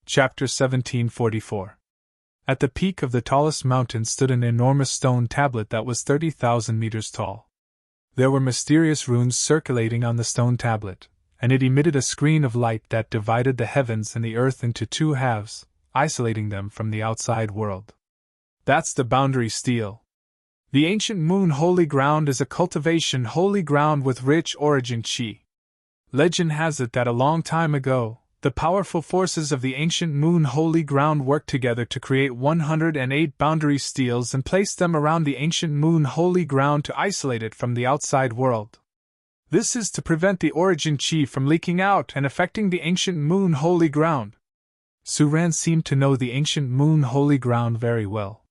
Chapter 1744. At the peak of the tallest mountain stood an enormous stone tablet that was 30,000 meters tall. There were mysterious runes circulating on the stone tablet, and it emitted a screen of light that divided the heavens and the earth into two halves, isolating them from the outside world. That's the boundary stele. The ancient moon holy ground is a cultivation holy ground with rich origin chi. Legend has it that a long time ago, the powerful forces of the ancient moon holy ground worked together to create 108 boundary steles and place them around the ancient moon holy ground to isolate it from the outside world. This is to prevent the origin chi from leaking out and affecting the ancient moon holy ground. Serene seemed to know the ancient moon holy ground very well.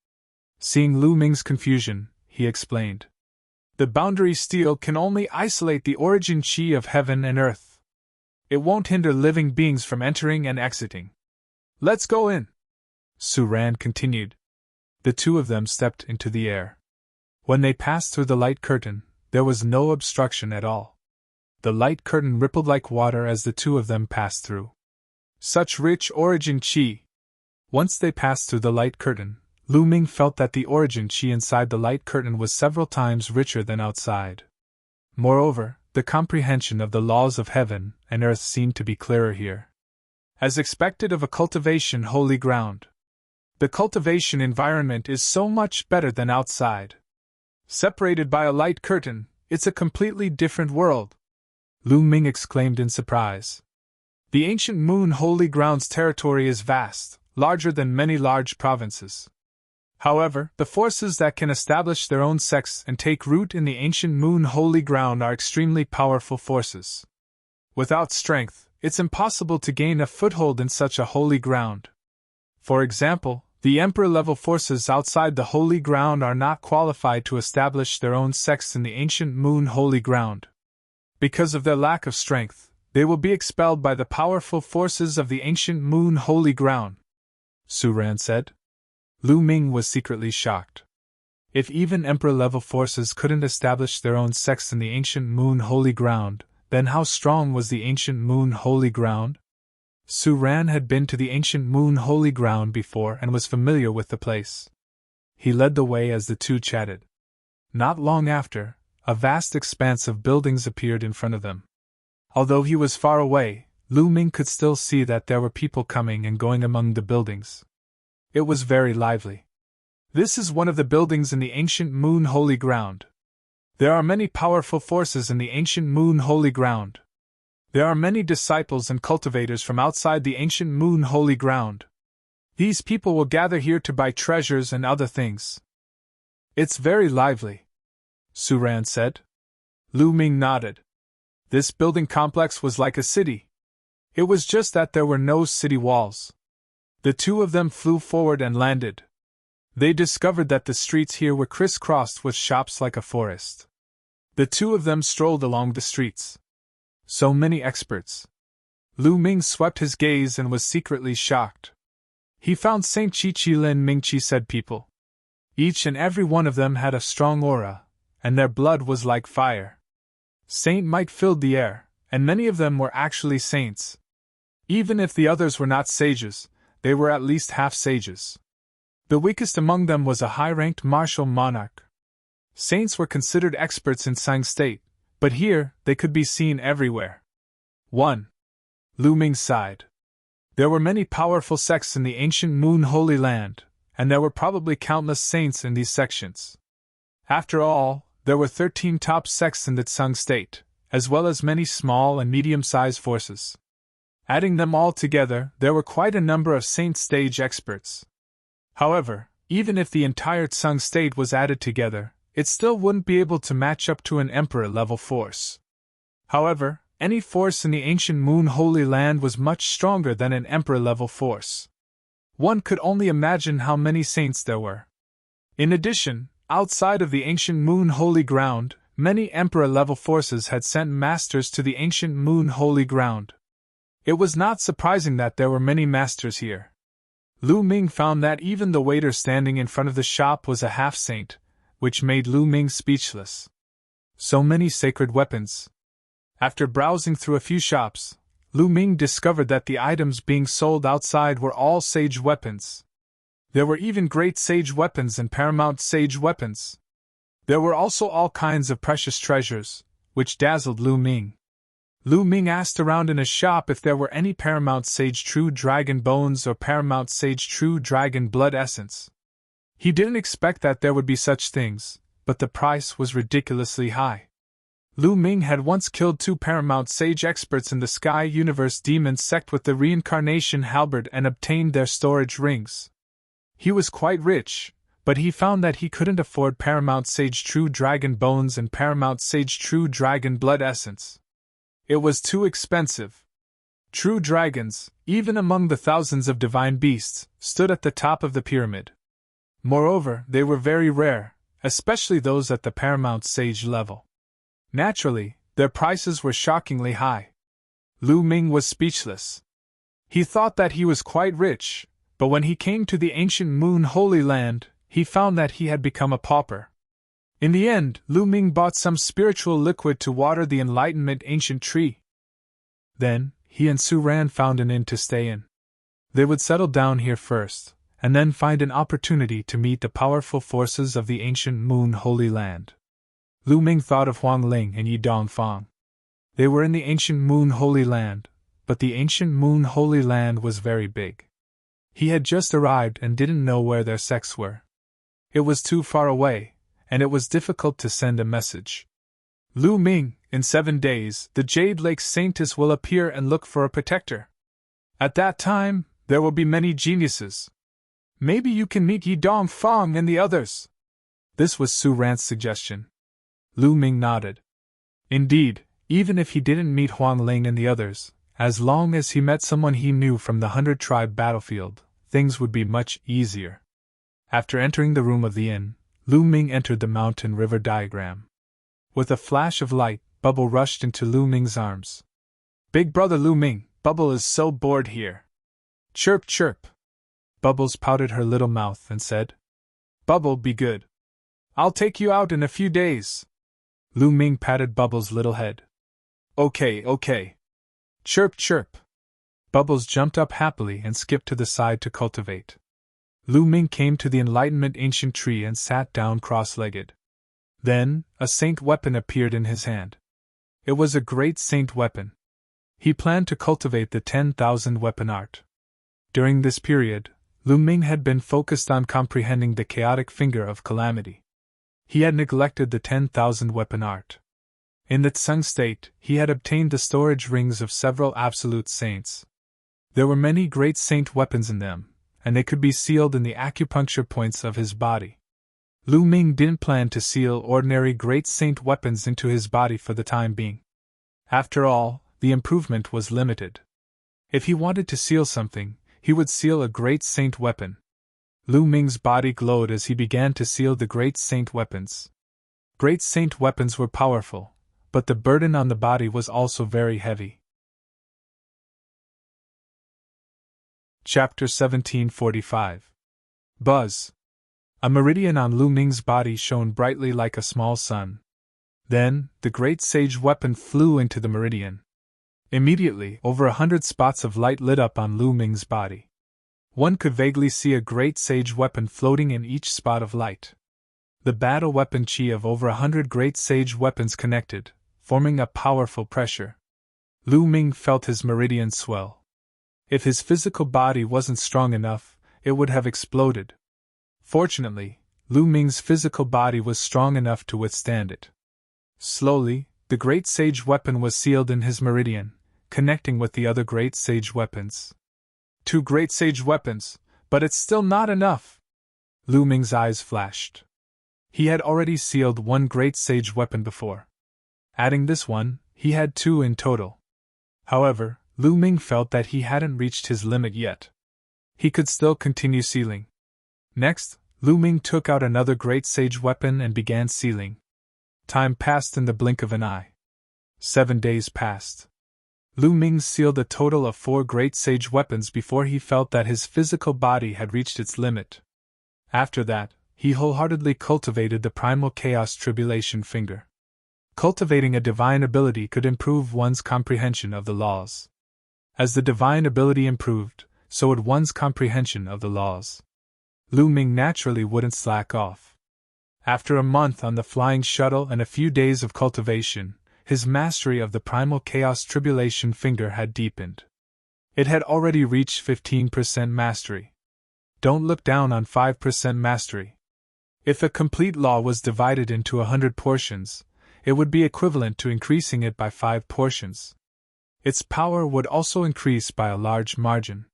Seeing Lu Ming's confusion, he explained. The boundary stele can only isolate the origin chi of heaven and earth. It won't hinder living beings from entering and exiting. Let's go in, Serene continued. The two of them stepped into the air. When they passed through the light curtain, there was no obstruction at all. The light curtain rippled like water as the two of them passed through. Such rich origin chi! Once they passed through the light curtain, Lu Ming felt that the origin chi inside the light curtain was several times richer than outside. Moreover, the comprehension of the laws of heaven and earth seemed to be clearer here. As expected of a cultivation holy ground, the cultivation environment is so much better than outside. Separated by a light curtain, it's a completely different world, Lu Ming exclaimed in surprise. The ancient moon holy ground's territory is vast, larger than many large provinces. However, the forces that can establish their own sects and take root in the ancient moon holy ground are extremely powerful forces. Without strength, it's impossible to gain a foothold in such a holy ground. For example, the emperor-level forces outside the holy ground are not qualified to establish their own sects in the ancient moon holy ground. Because of their lack of strength, they will be expelled by the powerful forces of the ancient moon holy ground, Serene said. Lu Ming was secretly shocked. If even emperor-level forces couldn't establish their own sects in the ancient moon holy ground, then how strong was the ancient moon holy ground? Serene had been to the ancient moon holy ground before and was familiar with the place. He led the way as the two chatted. Not long after, a vast expanse of buildings appeared in front of them. Although he was far away, Lu Ming could still see that there were people coming and going among the buildings. It was very lively. This is one of the buildings in the ancient moon holy ground. There are many powerful forces in the ancient moon holy ground. There are many disciples and cultivators from outside the ancient moon holy ground. These people will gather here to buy treasures and other things. It's very lively, Serene said. Lu Ming nodded. This building complex was like a city. It was just that there were no city walls. The two of them flew forward and landed. They discovered that the streets here were crisscrossed with shops like a forest. The two of them strolled along the streets. So many experts. Lu Ming swept his gaze and was secretly shocked. He found Saint Chi Lin Ming Chi said people. Each and every one of them had a strong aura, and their blood was like fire. Saint might filled the air, and many of them were actually saints. Even if the others were not sages, they were at least half-sages. The weakest among them was a high-ranked martial monarch. Saints were considered experts in Sang state, but here they could be seen everywhere. 1. Lu Ming sighed. There were many powerful sects in the ancient moon holy land, and there were probably countless saints in these sections. After all, there were 13 top sects in the Tsang state, as well as many small and medium-sized forces. Adding them all together, there were quite a number of saint stage experts. However, even if the entire Tsang state was added together, it still wouldn't be able to match up to an emperor-level force. However, any force in the ancient moon holy land was much stronger than an emperor-level force. One could only imagine how many saints there were. In addition, outside of the ancient moon holy ground, many emperor-level forces had sent masters to the ancient moon holy ground. It was not surprising that there were many masters here. Lu Ming found that even the waiter standing in front of the shop was a half-saint, which made Lu Ming speechless. So many sacred weapons. After browsing through a few shops, Lu Ming discovered that the items being sold outside were all sage weapons. There were even great sage weapons and paramount sage weapons. There were also all kinds of precious treasures, which dazzled Lu Ming. Lu Ming asked around in a shop if there were any paramount sage true dragon bones or paramount sage true dragon blood essence. He didn't expect that there would be such things, but the price was ridiculously high. Lu Ming had once killed 2 paramount sage experts in the Sky Universe Demon sect with the reincarnation halberd and obtained their storage rings. He was quite rich, but he found that he couldn't afford paramount sage true dragon bones and paramount sage true dragon blood essence. It was too expensive. True dragons, even among the thousands of divine beasts, stood at the top of the pyramid. Moreover, they were very rare, especially those at the paramount sage level. Naturally, their prices were shockingly high. Lu Ming was speechless. He thought that he was quite rich, but when he came to the ancient Moon Holy Land, he found that he had become a pauper. In the end, Lu Ming bought some spiritual liquid to water the enlightenment ancient tree. Then, he and Su Ran found an inn to stay in. They would settle down here first, and then find an opportunity to meet the powerful forces of the ancient Moon Holy Land. Lu Ming thought of Huang Ling and Yi Dongfang. They were in the ancient Moon Holy Land, but the ancient Moon Holy Land was very big. He had just arrived and didn't know where their sects were. It was too far away, and it was difficult to send a message. Lu Ming, in 7 days, the Jade Lake Saintess will appear and look for a protector. At that time, there will be many geniuses. Maybe you can meet Yi Dongfang and the others. This was Su Ran's suggestion. Lu Ming nodded. Indeed, even if he didn't meet Huang Ling and the others, as long as he met someone he knew from the 100-tribe battlefield, things would be much easier. After entering the room of the inn, Lu Ming entered the mountain river diagram. With a flash of light, Bubble rushed into Lu Ming's arms. Big brother Lu Ming, Bubble is so bored here. Chirp chirp. Bubbles pouted her little mouth and said, Bubble, be good. I'll take you out in a few days. Lu Ming patted Bubbles' little head. Okay. Chirp chirp. Bubbles jumped up happily and skipped to the side to cultivate. Lu Ming came to the enlightenment ancient tree and sat down cross-legged. Then, a saint weapon appeared in his hand. It was a great saint weapon. He planned to cultivate the 10,000 weapon art. During this period, Lu Ming had been focused on comprehending the chaotic finger of calamity. He had neglected the 10,000 weapon art. In the Tsung state, he had obtained the storage rings of several absolute saints. There were many great saint weapons in them, and they could be sealed in the acupuncture points of his body. Lu Ming didn't plan to seal ordinary great saint weapons into his body for the time being. After all, the improvement was limited. If he wanted to seal something, he would seal a great saint weapon. Lu Ming's body glowed as he began to seal the great saint weapons. Great saint weapons were powerful, but the burden on the body was also very heavy. Chapter 1745. Buzz. A meridian on Lu Ming's body shone brightly like a small sun. Then, the great sage weapon flew into the meridian. Immediately, over 100 spots of light lit up on Lu Ming's body. One could vaguely see a great sage weapon floating in each spot of light. The battle weapon chi of over 100 great sage weapons connected, forming a powerful pressure. Lu Ming felt his meridian swell. If his physical body wasn't strong enough, it would have exploded. Fortunately, Lu Ming's physical body was strong enough to withstand it. Slowly, the great sage weapon was sealed in his meridian, connecting with the other great sage weapons. 2 great sage weapons, but it's still not enough. Lu Ming's eyes flashed. He had already sealed 1 great sage weapon before. Adding this one, he had 2 in total. However, Lu Ming felt that he hadn't reached his limit yet. He could still continue sealing. Next, Lu Ming took out another great sage weapon and began sealing. Time passed in the blink of an eye. 7 days passed. Lu Ming sealed a total of 4 great sage weapons before he felt that his physical body had reached its limit. After that, he wholeheartedly cultivated the primal chaos tribulation finger. Cultivating a divine ability could improve one's comprehension of the laws. As the divine ability improved, so would one's comprehension of the laws. Lu Ming naturally wouldn't slack off. After a month on the flying shuttle and a few days of cultivation, his mastery of the primal chaos tribulation finger had deepened. It had already reached 15% mastery. Don't look down on 5% mastery. If a complete law was divided into 100 portions, it would be equivalent to increasing it by 5 portions. Its power would also increase by a large margin.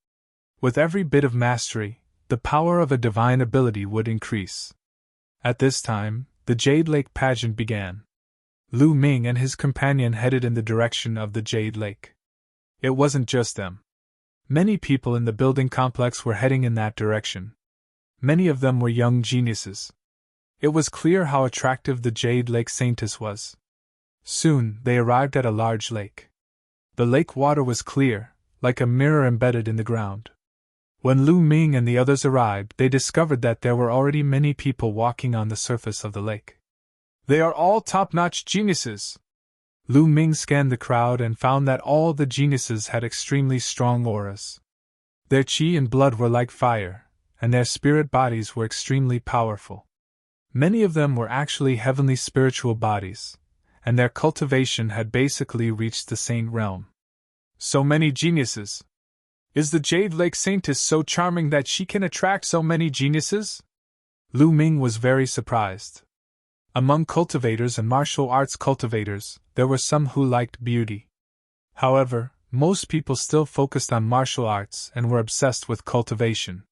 With every bit of mastery, the power of a divine ability would increase. At this time, the Jade Lake pageant began. Lu Ming and his companion headed in the direction of the Jade Lake. It wasn't just them. Many people in the building complex were heading in that direction. Many of them were young geniuses. It was clear how attractive the Jade Lake Saintess was. Soon, they arrived at a large lake. The lake water was clear, like a mirror embedded in the ground. When Lu Ming and the others arrived, they discovered that there were already many people walking on the surface of the lake. They are all top-notch geniuses. Lu Ming scanned the crowd and found that all the geniuses had extremely strong auras. Their qi and blood were like fire, and their spirit bodies were extremely powerful. Many of them were actually heavenly spiritual bodies, and their cultivation had basically reached the saint realm. So many geniuses. Is the Jade Lake Saintess so charming that she can attract so many geniuses? Lu Ming was very surprised. Among cultivators and martial arts cultivators, there were some who liked beauty. However, most people still focused on martial arts and were obsessed with cultivation.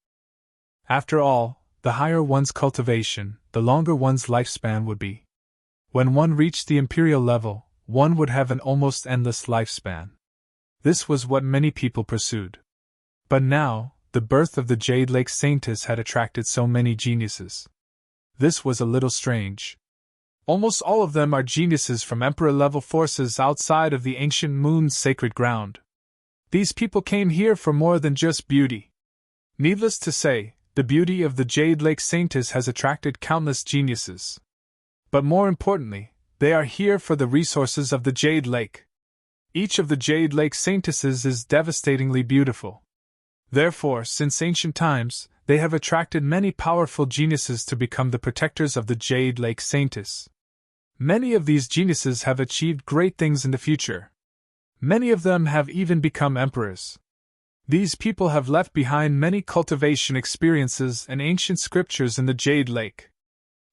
After all, the higher one's cultivation, the longer one's lifespan would be. When one reached the imperial level, one would have an almost endless lifespan. This was what many people pursued. But now, the birth of the Jade Lake Saintess had attracted so many geniuses. This was a little strange. Almost all of them are geniuses from Emperor-level forces outside of the ancient moon's sacred ground. These people came here for more than just beauty. Needless to say, the beauty of the Jade Lake Saintess has attracted countless geniuses. But more importantly, they are here for the resources of the Jade Lake. Each of the Jade Lake Saintesses is devastatingly beautiful. Therefore, since ancient times, they have attracted many powerful geniuses to become the protectors of the Jade Lake Saintess. Many of these geniuses have achieved great things in the future. Many of them have even become emperors. These people have left behind many cultivation experiences and ancient scriptures in the Jade Lake.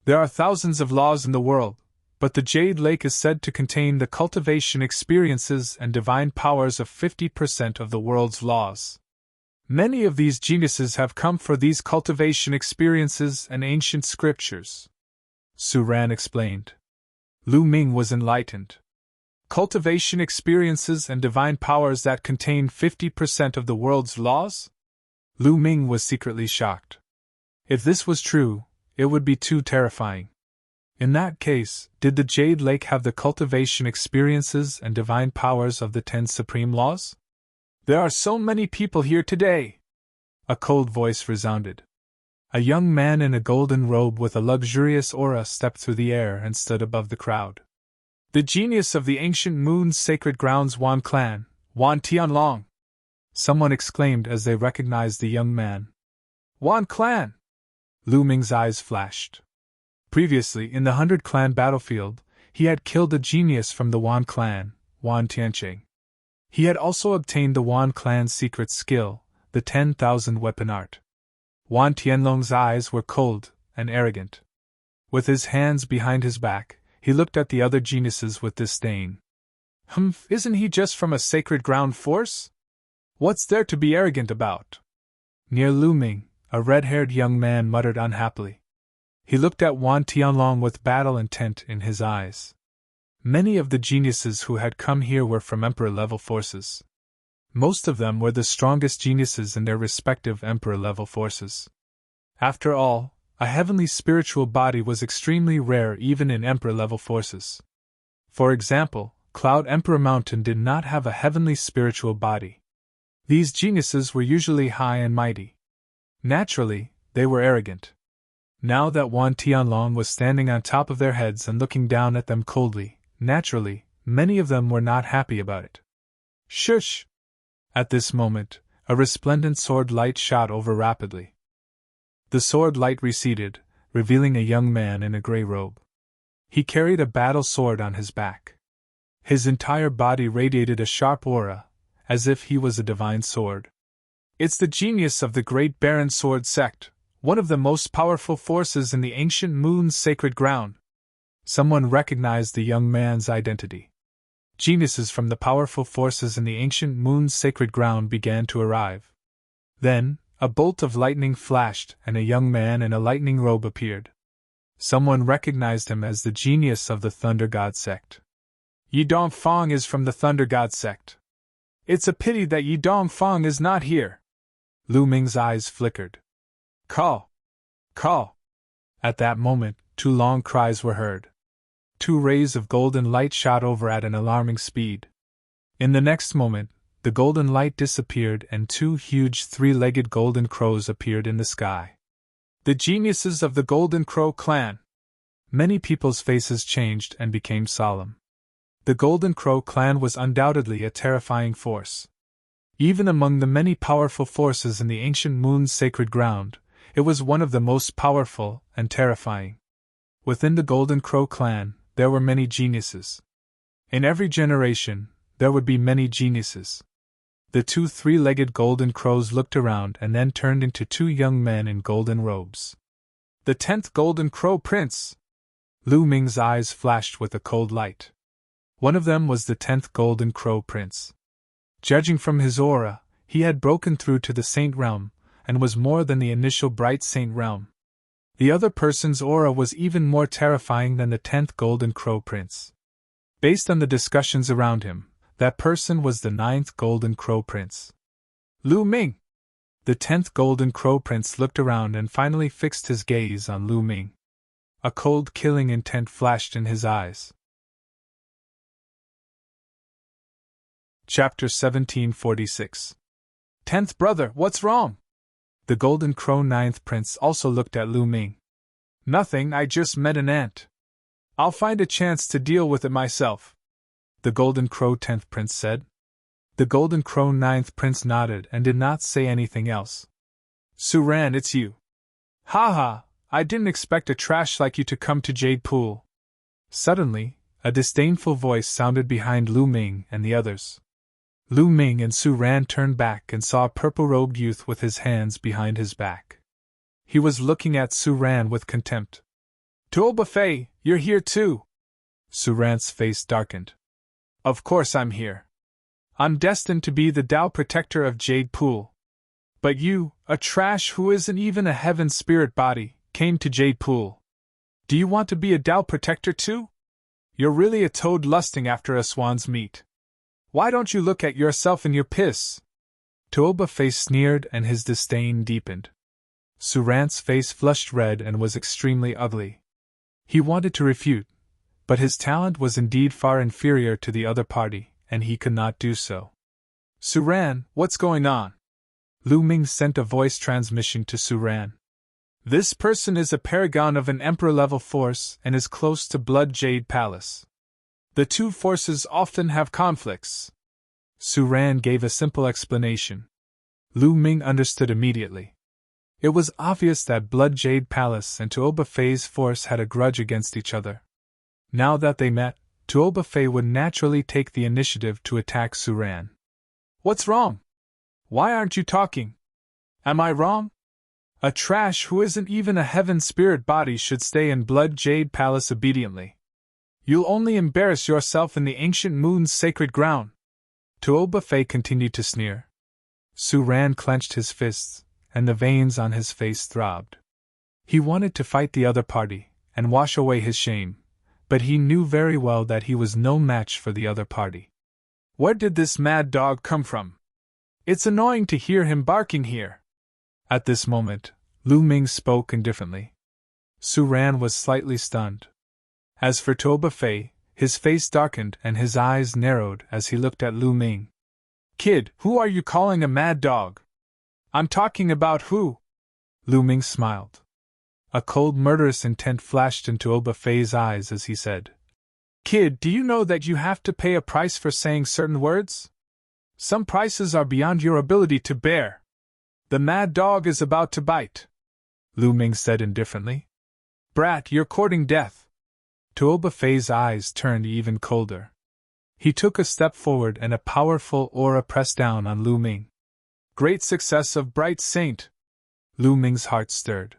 There are thousands of laws in the world, but the Jade Lake is said to contain the cultivation experiences and divine powers of 50% of the world's laws. Many of these geniuses have come for these cultivation experiences and ancient scriptures. Su Ran explained. Lu Ming was enlightened. Cultivation experiences and divine powers that contain 50% of the world's laws? Lu Ming was secretly shocked. If this was true, it would be too terrifying. In that case, did the Jade Lake have the cultivation experiences and divine powers of the 10 supreme laws? There are so many people here today! A cold voice resounded. A young man in a golden robe with a luxurious aura stepped through the air and stood above the crowd. The genius of the ancient moon's sacred grounds Wan clan, Wan Tianlong! Someone exclaimed as they recognized the young man. Wan clan! Lu Ming's eyes flashed. Previously, in the 100 Clan battlefield, he had killed a genius from the Wan clan, Wan Tiancheng. He had also obtained the Wan clan's secret skill, the 10,000 weapon art. Wan Tianlong's eyes were cold and arrogant. With his hands behind his back, he looked at the other geniuses with disdain. Isn't he just from a sacred ground force? What's there to be arrogant about? Near Lu Ming, a red-haired young man muttered unhappily. He looked at Wan Tianlong with battle intent in his eyes. Many of the geniuses who had come here were from Emperor-level forces. Most of them were the strongest geniuses in their respective Emperor-level forces. After all, a heavenly spiritual body was extremely rare even in Emperor-level forces. For example, Cloud Emperor Mountain did not have a heavenly spiritual body. These geniuses were usually high and mighty. Naturally, they were arrogant. Now that Wan Tianlong was standing on top of their heads and looking down at them coldly, naturally, many of them were not happy about it. Shush! At this moment, a resplendent sword light shot over rapidly. The sword light receded, revealing a young man in a gray robe. He carried a battle sword on his back. His entire body radiated a sharp aura, as if he was a divine sword. "It's the genius of the Great Baron Sword Sect, one of the most powerful forces in the ancient moon's sacred ground." Someone recognized the young man's identity. Geniuses from the powerful forces in the ancient moon's sacred ground began to arrive. Then, a bolt of lightning flashed and a young man in a lightning robe appeared. Someone recognized him as the genius of the Thunder God Sect. "Yi Dongfang is from the Thunder God Sect. It's a pity that Yi Dongfang is not here." Lu Ming's eyes flickered. "Call! Call!" At that moment, two long cries were heard. Two rays of golden light shot over at an alarming speed. In the next moment, the golden light disappeared and two huge three-legged golden crows appeared in the sky. "The geniuses of the Golden Crow clan!" Many people's faces changed and became solemn. The Golden Crow clan was undoubtedly a terrifying force. Even among the many powerful forces in the ancient moon's sacred ground, it was one of the most powerful and terrifying. Within the Golden Crow clan, there were many geniuses. In every generation, there would be many geniuses. The two three-legged golden crows looked around and then turned into two young men in golden robes. "The 10th Golden Crow Prince!" Lu Ming's eyes flashed with a cold light. One of them was the 10th Golden Crow Prince. Judging from his aura, he had broken through to the Saint Realm, and was more than the initial Bright Saint Realm. The other person's aura was even more terrifying than the 10th Golden Crow Prince. Based on the discussions around him, that person was the 9th Golden Crow Prince. "Lu Ming!" The 10th Golden Crow Prince looked around and finally fixed his gaze on Lu Ming. A cold, killing intent flashed in his eyes. Chapter 1746. 10th brother, what's wrong? The Golden Crow 9th Prince also looked at Lu Ming. "Nothing, I just met an ant. I'll find a chance to deal with it myself," the Golden Crow 10th Prince said. The Golden Crow 9th Prince nodded and did not say anything else. "Serene, it's you. Ha! I didn't expect a trash like you to come to Jade Pool." Suddenly, a disdainful voice sounded behind Lu Ming and the others. Lu Ming and Serene turned back and saw a purple-robed youth with his hands behind his back. He was looking at Serene with contempt. "Tuo Buffet, you're here too!" Serene's face darkened. "Of course I'm here. I'm destined to be the Tao Protector of Jade Pool. But you, a trash who isn't even a heaven spirit body, came to Jade Pool. Do you want to be a Tao Protector too? You're really a toad lusting after a swan's meat. Why don't you look at yourself in your piss?" Tuo Buffet sneered and his disdain deepened. Serene's face flushed red and was extremely ugly. He wanted to refute, but his talent was indeed far inferior to the other party, and he could not do so. "Serene, what's going on?" Lu Ming sent a voice transmission to Serene. "This person is a paragon of an emperor-level force and is close to Blood Jade Palace. The two forces often have conflicts." Serene gave a simple explanation. Lu Ming understood immediately. It was obvious that Blood Jade Palace and Tuo Buffet's force had a grudge against each other. Now that they met, Tuo Buffet would naturally take the initiative to attack Serene. "What's wrong? Why aren't you talking? Am I wrong? A trash who isn't even a heaven spirit body should stay in Blood Jade Palace obediently. You'll only embarrass yourself in the ancient moon's sacred ground." Tuo Buffet continued to sneer. Serene clenched his fists, and the veins on his face throbbed. He wanted to fight the other party, and wash away his shame, but he knew very well that he was no match for the other party. "Where did this mad dog come from? It's annoying to hear him barking here." At this moment, Lu Ming spoke indifferently. Serene was slightly stunned. As for Tuo Buffet, his face darkened and his eyes narrowed as he looked at Lu Ming. "Kid, who are you calling a mad dog?" "I'm talking about who?" Lu Ming smiled. A cold, murderous intent flashed into Tuo Buffet's eyes as he said, "Kid, do you know that you have to pay a price for saying certain words? Some prices are beyond your ability to bear. The mad dog is about to bite, Lu Ming said indifferently. Brat, you're courting death. Tuo Buffet's eyes turned even colder. He took a step forward and a powerful aura pressed down on Lu Ming. Great success of Bright Saint! Lu Ming's heart stirred.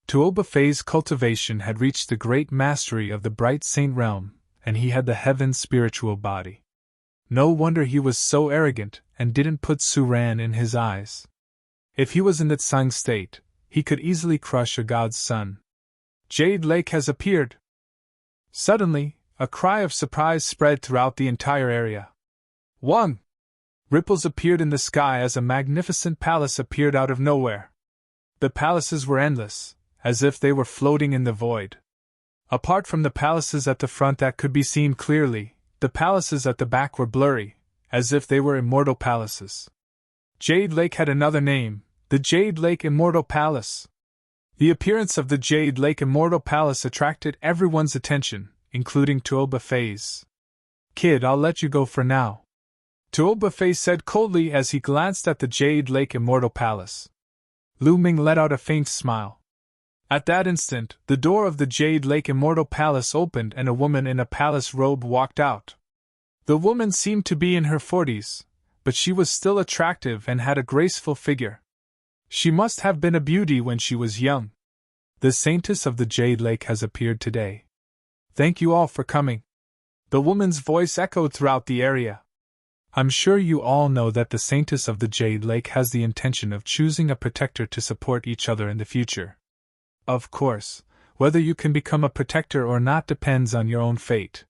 Tuo Buffet's cultivation had reached the great mastery of the Bright Saint realm, and he had the heaven's spiritual body. No wonder he was so arrogant and didn't put Suran in his eyes. If he was in that Tsang state, he could easily crush a god's son. Jade Lake has appeared! Suddenly, a cry of surprise spread throughout the entire area. 1. Ripples appeared in the sky as a magnificent palace appeared out of nowhere. The palaces were endless, as if they were floating in the void. Apart from the palaces at the front that could be seen clearly, the palaces at the back were blurry, as if they were immortal palaces. Jade Lake had another name, the Jade Lake Immortal Palace. The appearance of the Jade Lake Immortal Palace attracted everyone's attention, including Tuo Buffet's. Kid, I'll let you go for now, Tuo Buffet said coldly as he glanced at the Jade Lake Immortal Palace. Lu Ming let out a faint smile. At that instant, the door of the Jade Lake Immortal Palace opened and a woman in a palace robe walked out. The woman seemed to be in her 40s, but she was still attractive and had a graceful figure. She must have been a beauty when she was young. The Saintess of the Jade Lake has appeared today. Thank you all for coming. The woman's voice echoed throughout the area. I'm sure you all know that the Saintess of the Jade Lake has the intention of choosing a protector to support each other in the future. Of course, whether you can become a protector or not depends on your own fate.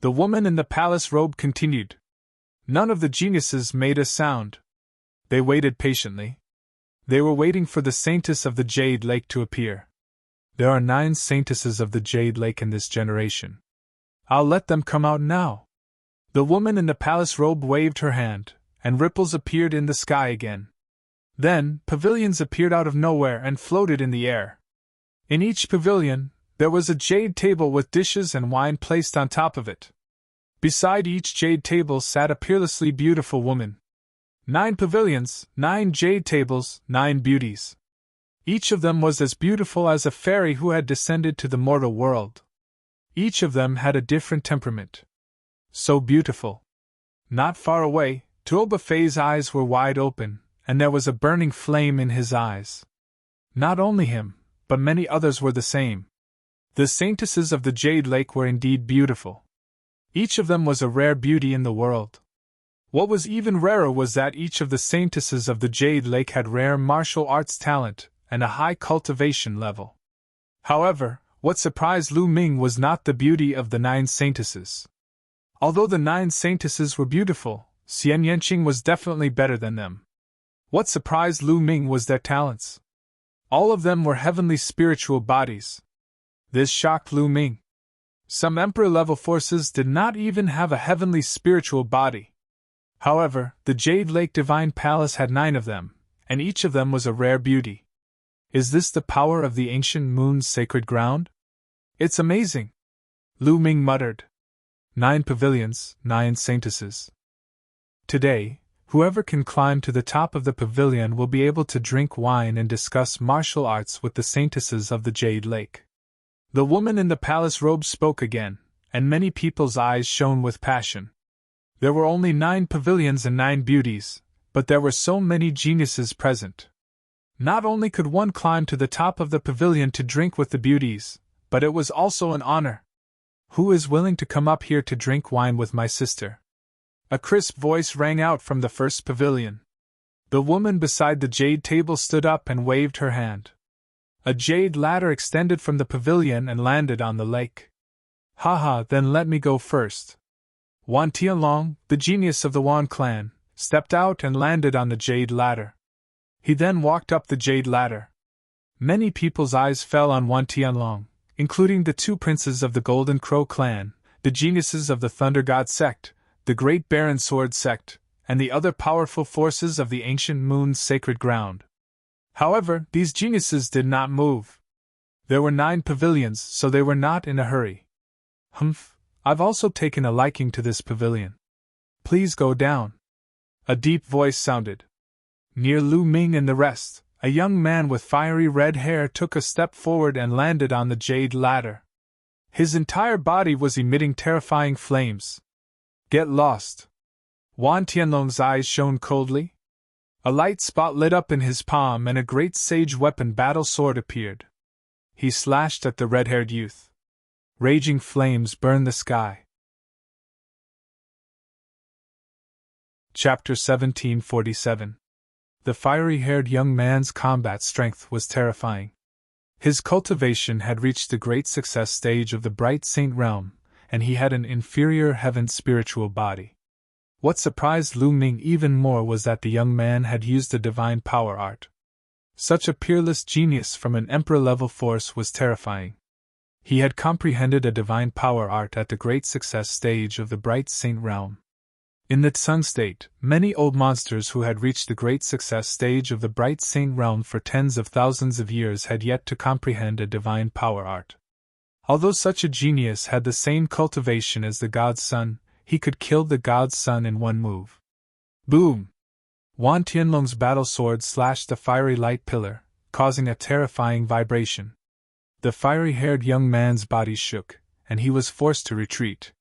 The woman in the palace robe continued. None of the geniuses made a sound. They waited patiently. They were waiting for the Saintess of the Jade Lake to appear. There are 9 Saintesses of the Jade Lake in this generation. I'll let them come out now. The woman in the palace robe waved her hand, and ripples appeared in the sky again. Then, pavilions appeared out of nowhere and floated in the air. In each pavilion, there was a jade table with dishes and wine placed on top of it. Beside each jade table sat a peerlessly beautiful woman. 9 pavilions, 9 jade tables, 9 beauties. Each of them was as beautiful as a fairy who had descended to the mortal world. Each of them had a different temperament. So beautiful. Not far away, Tuo Buffet's eyes were wide open, and there was a burning flame in his eyes. Not only him, but many others were the same. The Saintesses of the Jade Lake were indeed beautiful. Each of them was a rare beauty in the world. What was even rarer was that each of the Saintesses of the Jade Lake had rare martial arts talent and a high cultivation level. However, what surprised Lu Ming was not the beauty of the 9 Saintesses. Although the 9 Saintesses were beautiful, Xian Yanqing was definitely better than them. What surprised Lu Ming was their talents. All of them were heavenly spiritual bodies. This shocked Lu Ming. Some Emperor-level forces did not even have a heavenly spiritual body. However, the Jade Lake Divine Palace had 9 of them, and each of them was a rare beauty. Is this the power of the ancient moon's sacred ground? It's amazing, Lu Ming muttered. 9 pavilions, 9 Saintesses. Today, whoever can climb to the top of the pavilion will be able to drink wine and discuss martial arts with the Saintesses of the Jade Lake. The woman in the palace robe spoke again, and many people's eyes shone with passion. There were only 9 pavilions and 9 beauties, but there were so many geniuses present. Not only could one climb to the top of the pavilion to drink with the beauties, but it was also an honor. Who is willing to come up here to drink wine with my sister? A crisp voice rang out from the first pavilion. The woman beside the jade table stood up and waved her hand. A jade ladder extended from the pavilion and landed on the lake. Haha, then let me go first. Wan Tianlong, the genius of the Wan clan, stepped out and landed on the jade ladder. He then walked up the jade ladder. Many people's eyes fell on Wan Tianlong, including the 2 princes of the Golden Crow clan, the geniuses of the Thunder God sect, the Great Baron Sword sect, and the other powerful forces of the ancient moon's sacred ground. However, these geniuses did not move. There were 9 pavilions, so they were not in a hurry. Humph, I've also taken a liking to this pavilion. Please go down. A deep voice sounded. Near Lu Ming and the rest, a young man with fiery red hair took a step forward and landed on the jade ladder. His entire body was emitting terrifying flames. Get lost. Wan Tianlong's eyes shone coldly. A light spot lit up in his palm and a great sage weapon battle sword appeared. He slashed at the red-haired youth. Raging flames burned the sky. Chapter 1747. The fiery-haired young man's combat strength was terrifying. His cultivation had reached the great success stage of the bright saint realm, and he had an inferior heaven spiritual body. What surprised Lu Ming even more was that the young man had used a divine power art. Such a peerless genius from an emperor-level force was terrifying. He had comprehended a divine power art at the great success stage of the bright saint realm. In the Tsung state, many old monsters who had reached the great success stage of the bright saint realm for tens of thousands of years had yet to comprehend a divine power art. Although such a genius had the same cultivation as the god's son, he could kill the god's son in one move. Boom! Wan Tianlong's battle sword slashed the fiery light pillar, causing a terrifying vibration. The fiery-haired young man's body shook, and he was forced to retreat.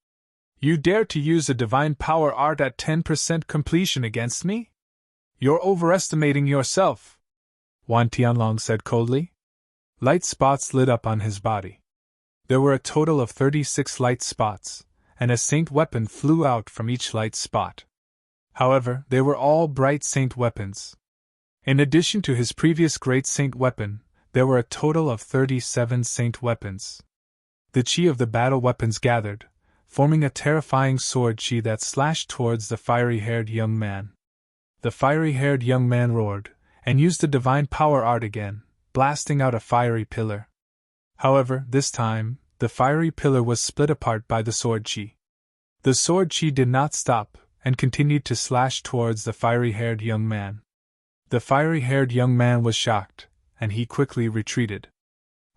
You dare to use a divine power art at 10% completion against me? You're overestimating yourself, Wan Tianlong said coldly. Light spots lit up on his body. There were a total of 36 light spots, and a saint weapon flew out from each light spot. However, they were all bright saint weapons. In addition to his previous great saint weapon, there were a total of 37 saint weapons. The chi of the battle weapons gathered, forming a terrifying sword chi that slashed towards the fiery-haired young man. The fiery-haired young man roared, and used the divine power art again, blasting out a fiery pillar. However, this time, the fiery pillar was split apart by the sword chi. The sword chi did not stop, and continued to slash towards the fiery-haired young man. The fiery-haired young man was shocked, and he quickly retreated.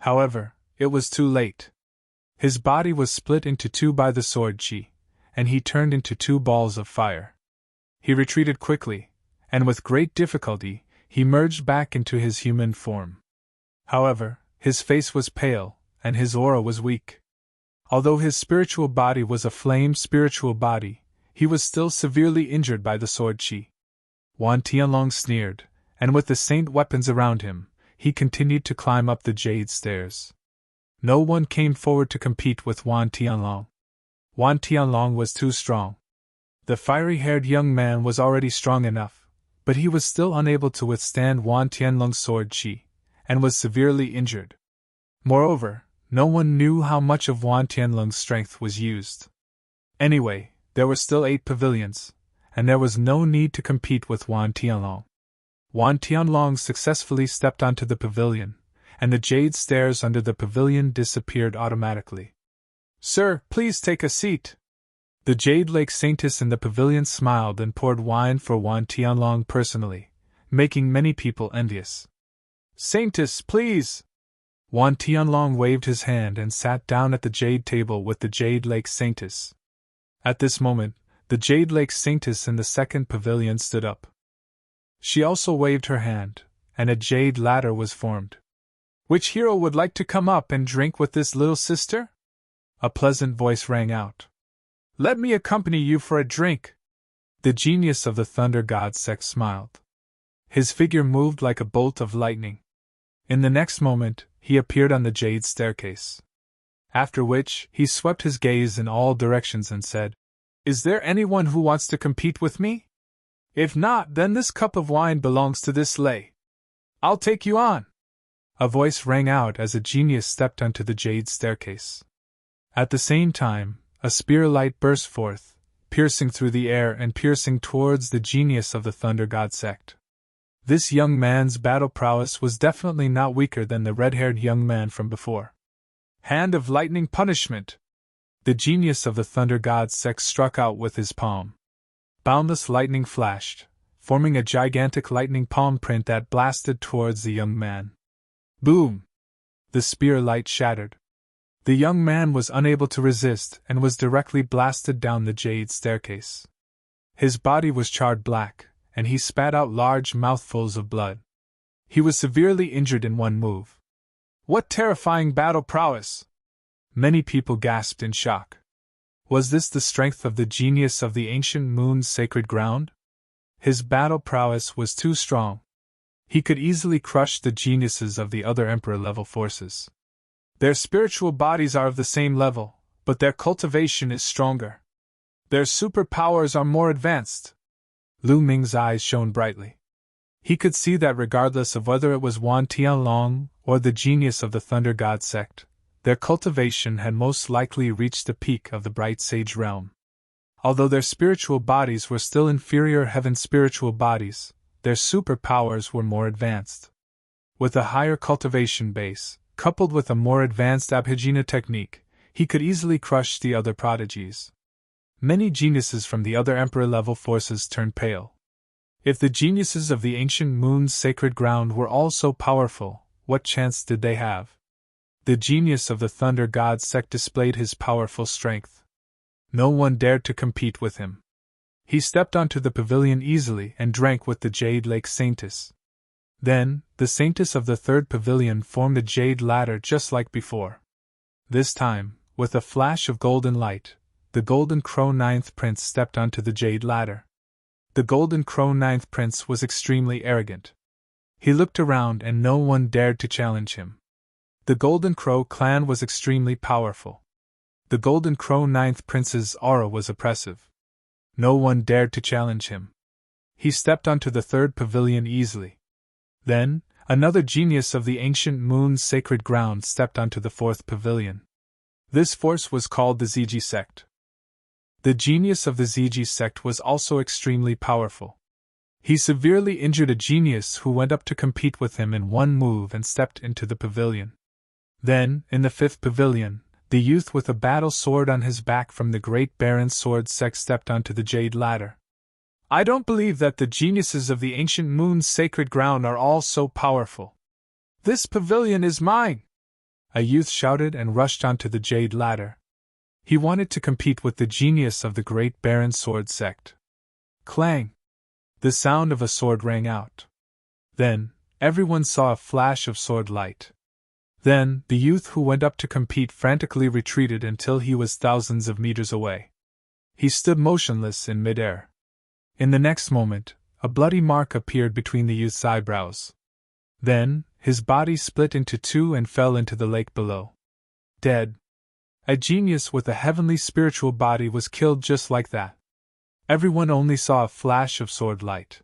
However, it was too late. His body was split into two by the sword chi, and he turned into two balls of fire. He retreated quickly, and with great difficulty, he merged back into his human form. However, his face was pale, and his aura was weak. Although his spiritual body was a flame spiritual body, he was still severely injured by the sword chi. Wan Tianlong sneered, and with the saint weapons around him, he continued to climb up the jade stairs. No one came forward to compete with Wan Tianlong. Wan Tianlong was too strong. The fiery-haired young man was already strong enough, but he was still unable to withstand Wan Tianlong's sword chi, and was severely injured. Moreover, no one knew how much of Wan Tianlong's strength was used. Anyway, there were still 8 pavilions, and there was no need to compete with Wan Tianlong. Wan Tianlong successfully stepped onto the pavilion, and the jade stairs under the pavilion disappeared automatically. Sir, please take a seat. The Jade Lake Saintess in the pavilion smiled and poured wine for Wan Tianlong personally, making many people envious. Saintess, please! Wan Tianlong waved his hand and sat down at the jade table with the Jade Lake Saintess. At this moment, the Jade Lake Saintess in the second pavilion stood up. She also waved her hand, and a jade ladder was formed. Which hero would like to come up and drink with this little sister? A pleasant voice rang out. Let me accompany you for a drink. The genius of the Thunder God sect smiled. His figure moved like a bolt of lightning. In the next moment, he appeared on the jade staircase. After which, he swept his gaze in all directions and said, Is there anyone who wants to compete with me? If not, then this cup of wine belongs to this lay. I'll take you on. A voice rang out as a genius stepped onto the jade staircase. At the same time, a spear light burst forth, piercing through the air and piercing towards the genius of the Thunder God sect. This young man's battle prowess was definitely not weaker than the red-haired young man from before. Hand of lightning punishment! The genius of the Thunder God sect struck out with his palm. Boundless lightning flashed, forming a gigantic lightning palm print that blasted towards the young man. Boom! The spear light shattered. The young man was unable to resist and was directly blasted down the jade staircase. His body was charred black, and he spat out large mouthfuls of blood. He was severely injured in one move. What terrifying battle prowess! Many people gasped in shock. Was this the strength of the genius of the ancient moon's sacred ground? His battle prowess was too strong. He could easily crush the geniuses of the other Emperor-level forces. Their spiritual bodies are of the same level, but their cultivation is stronger. Their superpowers are more advanced. Lu Ming's eyes shone brightly. He could see that regardless of whether it was Wan Tianlong or the genius of the Thunder God sect, their cultivation had most likely reached the peak of the bright sage realm. Although their spiritual bodies were still inferior heaven spiritual bodies, their superpowers were more advanced. With a higher cultivation base, coupled with a more advanced Abhijna technique, he could easily crush the other prodigies. Many geniuses from the other Emperor-level forces turned pale. If the geniuses of the ancient moon's sacred ground were all so powerful, what chance did they have? The genius of the Thunder God sect displayed his powerful strength. No one dared to compete with him. He stepped onto the pavilion easily and drank with the Jade Lake Saintess. Then, the Saintess of the third pavilion formed a jade ladder just like before. This time, with a flash of golden light, the Golden Crow Ninth Prince stepped onto the jade ladder. The Golden Crow Ninth Prince was extremely arrogant. He looked around and no one dared to challenge him. The Golden Crow clan was extremely powerful. The Golden Crow Ninth Prince's aura was oppressive. No one dared to challenge him. He stepped onto the third pavilion easily. Then, another genius of the ancient moon's sacred ground stepped onto the fourth pavilion. This force was called the Ziji sect. The genius of the Ziji sect was also extremely powerful. He severely injured a genius who went up to compete with him in one move and stepped into the pavilion. Then, in the fifth pavilion, the youth with a battle sword on his back from the Great Baron Sword sect stepped onto the jade ladder. I don't believe that the geniuses of the ancient moon's sacred ground are all so powerful. This pavilion is mine! A youth shouted and rushed onto the jade ladder. He wanted to compete with the genius of the Great Baron Sword sect. Clang! The sound of a sword rang out. Then, everyone saw a flash of sword light. Then, the youth who went up to compete frantically retreated until he was thousands of meters away. He stood motionless in midair. In the next moment, a bloody mark appeared between the youth's eyebrows. Then, his body split into two and fell into the lake below. Dead. A genius with a heavenly spiritual body was killed just like that. Everyone only saw a flash of sword light.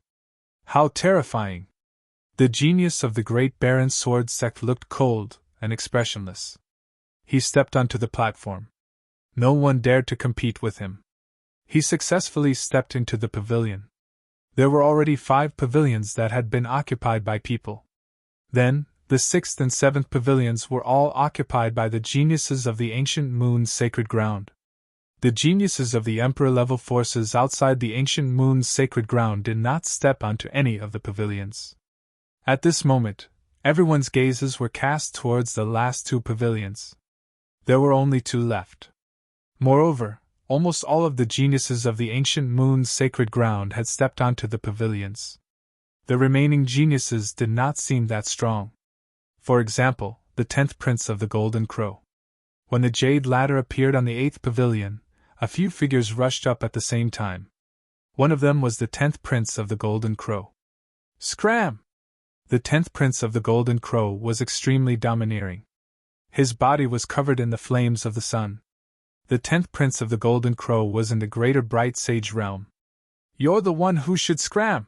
How terrifying! The genius of the Great Baron Sword sect looked cold and expressionless. He stepped onto the platform. No one dared to compete with him. He successfully stepped into the pavilion. There were already 5 pavilions that had been occupied by people. Then, the 6th and 7th pavilions were all occupied by the geniuses of the ancient moon's sacred ground. The geniuses of the Emperor-level forces outside the ancient moon's sacred ground did not step onto any of the pavilions. At this moment, everyone's gazes were cast towards the last 2 pavilions. There were only 2 left. Moreover, almost all of the geniuses of the ancient moon's sacred ground had stepped onto the pavilions. The remaining geniuses did not seem that strong. For example, the 10th Prince of the Golden Crow. When the jade ladder appeared on the 8th pavilion, a few figures rushed up at the same time. One of them was the 10th Prince of the Golden Crow. Scram! The 10th Prince of the Golden Crow was extremely domineering. His body was covered in the flames of the sun. The 10th Prince of the Golden Crow was in the greater bright sage realm. You're the one who should scram!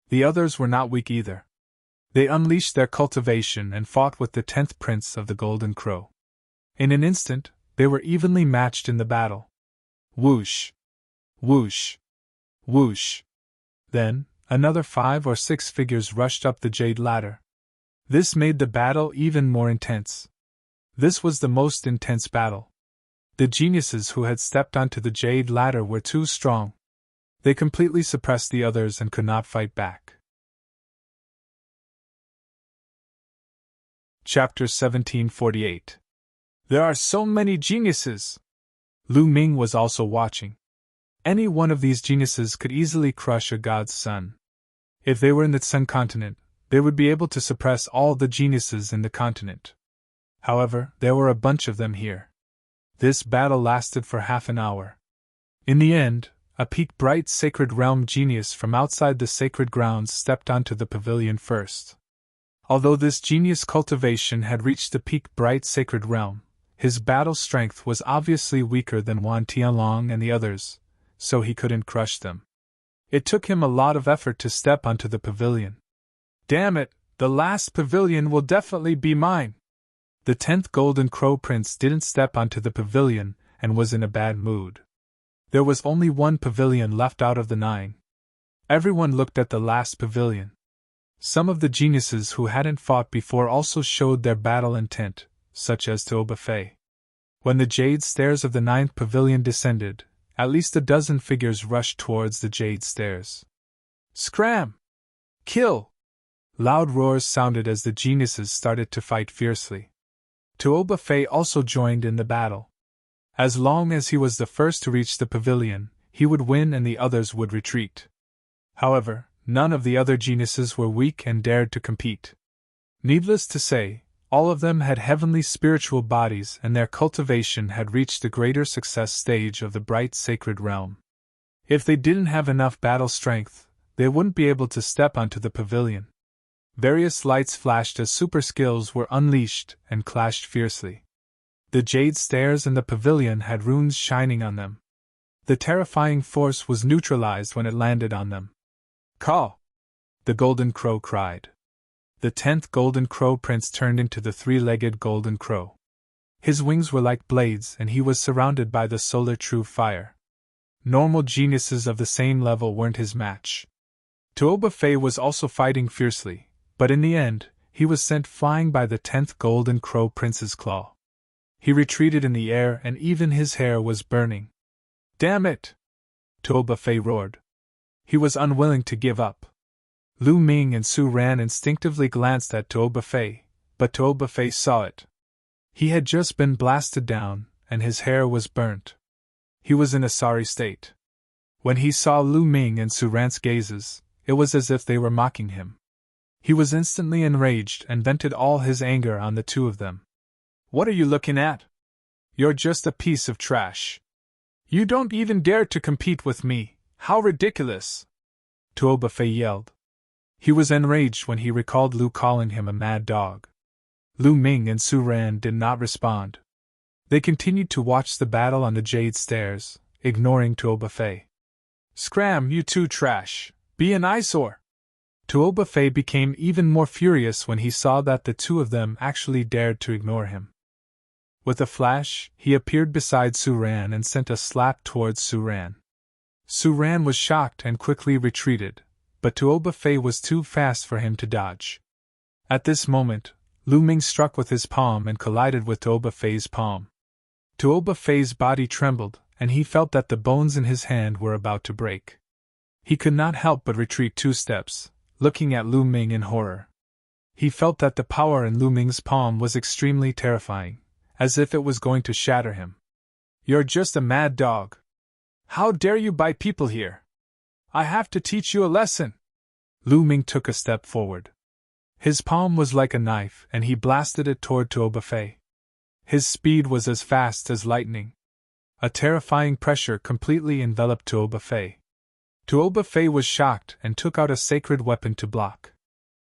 The others were not weak either. They unleashed their cultivation and fought with the 10th Prince of the Golden Crow. In an instant, they were evenly matched in the battle. Whoosh! Whoosh! Whoosh! Then, another 5 or 6 figures rushed up the jade ladder. This made the battle even more intense. This was the most intense battle. The geniuses who had stepped onto the jade ladder were too strong. They completely suppressed the others and could not fight back. Chapter 1748. There are so many geniuses! Lu Ming was also watching. Any one of these geniuses could easily crush a god's son. If they were in the Sun continent, they would be able to suppress all the geniuses in the continent. However, there were a bunch of them here. This battle lasted for half an hour. In the end, a peak bright sacred realm genius from outside the sacred grounds stepped onto the pavilion first. Although this genius cultivation had reached the peak bright sacred realm, his battle strength was obviously weaker than Wan Tianlong and the others, so he couldn't crush them. It took him a lot of effort to step onto the pavilion. Damn it, the last pavilion will definitely be mine. The 10th Golden Crow Prince didn't step onto the pavilion and was in a bad mood. There was only one pavilion left out of the 9. Everyone looked at the last pavilion. Some of the geniuses who hadn't fought before also showed their battle intent, such as Tuoba Fei. When the jade stairs of the 9th pavilion descended, at least a dozen figures rushed towards the jade stairs. Scram! Kill! Loud roars sounded as the geniuses started to fight fiercely. Tuoba Fei also joined in the battle. As long as he was the first to reach the pavilion, he would win and the others would retreat. However, none of the other geniuses were weak and dared to compete. Needless to say, all of them had heavenly spiritual bodies and their cultivation had reached the greater success stage of the bright sacred realm. If they didn't have enough battle strength, they wouldn't be able to step onto the pavilion. Various lights flashed as super skills were unleashed and clashed fiercely. The jade stairs and the pavilion had runes shining on them. The terrifying force was neutralized when it landed on them. Caw! The Golden Crow cried. The 10th Golden Crow Prince turned into the 3-legged Golden Crow. His wings were like blades and he was surrounded by the solar true fire. Normal geniuses of the same level weren't his match. Tuoba Fei was also fighting fiercely, but in the end, he was sent flying by the 10th Golden Crow Prince's claw. He retreated in the air and even his hair was burning. Damn it! Tuoba Fei roared. He was unwilling to give up. Lu Ming and Su Ran instinctively glanced at Tuoba Fei, but Tuoba Fei saw it. He had just been blasted down, and his hair was burnt. He was in a sorry state. When he saw Lu Ming and Su Ran's gazes, it was as if they were mocking him. He was instantly enraged and vented all his anger on the two of them. What are you looking at? You're just a piece of trash. You don't even dare to compete with me. How ridiculous! Tuoba Fei yelled. He was enraged when he recalled Lu calling him a mad dog. Lu Ming and Su Ran did not respond. They continued to watch the battle on the jade stairs, ignoring Tuoba Fei. Scram, you two trash! Be an eyesore! Tuoba Fei became even more furious when he saw that the two of them actually dared to ignore him. With a flash, he appeared beside Su Ran and sent a slap towards Su Ran. Su Ran was shocked and quickly retreated, but Tuoba Fei was too fast for him to dodge. At this moment, Lu Ming struck with his palm and collided with Tuoba Fei's palm. Tuoba Fei's body trembled, and he felt that the bones in his hand were about to break. He could not help but retreat 2 steps, looking at Lu Ming in horror. He felt that the power in Lu Ming's palm was extremely terrifying, as if it was going to shatter him. You're just a mad dog. How dare you bite people here? I have to teach you a lesson. Lu Ming took a step forward. His palm was like a knife and he blasted it toward Tuoba Fei. His speed was as fast as lightning. A terrifying pressure completely enveloped Tuoba Fei. Tuoba Fei was shocked and took out a sacred weapon to block.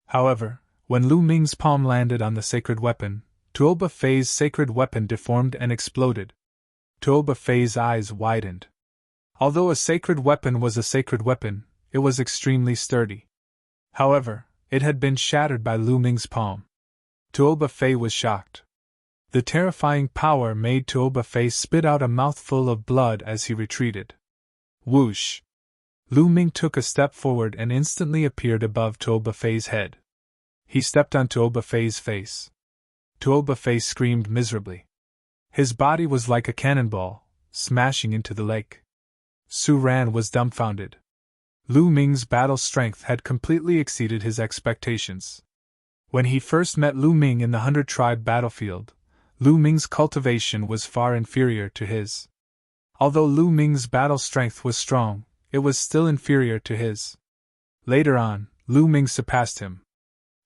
However, when Lu Ming's palm landed on the sacred weapon, Tuoba Fei's sacred weapon deformed and exploded. Tuoba Fei's eyes widened. Although a sacred weapon was a sacred weapon, it was extremely sturdy. However, it had been shattered by Lu Ming's palm. Tuoba Fei was shocked. The terrifying power made Tuoba Fei spit out a mouthful of blood as he retreated. Whoosh! Lu Ming took a step forward and instantly appeared above Tuoba Fei's head. He stepped on Tuoba Fei's face. Tuoba Fei screamed miserably. His body was like a cannonball, smashing into the lake. Su Ran was dumbfounded. Lu Ming's battle strength had completely exceeded his expectations. When he first met Lu Ming in the 100-tribe battlefield, Lu Ming's cultivation was far inferior to his. Although Lu Ming's battle strength was strong, it was still inferior to his. Later on, Lu Ming surpassed him.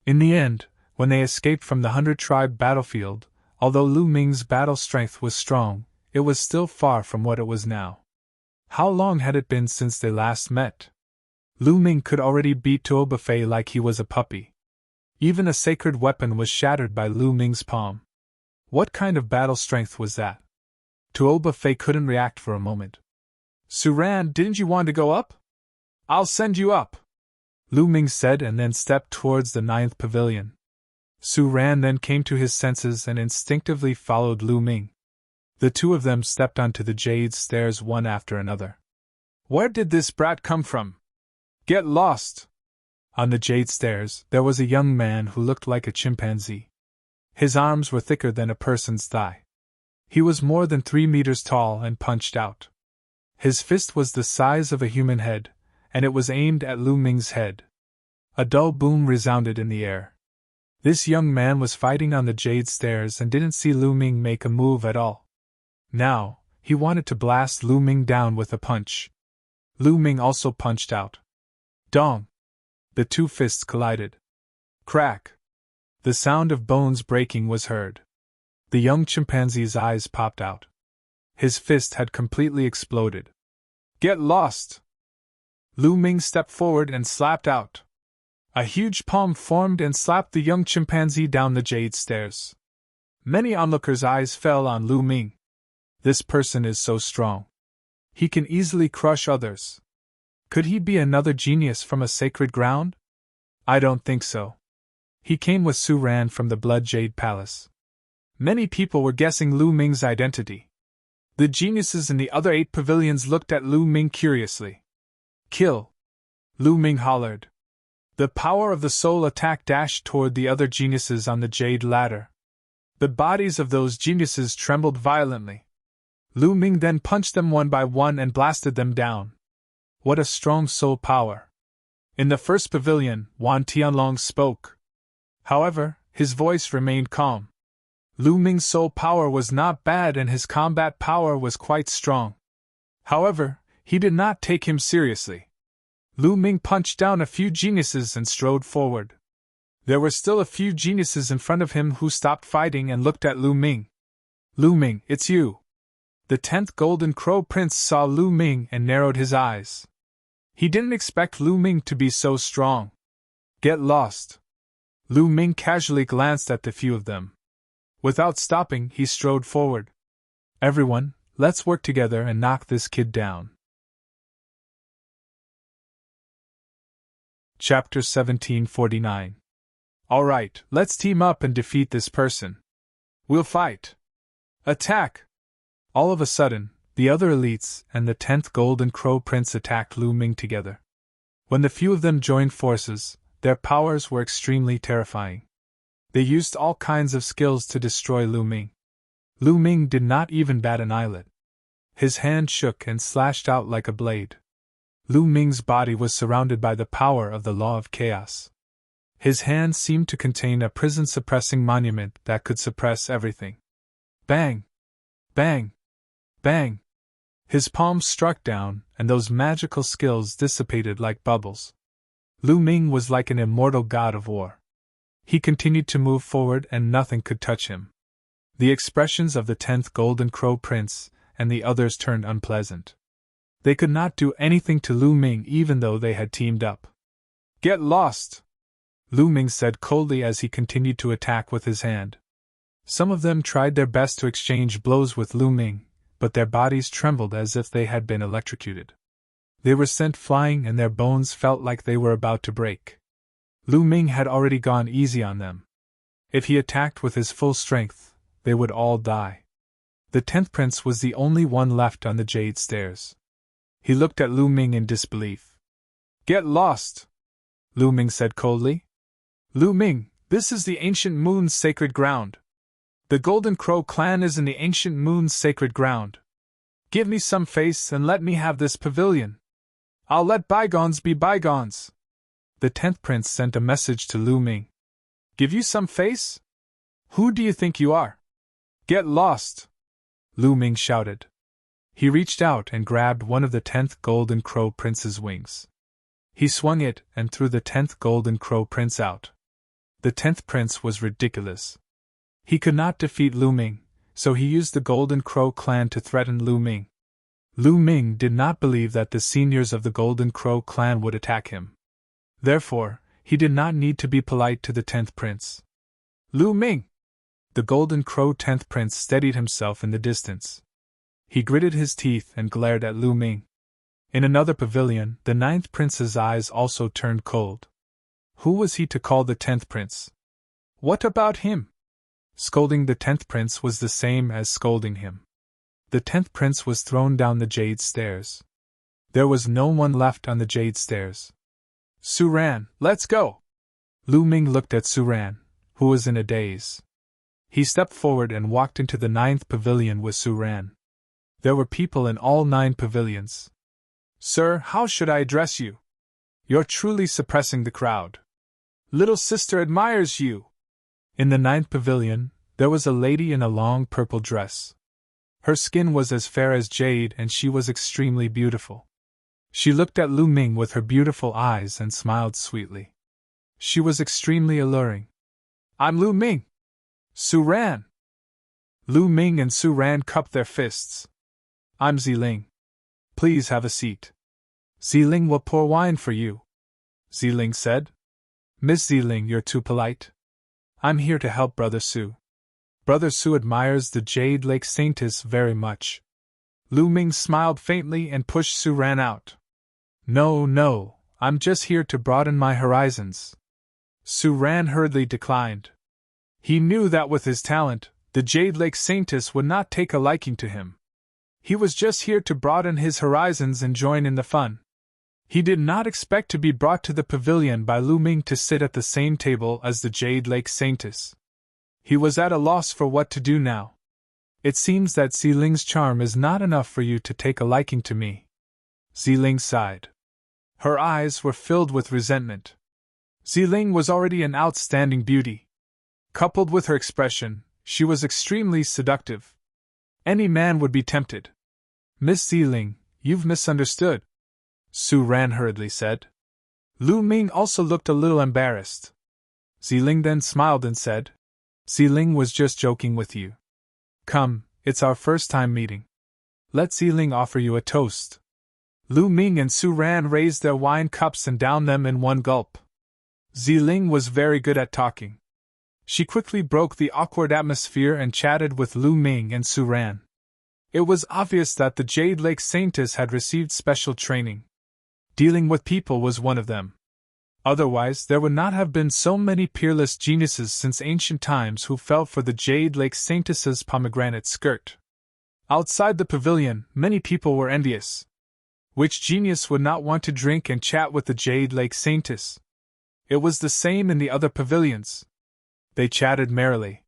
In the end, when they escaped from the 100-tribe battlefield, although Lu Ming's battle strength was strong, it was still far from what it was now. How long had it been since they last met? Lu Ming could already beat Tuo Buffet like he was a puppy. Even a sacred weapon was shattered by Lu Ming's palm. What kind of battle strength was that? Tuo Buffet couldn't react for a moment. Serene, didn't you want to go up? I'll send you up, Lu Ming said and then stepped towards the 9th pavilion. Serene then came to his senses and instinctively followed Lu Ming. The two of them stepped onto the jade stairs one after another. Where did this brat come from? Get lost! On the jade stairs, there was a young man who looked like a chimpanzee. His arms were thicker than a person's thigh. He was more than 3 meters tall and punched out. His fist was the size of a human head, and it was aimed at Lu Ming's head. A dull boom resounded in the air. This young man was fighting on the jade stairs and didn't see Lu Ming make a move at all. Now, he wanted to blast Lu Ming down with a punch. Lu Ming also punched out. Dong! The two fists collided. Crack! The sound of bones breaking was heard. The young chimpanzee's eyes popped out. His fist had completely exploded. Get lost! Lu Ming stepped forward and slapped out. A huge palm formed and slapped the young chimpanzee down the jade stairs. Many onlookers' eyes fell on Lu Ming. This person is so strong. He can easily crush others. Could he be another genius from a sacred ground? I don't think so. He came with Serene from the Blood Jade Palace. Many people were guessing Lu Ming's identity. The geniuses in the other 8 pavilions looked at Lu Ming curiously. Kill! Lu Ming hollered. The power of the soul attack dashed toward the other geniuses on the jade ladder. The bodies of those geniuses trembled violently. Lu Ming then punched them one by one and blasted them down. What a strong soul power! In the first pavilion, Wan Tianlong spoke. However, his voice remained calm. Lu Ming's soul power was not bad and his combat power was quite strong. However, he did not take him seriously. Lu Ming punched down a few geniuses and strode forward. There were still a few geniuses in front of him who stopped fighting and looked at Lu Ming. Lu Ming, it's you. The 10th Golden Crow Prince saw Lu Ming and narrowed his eyes. He didn't expect Lu Ming to be so strong. Get lost. Lu Ming casually glanced at the few of them. Without stopping, he strode forward. Everyone, let's work together and knock this kid down. Chapter 1749. Alright, let's team up and defeat this person. We'll fight. Attack! All of a sudden, the other elites and the 10th Golden Crow Prince attacked Lu Ming together. When the few of them joined forces, their powers were extremely terrifying. They used all kinds of skills to destroy Lu Ming. Lu Ming did not even bat an eyelid. His hand shook and slashed out like a blade. Lu Ming's body was surrounded by the power of the law of chaos. His hand seemed to contain a prison-suppressing monument that could suppress everything. Bang! Bang! Bang! His palms struck down, and those magical skills dissipated like bubbles. Lu Ming was like an immortal god of war. He continued to move forward and nothing could touch him. The expressions of the 10th Golden Crow Prince and the others turned unpleasant. They could not do anything to Lu Ming even though they had teamed up. Get lost! Lu Ming said coldly as he continued to attack with his hand. Some of them tried their best to exchange blows with Lu Ming, but their bodies trembled as if they had been electrocuted. They were sent flying and their bones felt like they were about to break. Lu Ming had already gone easy on them. If he attacked with his full strength, they would all die. The 10th Prince was the only one left on the jade stairs. He looked at Lu Ming in disbelief. Get lost! Lu Ming said coldly. Lu Ming, this is the Ancient Moon's sacred ground. The Golden Crow clan is in the Ancient Moon's sacred ground. Give me some face and let me have this pavilion. I'll let bygones be bygones. The 10th Prince sent a message to Lu Ming. Give you some face? Who do you think you are? Get lost! Lu Ming shouted. He reached out and grabbed one of the 10th Golden Crow Prince's wings. He swung it and threw the 10th Golden Crow Prince out. The 10th Prince was ridiculous. He could not defeat Lu Ming, so he used the Golden Crow clan to threaten Lu Ming. Lu Ming did not believe that the seniors of the Golden Crow clan would attack him. Therefore, he did not need to be polite to the 10th Prince. Lu Ming! The Golden Crow 10th Prince steadied himself in the distance. He gritted his teeth and glared at Lu Ming. In another pavilion, the 9th Prince's eyes also turned cold. Who was he to call the 10th Prince? What about him? Scolding the 10th Prince was the same as scolding him. The 10th Prince was thrown down the jade stairs. There was no one left on the jade stairs. Serene, let's go! Lu Ming looked at Serene, who was in a daze. He stepped forward and walked into the 9th pavilion with Serene. There were people in all 9 pavilions. Sir, how should I address you? You're truly suppressing the crowd. Little sister admires you. In the 9th pavilion, there was a lady in a long purple dress. Her skin was as fair as jade and she was extremely beautiful. She looked at Lu Ming with her beautiful eyes and smiled sweetly. She was extremely alluring. I'm Lu Ming. Serene. Lu Ming and Serene cupped their fists. I'm Ziling. Please have a seat. Ziling will pour wine for you. Ziling said. Miss Ziling, you're too polite. I'm here to help Brother Su. Brother Su admires the Jade Lake Saintess very much. Lu Ming smiled faintly and pushed Serene out. No, I'm just here to broaden my horizons. Serene hurriedly declined. He knew that with his talent, the Jade Lake Saintess would not take a liking to him. He was just here to broaden his horizons and join in the fun. He did not expect to be brought to the pavilion by Lu Ming to sit at the same table as the Jade Lake Saintess. He was at a loss for what to do now. It seems that Ziling's charm is not enough for you to take a liking to me. Ziling sighed. Her eyes were filled with resentment. Ziling was already an outstanding beauty. Coupled with her expression, she was extremely seductive. Any man would be tempted. Miss Ziling, you've misunderstood, Serene hurriedly said. Lu Ming also looked a little embarrassed. Ziling then smiled and said, Ziling was just joking with you. Come, it's our first time meeting. Let Ziling offer you a toast. Lu Ming and Serene raised their wine cups and downed them in one gulp. Ziling was very good at talking. She quickly broke the awkward atmosphere and chatted with Lu Ming and Serene. It was obvious that the Jade Lake Saintess had received special training. Dealing with people was one of them. Otherwise, there would not have been so many peerless geniuses since ancient times who fell for the Jade Lake Saintess's pomegranate skirt. Outside the pavilion, many people were envious. Which genius would not want to drink and chat with the Jade Lake Saintess? It was the same in the other pavilions. They chatted merrily.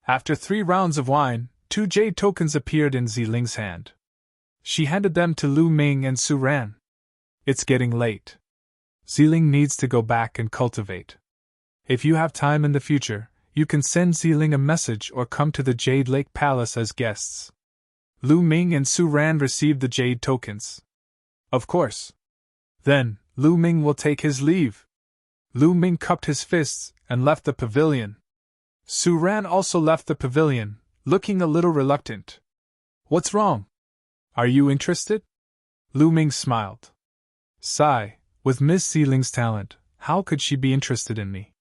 After 3 rounds of wine, 2 jade tokens appeared in Ziling's hand. She handed them to Lu Ming and Serene. It's getting late. Ziling needs to go back and cultivate. If you have time in the future, you can send Ziling a message or come to the Jade Lake Palace as guests. Lu Ming and Serene received the jade tokens. Of course. Then, Lu Ming will take his leave. Lu Ming cupped his fists and left the pavilion. Serene also left the pavilion, looking a little reluctant. What's wrong? Are you interested? Lu Ming smiled. Sigh, with Miss Ziling's talent, how could she be interested in me?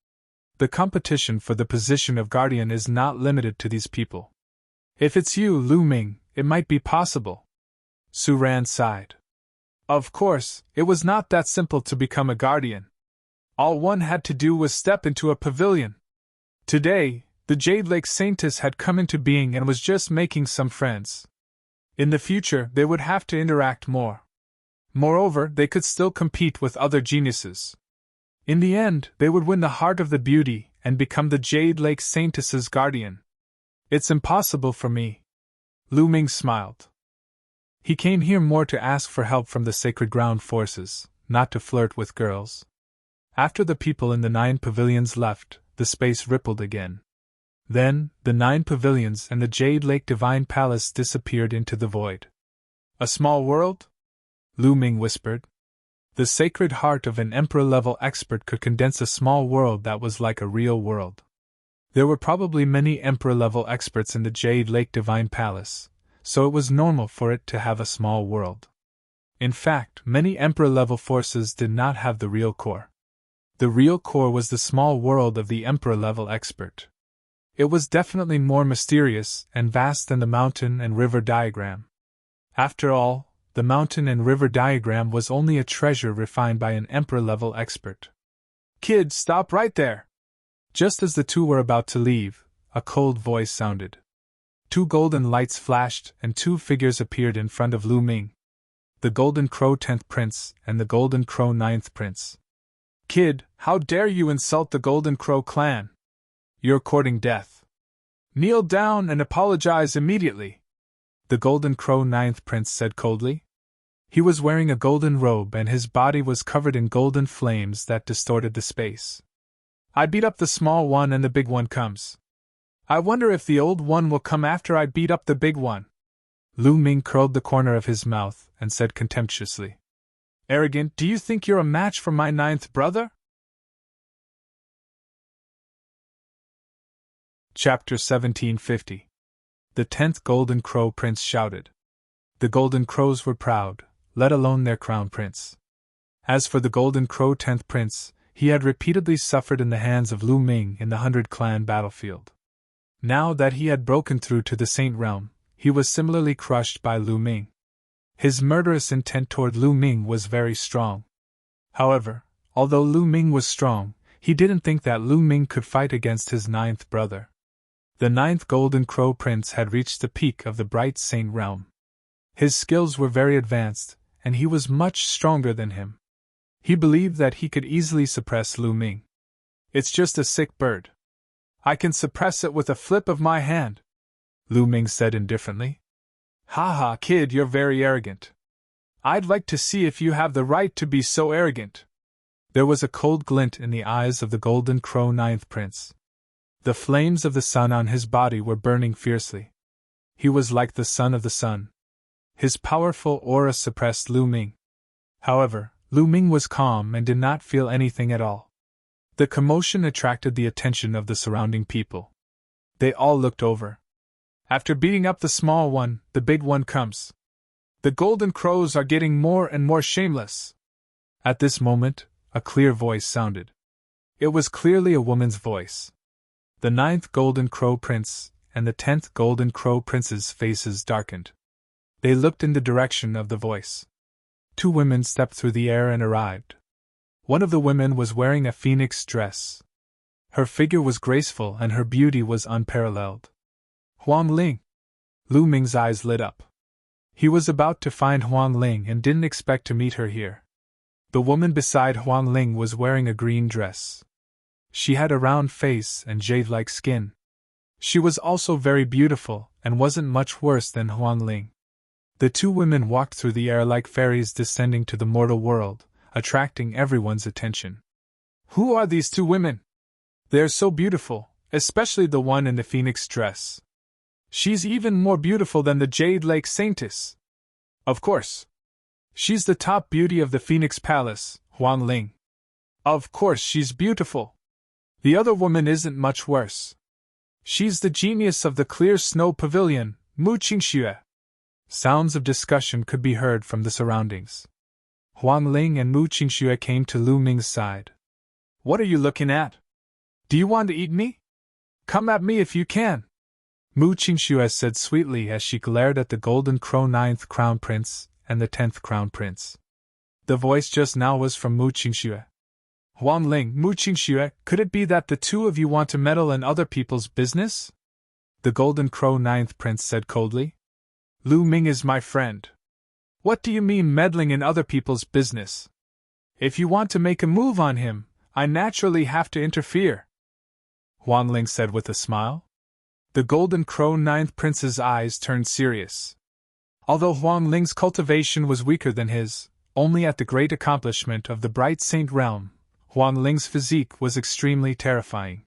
The competition for the position of guardian is not limited to these people. If it's you, Lu Ming, it might be possible. Serene sighed. Of course, it was not that simple to become a guardian. All one had to do was step into a pavilion. Today, the Jade Lake Saintess had come into being and was just making some friends. In the future, they would have to interact more. Moreover, they could still compete with other geniuses. In the end, they would win the heart of the beauty and become the Jade Lake Saintess's guardian. It's impossible for me. Lu Ming smiled. He came here more to ask for help from the Sacred Ground forces, not to flirt with girls. After the people in the 9 pavilions left, the space rippled again. Then, the 9 pavilions and the Jade Lake Divine Palace disappeared into the void. A small world? Lu Ming whispered. The Sacred Heart of an Emperor-level expert could condense a small world that was like a real world. There were probably many Emperor-level experts in the Jade Lake Divine Palace, so it was normal for it to have a small world. In fact, many Emperor-level forces did not have the real core. The real core was the small world of the Emperor-level expert. It was definitely more mysterious and vast than the mountain and river diagram. After all, the mountain and river diagram was only a treasure refined by an Emperor-level expert. Kid, stop right there! Just as the two were about to leave, a cold voice sounded. Two golden lights flashed and two figures appeared in front of Lu Ming. The Golden Crow 10th Prince and the Golden Crow 9th Prince. Kid, how dare you insult the Golden Crow clan? You're courting death. Kneel down and apologize immediately, the Golden Crow 9th Prince said coldly. He was wearing a golden robe and his body was covered in golden flames that distorted the space. I beat up the small one and the big one comes. I wonder if the old one will come after I beat up the big one. Lu Ming curled the corner of his mouth and said contemptuously. Arrogant, do you think you're a match for my 9th brother? Chapter 1750. The 10th Golden Crow Prince shouted. The Golden Crows were proud, let alone their crown prince. As for the Golden Crow 10th Prince, he had repeatedly suffered in the hands of Lu Ming in the 100-clan battlefield. Now that he had broken through to the Saint Realm, he was similarly crushed by Lu Ming. His murderous intent toward Lu Ming was very strong. However, although Lu Ming was strong, he didn't think that Lu Ming could fight against his 9th brother. The 9th Golden Crow Prince had reached the peak of the bright Saint Realm. His skills were very advanced, and he was much stronger than him. He believed that he could easily suppress Lu Ming. It's just a sick bird. I can suppress it with a flip of my hand, Lu Ming said indifferently. Ha ha, kid, you're very arrogant. I'd like to see if you have the right to be so arrogant. There was a cold glint in the eyes of the Golden Crow 9th Prince. The flames of the sun on his body were burning fiercely. He was like the son of the sun. His powerful aura suppressed Lu Ming. However, Lu Ming was calm and did not feel anything at all. The commotion attracted the attention of the surrounding people. They all looked over. After beating up the small one, the big one comes. The Golden Crows are getting more and more shameless. At this moment, a clear voice sounded. It was clearly a woman's voice. The 9th Golden Crow Prince and the 10th Golden Crow Prince's faces darkened. They looked in the direction of the voice. Two women stepped through the air and arrived. One of the women was wearing a phoenix dress. Her figure was graceful and her beauty was unparalleled. Huang Ling. Lu Ming's eyes lit up. He was about to find Huang Ling and didn't expect to meet her here. The woman beside Huang Ling was wearing a green dress. She had a round face and jade-like skin. She was also very beautiful and wasn't much worse than Huang Ling. The two women walked through the air like fairies descending to the mortal world, attracting everyone's attention. Who are these two women? They're so beautiful, especially the one in the phoenix dress. She's even more beautiful than the Jade Lake Saintess. Of course. She's the top beauty of the Phoenix Palace, Huang Ling. Of course she's beautiful. The other woman isn't much worse. She's the genius of the Clear Snow Pavilion, Mu Qingxue. Sounds of discussion could be heard from the surroundings. Huang Ling and Mu Qingxue came to Lu Ming's side. What are you looking at? Do you want to eat me? Come at me if you can. Mu Qingxue said sweetly as she glared at the Golden Crow 9th Crown Prince and the 10th Crown Prince. The voice just now was from Mu Qingxue. Huang Ling, Mu Qingxue, could it be that the two of you want to meddle in other people's business? The Golden Crow 9th Prince said coldly. Lu Ming is my friend. What do you mean meddling in other people's business? If you want to make a move on him, I naturally have to interfere, Huang Ling said with a smile. The Golden Crow 9th Prince's eyes turned serious. Although Huang Ling's cultivation was weaker than his, only at the great accomplishment of the Bright Saint Realm, Huang Ling's physique was extremely terrifying.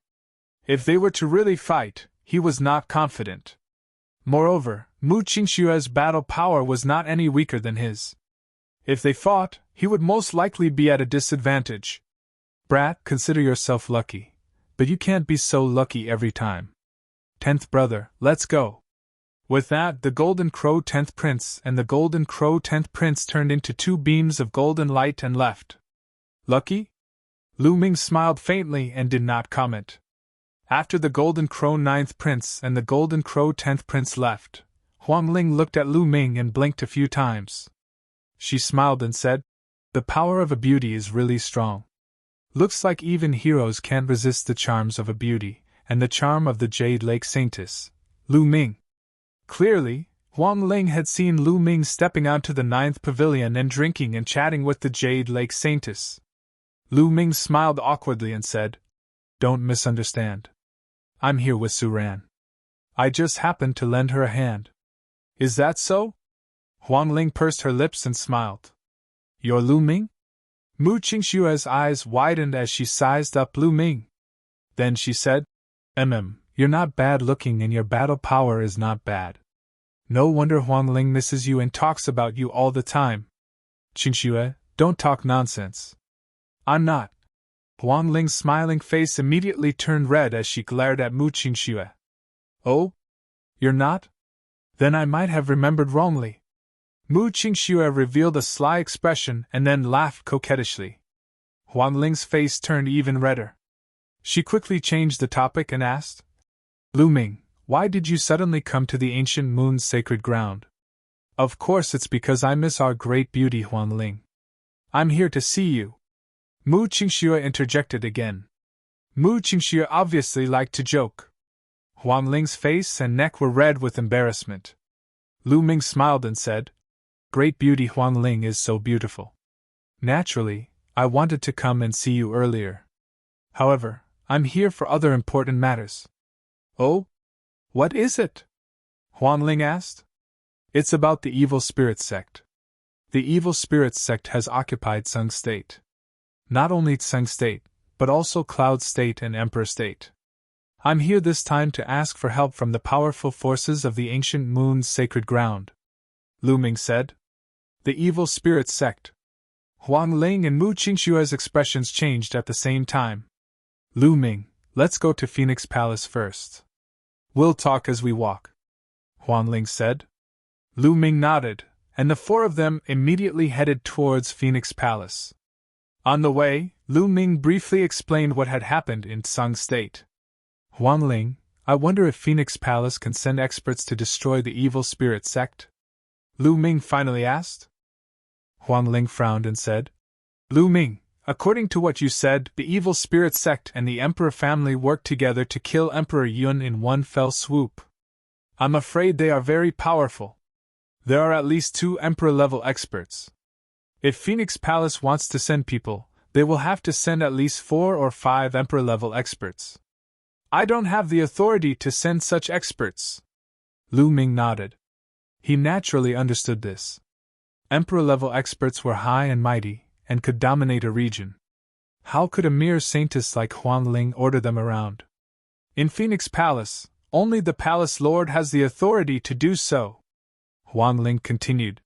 If they were to really fight, he was not confident. Moreover, Mu Qingshue's battle power was not any weaker than his. If they fought, he would most likely be at a disadvantage. Brat, consider yourself lucky, but you can't be so lucky every time. 10th brother, let's go. With that, the Golden Crow 10th Prince and the Golden Crow 10th Prince turned into two beams of golden light and left. Lucky? Lu Ming smiled faintly and did not comment. After the Golden Crow 9th Prince and the Golden Crow 10th Prince left, Huang Ling looked at Lu Ming and blinked a few times. She smiled and said, "The power of a beauty is really strong. Looks like even heroes can't resist the charms of a beauty, and the charm of the Jade Lake Saintess, Lu Ming." Clearly, Huang Ling had seen Lu Ming stepping out to the 9th pavilion and drinking and chatting with the Jade Lake Saintess. Lu Ming smiled awkwardly and said, "Don't misunderstand. I'm here with Suran. I just happened to lend her a hand." "Is that so?" Huang Ling pursed her lips and smiled. "You're Lu Ming?" Mu Qingshue's eyes widened as she sized up Lu Ming. Then she said, You're not bad looking and your battle power is not bad. No wonder Huang Ling misses you and talks about you all the time." "Qingxue, don't talk nonsense." "I'm not." Huang Ling's smiling face immediately turned red as she glared at Mu Qingxue. "Oh? You're not? Then I might have remembered wrongly." Mu Qingxue revealed a sly expression and then laughed coquettishly. Huang Ling's face turned even redder. She quickly changed the topic and asked, "Lu Ming, why did you suddenly come to the ancient moon's sacred ground?" "Of course it's because I miss our great beauty, Huang Ling. I'm here to see you." Mu Qingxue interjected again. Mu Qingxue obviously liked to joke. Huang Ling's face and neck were red with embarrassment. Lu Ming smiled and said, "Great beauty Huang Ling is so beautiful. Naturally, I wanted to come and see you earlier. However, I'm here for other important matters." "Oh? What is it?" Huang Ling asked. "It's about the evil spirit sect. The evil spirit sect has occupied Sung State. Not only Tsung State, but also Cloud State and Emperor State. I'm here this time to ask for help from the powerful forces of the ancient moon's sacred ground," Lu Ming said. "The evil spirit sect." Huang Ling and Mu Qingshue's expressions changed at the same time. "Lu Ming, let's go to Phoenix Palace first. We'll talk as we walk," Huang Ling said. Lu Ming nodded, and the four of them immediately headed towards Phoenix Palace. On the way, Lu Ming briefly explained what had happened in Tsung State. "Huang Ling, I wonder if Phoenix Palace can send experts to destroy the evil spirit sect?" Lu Ming finally asked. Huang Ling frowned and said, "Lu Ming, according to what you said, the evil spirit sect and the Emperor family worked together to kill Emperor Yun in one fell swoop. I'm afraid they are very powerful. There are at least 2 Emperor-level experts. If Phoenix Palace wants to send people, they will have to send at least 4 or 5 Emperor-level experts. I don't have the authority to send such experts." Lu Ming nodded. He naturally understood this. Emperor-level experts were high and mighty, and could dominate a region. How could a mere saintess like Huang Ling order them around? In Phoenix Palace, only the Palace Lord has the authority to do so. Huang Ling continued.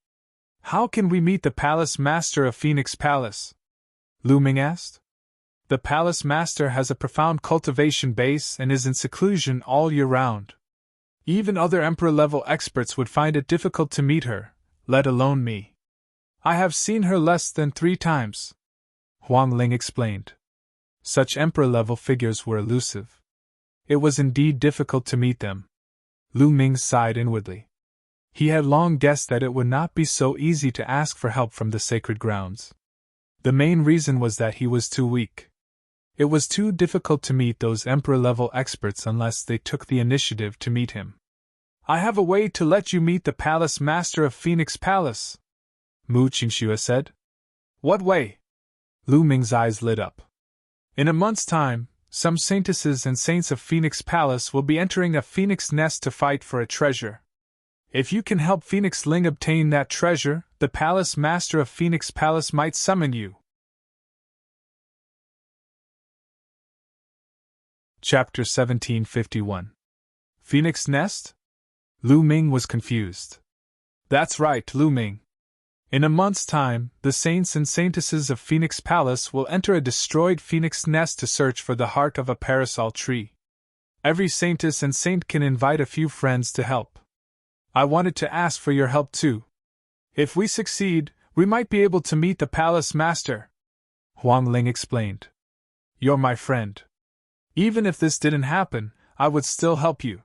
"How can we meet the Palace Master of Phoenix Palace?" Lu Ming asked. "The Palace Master has a profound cultivation base and is in seclusion all year round. Even other Emperor-level experts would find it difficult to meet her, let alone me. I have seen her less than 3 times," Huang Ling explained. Such Emperor-level figures were elusive. It was indeed difficult to meet them. Lu Ming sighed inwardly. He had long guessed that it would not be so easy to ask for help from the sacred grounds. The main reason was that he was too weak. It was too difficult to meet those Emperor-level experts unless they took the initiative to meet him. "I have a way to let you meet the Palace Master of Phoenix Palace," Mu Qingxue said. "What way?" Lu Ming's eyes lit up. "In a month's time, some saintesses and saints of Phoenix Palace will be entering a phoenix nest to fight for a treasure. If you can help Phoenix Ling obtain that treasure, the Palace Master of Phoenix Palace might summon you." Chapter 1751. Phoenix Nest? Lu Ming was confused. That's right, Lu Ming. In a month's time, the saints and saintesses of Phoenix Palace will enter a destroyed phoenix nest to search for the heart of a parasol tree. Every saintess and saint can invite a few friends to help. I wanted to ask for your help too. If we succeed, we might be able to meet the palace master, Huang Ling explained. You're my friend. Even if this didn't happen, I would still help you.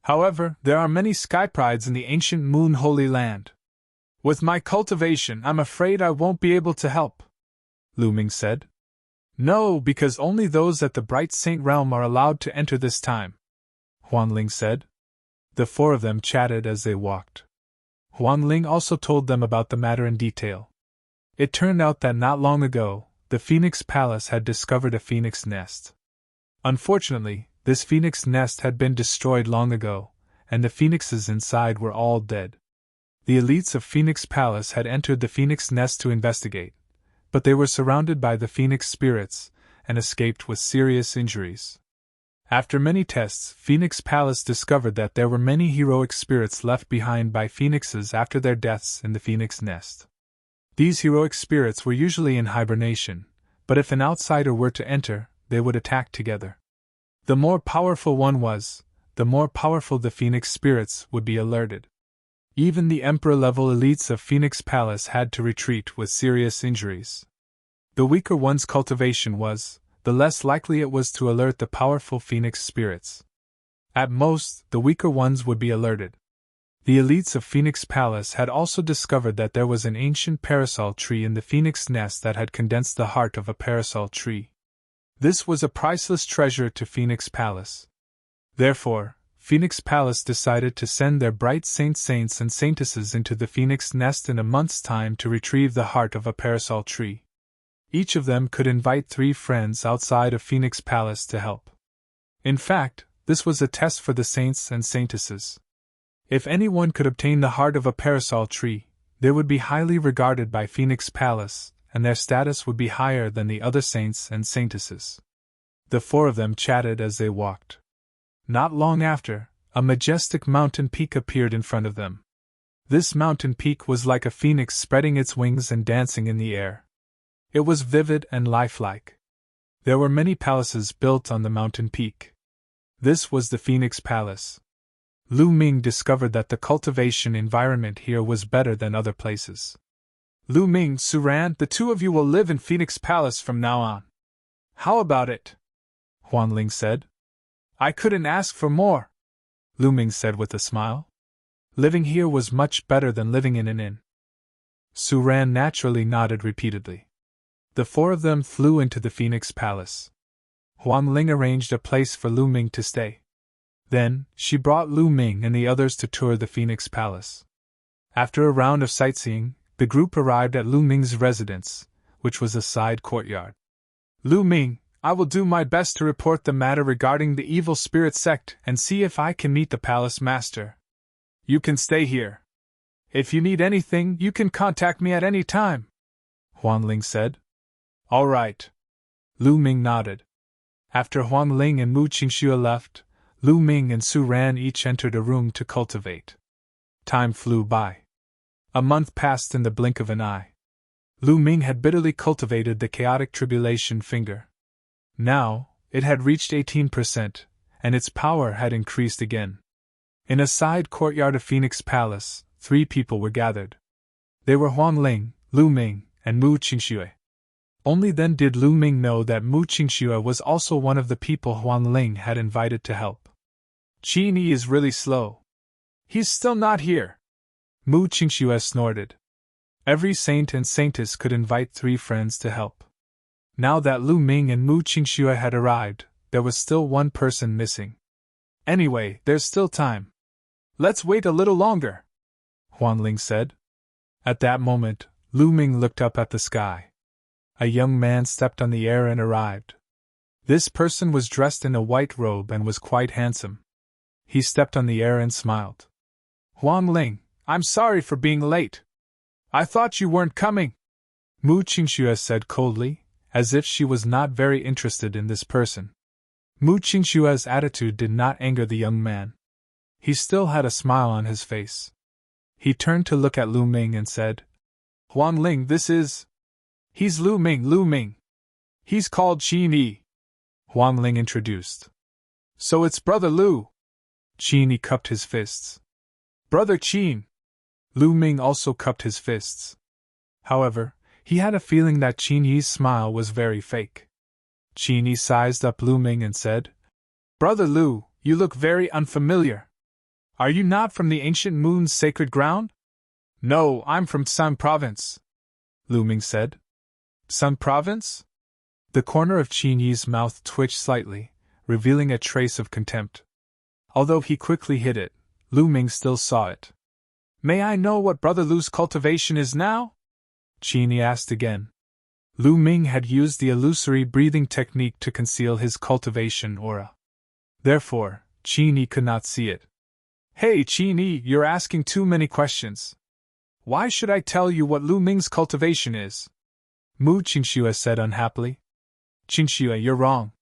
However, there are many sky prides in the ancient Moon Holy Land. With my cultivation, I'm afraid I won't be able to help, Lu Ming said. No, because only those at the Bright Saint Realm are allowed to enter this time, Huang Ling said. The four of them chatted as they walked. Huang Ling also told them about the matter in detail. It turned out that not long ago, the Phoenix Palace had discovered a phoenix nest. Unfortunately, this phoenix nest had been destroyed long ago, and the phoenixes inside were all dead. The elites of Phoenix Palace had entered the phoenix nest to investigate, but they were surrounded by the phoenix spirits and escaped with serious injuries. After many tests, Phoenix Palace discovered that there were many heroic spirits left behind by phoenixes after their deaths in the phoenix nest. These heroic spirits were usually in hibernation, but if an outsider were to enter, they would attack together. The more powerful one was, the more powerful the phoenix spirits would be alerted. Even the emperor-level elites of Phoenix Palace had to retreat with serious injuries. The weaker one's cultivation was, the less likely it was to alert the powerful phoenix spirits. At most, the weaker ones would be alerted. The elites of Phoenix Palace had also discovered that there was an ancient parasol tree in the phoenix nest that had condensed the heart of a parasol tree. This was a priceless treasure to Phoenix Palace. Therefore, Phoenix Palace decided to send their bright saints and saintesses into the phoenix nest in a month's time to retrieve the heart of a parasol tree. Each of them could invite 3 friends outside of Phoenix Palace to help. In fact, this was a test for the saints and saintesses. If anyone could obtain the heart of a parasol tree, they would be highly regarded by Phoenix Palace, and their status would be higher than the other saints and saintesses. The 4 of them chatted as they walked. Not long after, a majestic mountain peak appeared in front of them. This mountain peak was like a phoenix spreading its wings and dancing in the air. It was vivid and lifelike. There were many palaces built on the mountain peak. This was the Phoenix Palace. Lu Ming discovered that the cultivation environment here was better than other places. Lu Ming, Suran, the 2 of you will live in Phoenix Palace from now on. How about it? Huang Ling said. I couldn't ask for more, Lu Ming said with a smile. Living here was much better than living in an inn. Suran naturally nodded repeatedly. The 4 of them flew into the Phoenix Palace. Huang Ling arranged a place for Lu Ming to stay. Then, she brought Lu Ming and the others to tour the Phoenix Palace. After a round of sightseeing, the group arrived at Lu Ming's residence, which was a side courtyard. Lu Ming, I will do my best to report the matter regarding the evil spirit sect and see if I can meet the palace master. You can stay here. If you need anything, you can contact me at any time, Huang Ling said. All right. Lu Ming nodded. After Huang Ling and Mu Qingxue left, Lu Ming and Su Ran each entered a room to cultivate. Time flew by. A month passed in the blink of an eye. Lu Ming had bitterly cultivated the chaotic tribulation finger. Now, it had reached 18%, and its power had increased again. In a side courtyard of Phoenix Palace, 3 people were gathered. They were Huang Ling, Lu Ming, and Mu Qingxue. Only then did Lu Ming know that Mu Qingxue was also one of the people Huang Ling had invited to help. Qin Yi is really slow. He's still not here. Mu Qingxue snorted. Every saint and saintess could invite 3 friends to help. Now that Lu Ming and Mu Qingxue had arrived, there was still one person missing. Anyway, there's still time. Let's wait a little longer, Huang Ling said. At that moment, Lu Ming looked up at the sky. A young man stepped on the air and arrived. This person was dressed in a white robe and was quite handsome. He stepped on the air and smiled. Huang Ling, I'm sorry for being late. I thought you weren't coming, Mu Qingxue said coldly, as if she was not very interested in this person. Mu Qingxue's attitude did not anger the young man. He still had a smile on his face. He turned to look at Lu Ming and said, Huang Ling, this is... He's Lu Ming, Lu Ming. He's called Qin Yi. Huang Ling introduced. So it's Brother Lu. Qin Yi cupped his fists. Brother Qin. Lu Ming also cupped his fists. However, he had a feeling that Qin Yi's smile was very fake. Qin Yi sized up Lu Ming and said, Brother Lu, you look very unfamiliar. Are you not from the ancient moon's sacred ground? No, I'm from San Province, Lu Ming said. San Province? The corner of Qin Yi's mouth twitched slightly, revealing a trace of contempt. Although he quickly hid it, Lu Ming still saw it. May I know what Brother Lu's cultivation is now? Qin Yi asked again. Lu Ming had used the illusory breathing technique to conceal his cultivation aura. Therefore, Qin Yi could not see it. Hey Qin Yi, you're asking too many questions. Why should I tell you what Lu Ming's cultivation is? Mu Qingxue said unhappily. Qingxue, you're wrong.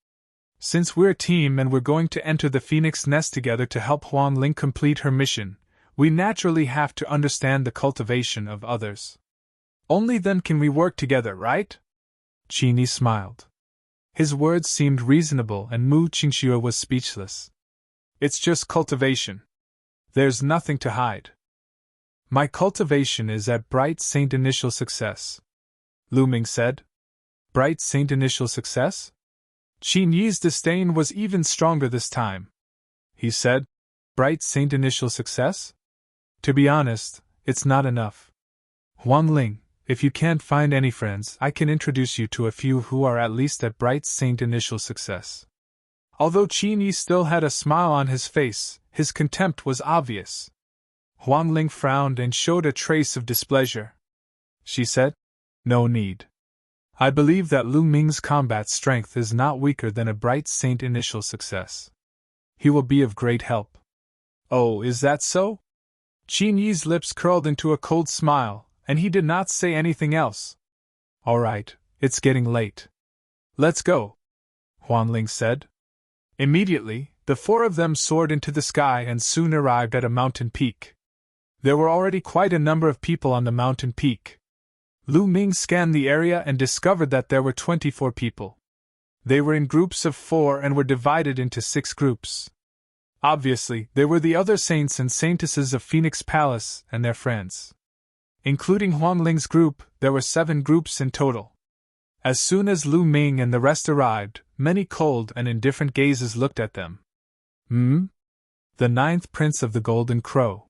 Since we're a team and we're going to enter the Phoenix Nest together to help Huang Ling complete her mission, we naturally have to understand the cultivation of others. Only then can we work together, right? Qin Yi smiled. His words seemed reasonable and Mu Qingxue was speechless. It's just cultivation. There's nothing to hide. My cultivation is at Bright Saint Initial Success, Lu Ming said. Bright Saint Initial Success? Qin Yi's disdain was even stronger this time. He said, Bright Saint Initial Success? To be honest, it's not enough. Huang Ling, if you can't find any friends, I can introduce you to a few who are at least at Bright Saint Initial Success. Although Qin Yi still had a smile on his face, his contempt was obvious. Huang Ling frowned and showed a trace of displeasure. She said, No need. I believe that Lu Ming's combat strength is not weaker than a Bright Saint Initial Success. He will be of great help. Oh, is that so? Qin Yi's lips curled into a cold smile, and he did not say anything else. All right, it's getting late. Let's go, Huang Ling said. Immediately, the four of them soared into the sky and soon arrived at a mountain peak. There were already quite a number of people on the mountain peak. Lu Ming scanned the area and discovered that there were 24 people. They were in groups of 4 and were divided into 6 groups. Obviously, they were the other saints and saintesses of Phoenix Palace and their friends. Including Huang Ling's group, there were 7 groups in total. As soon as Lu Ming and the rest arrived, many cold and indifferent gazes looked at them. The 9th Prince of the Golden Crow.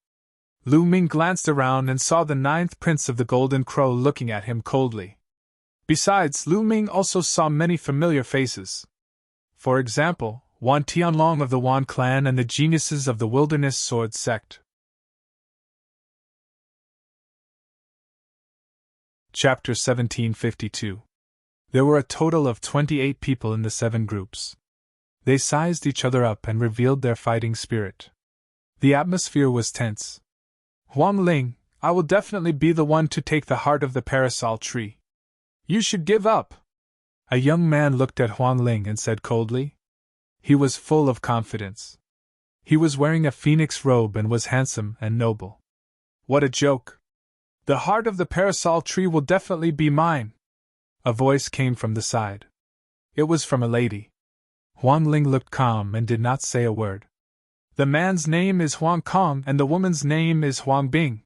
Lu Ming glanced around and saw the 9th Prince of the Golden Crow looking at him coldly. Besides, Lu Ming also saw many familiar faces. For example, Wan Tianlong of the Wan clan and the geniuses of the Wilderness Sword sect. Chapter 1752. There were a total of 28 people in the 7 groups. They sized each other up and revealed their fighting spirit. The atmosphere was tense. Huang Ling, I will definitely be the one to take the heart of the parasol tree. You should give up. A young man looked at Huang Ling and said coldly. He was full of confidence. He was wearing a phoenix robe and was handsome and noble. What a joke! The heart of the parasol tree will definitely be mine. A voice came from the side. It was from a lady. Huang Ling looked calm and did not say a word. The man's name is Huang Kong and the woman's name is Huang Bing.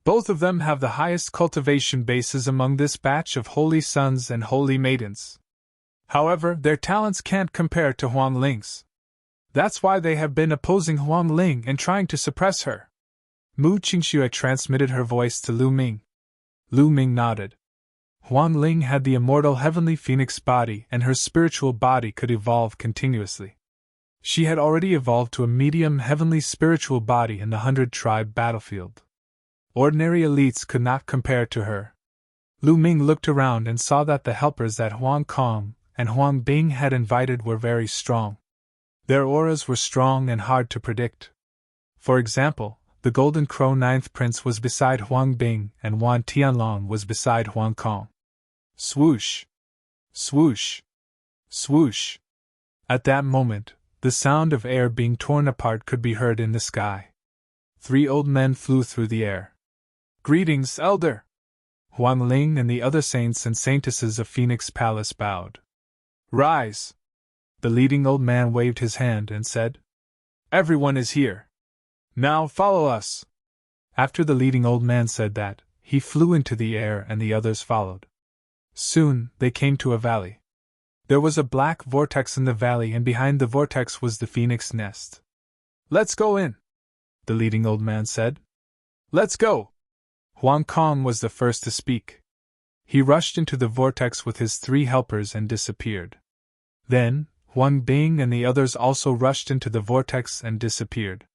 Both of them have the highest cultivation bases among this batch of holy sons and holy maidens. However, their talents can't compare to Huang Ling's. That's why they have been opposing Huang Ling and trying to suppress her. Mu Qingxue transmitted her voice to Lu Ming. Lu Ming nodded. Huang Ling had the immortal heavenly phoenix body and her spiritual body could evolve continuously. She had already evolved to a medium heavenly spiritual body in the 100-tribe battlefield. Ordinary elites could not compare to her. Lu Ming looked around and saw that the helpers that Huang Kong and Huang Bing had invited were very strong. Their auras were strong and hard to predict. For example, the Golden Crow 9th Prince was beside Huang Bing and Wan Tianlong was beside Huang Kong. Swoosh! Swoosh! Swoosh! At that moment, The sound of air being torn apart could be heard in the sky. 3 old men flew through the air. "Greetings, Elder!" Huang Ling and the other saints and saintesses of Phoenix Palace bowed. "Rise!" The leading old man waved his hand and said, "Everyone is here. Now follow us." After the leading old man said that, he flew into the air and the others followed. Soon, they came to a valley. There was a black vortex in the valley, and behind the vortex was the phoenix nest. "Let's go in," the leading old man said. "Let's go!" Huang Kong was the first to speak. He rushed into the vortex with his 3 helpers and disappeared. Then, Huang Bing and the others also rushed into the vortex and disappeared.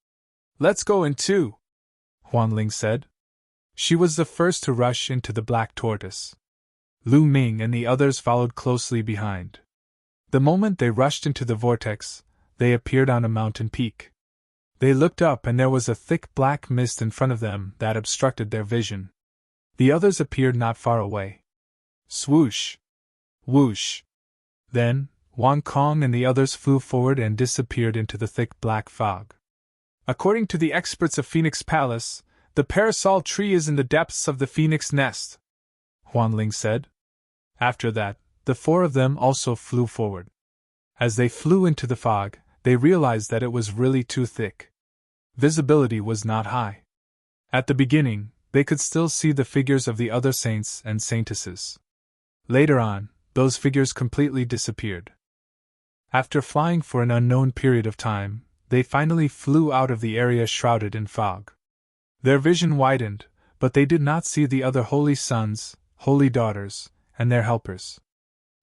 "Let's go in too," Huang Ling said. She was the first to rush into the black tortoise. Lu Ming and the others followed closely behind. The moment they rushed into the vortex, they appeared on a mountain peak. They looked up and there was a thick black mist in front of them that obstructed their vision. The others appeared not far away. Swoosh! Whoosh! Then, Huang Kong and the others flew forward and disappeared into the thick black fog. "According to the experts of Phoenix Palace, the parasol tree is in the depths of the phoenix nest," Huang Ling said. After that, the 4 of them also flew forward. As they flew into the fog, they realized that it was really too thick. Visibility was not high. At the beginning, they could still see the figures of the other saints and saintesses. Later on, those figures completely disappeared. After flying for an unknown period of time, they finally flew out of the area shrouded in fog. Their vision widened, but they did not see the other holy sons, holy daughters, and their helpers.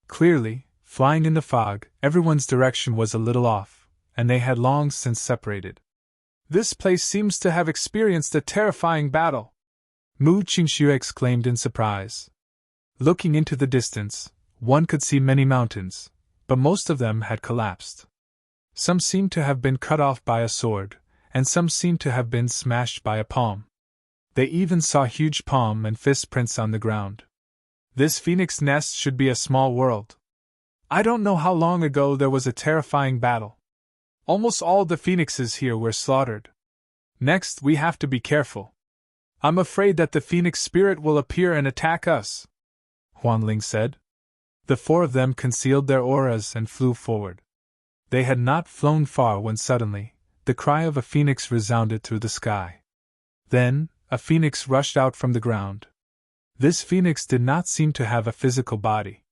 Clearly, flying in the fog, everyone's direction was a little off, and they had long since separated. "This place seems to have experienced a terrifying battle," Mu Qingxue exclaimed in surprise. Looking into the distance, one could see many mountains, but most of them had collapsed. Some seemed to have been cut off by a sword, and some seemed to have been smashed by a palm. They even saw huge palm and fist prints on the ground. This phoenix nest should be a small world. I don't know how long ago there was a terrifying battle. Almost all the phoenixes here were slaughtered. Next, we have to be careful. I'm afraid that the phoenix spirit will appear and attack us, Huang Ling said. The 4 of them concealed their auras and flew forward. They had not flown far when suddenly, the cry of a phoenix resounded through the sky. Then, a phoenix rushed out from the ground. This phoenix did not seem to have a physical body.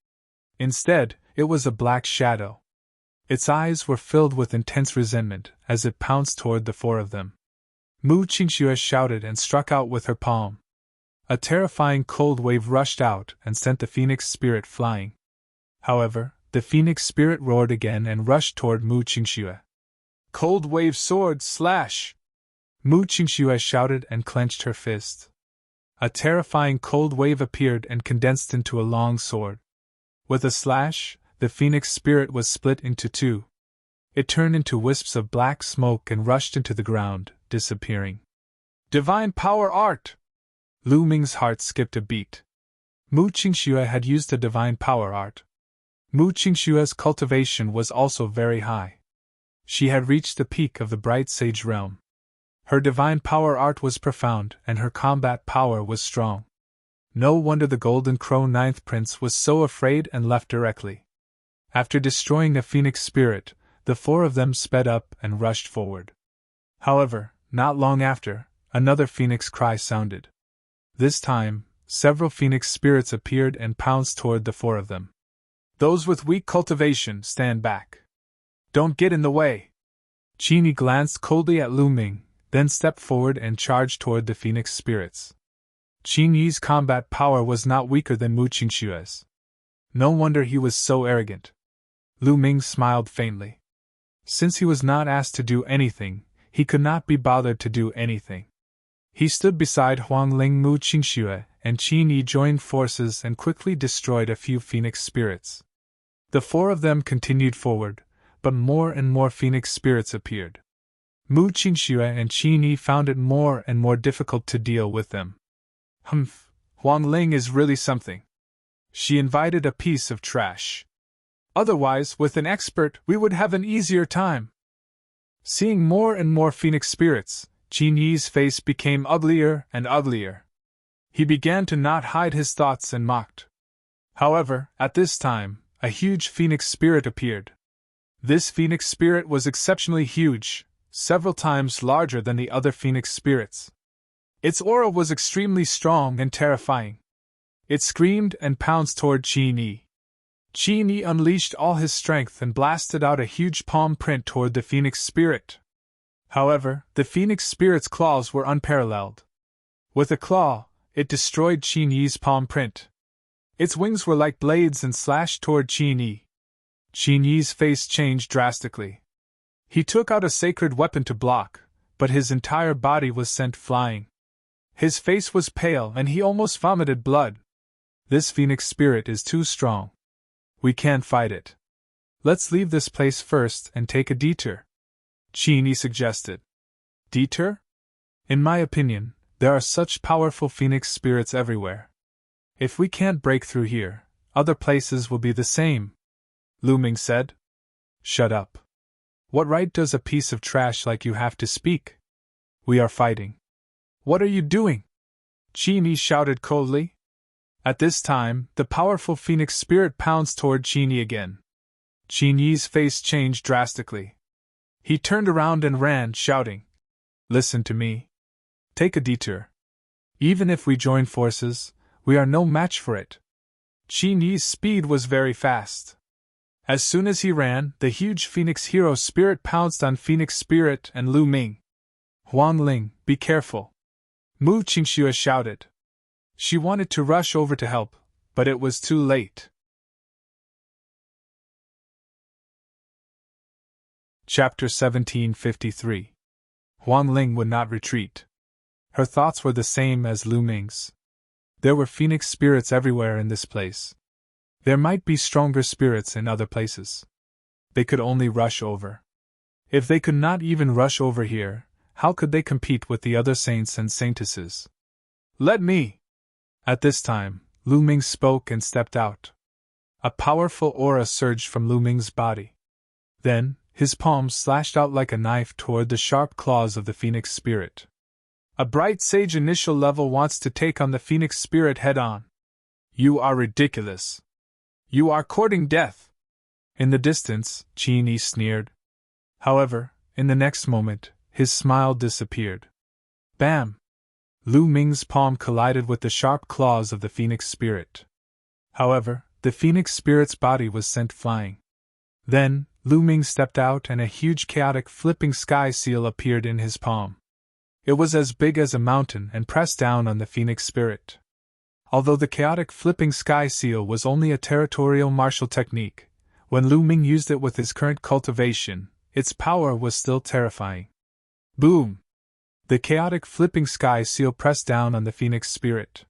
Instead, it was a black shadow. Its eyes were filled with intense resentment as it pounced toward the 4 of them. Mu Qingxue shouted and struck out with her palm. A terrifying cold wave rushed out and sent the phoenix spirit flying. However, the phoenix spirit roared again and rushed toward Mu Qingxue. Cold wave sword slash! Mu Qingxue shouted and clenched her fist. A terrifying cold wave appeared and condensed into a long sword. With a slash, the phoenix spirit was split into 2. It turned into wisps of black smoke and rushed into the ground, disappearing. Divine power art! Lu Ming's heart skipped a beat. Mu Qingxue had used a divine power art. Mu Qingxue's cultivation was also very high. She had reached the peak of the bright sage realm. Her divine power art was profound and her combat power was strong. No wonder the Golden Crow 9th Prince was so afraid and left directly. After destroying the phoenix spirit, the 4 of them sped up and rushed forward. However, not long after, another phoenix cry sounded. This time, several phoenix spirits appeared and pounced toward the 4 of them. Those with weak cultivation, stand back. Don't get in the way. Qingyi glanced coldly at Lu Ming, then stepped forward and charged toward the phoenix spirits. Qingyi's combat power was not weaker than Mu Qingxue's. No wonder he was so arrogant. Lu Ming smiled faintly. Since he was not asked to do anything, he could not be bothered to do anything. He stood beside Huang Ling. Mu Qingxue and Qingyi joined forces and quickly destroyed a few phoenix spirits. The 4 of them continued forward, but more and more phoenix spirits appeared. Mu Qingxue and Qingyi found it more and more difficult to deal with them. Humph, Huang Ling is really something. She invited a piece of trash. Otherwise, with an expert, we would have an easier time, Seeing more and more phoenix spirits, Qin Yi's face became uglier and uglier. He began to not hide his thoughts and mocked. However, at this time, a huge phoenix spirit appeared. This phoenix spirit was exceptionally huge, several times larger than the other phoenix spirits. Its aura was extremely strong and terrifying. It screamed and pounced toward Qin Yi. Qin Yi unleashed all his strength and blasted out a huge palm print toward the phoenix spirit. However, the phoenix spirit's claws were unparalleled. With a claw, it destroyed Qin Yi's palm print. Its wings were like blades and slashed toward Qin Yi. Qin Yi's face changed drastically. He took out a sacred weapon to block, but his entire body was sent flying. His face was pale and he almost vomited blood. This phoenix spirit is too strong. We can't fight it. Let's leave this place first and take a detour, Qin Yi suggested. Detour? In my opinion, there are such powerful phoenix spirits everywhere. If we can't break through here, other places will be the same, Lu Ming said. Shut up. What right does a piece of trash like you have to speak? We are fighting. What are you doing? Qin Yi shouted coldly. At this time, the powerful phoenix spirit pounced toward Qin Yi again. Qin Yi's face changed drastically. He turned around and ran, shouting, Listen to me. Take a detour. Even if we join forces, we are no match for it. Qin Yi's speed was very fast. As soon as he ran, the huge phoenix hero spirit pounced on Phoenix Spirit and Lu Ming. Huang Ling, be careful, Mu Qingxue shouted. She wanted to rush over to help, but it was too late. Chapter 1753. Huang Ling would not retreat. Her thoughts were the same as Lu Ming's. There were phoenix spirits everywhere in this place. There might be stronger spirits in other places. They could only rush over. If they could not even rush over here, how could they compete with the other saints and saintesses? Let me! At this time, Lu Ming spoke and stepped out. A powerful aura surged from Lu Ming's body. Then, his palm slashed out like a knife toward the sharp claws of the phoenix spirit. A bright sage initial level wants to take on the phoenix spirit head-on. You are ridiculous. You are courting death. In the distance, Qin Yi sneered. However, in the next moment, his smile disappeared. Bam! Lu Ming's palm collided with the sharp claws of the phoenix spirit. However, the phoenix spirit's body was sent flying. Then, Lu Ming stepped out and a huge chaotic flipping sky seal appeared in his palm. It was as big as a mountain and pressed down on the phoenix spirit. Although the chaotic flipping sky seal was only a territorial martial technique, when Lu Ming used it with his current cultivation, its power was still terrifying. Boom! The chaotic flipping sky seal pressed down on the phoenix spirit.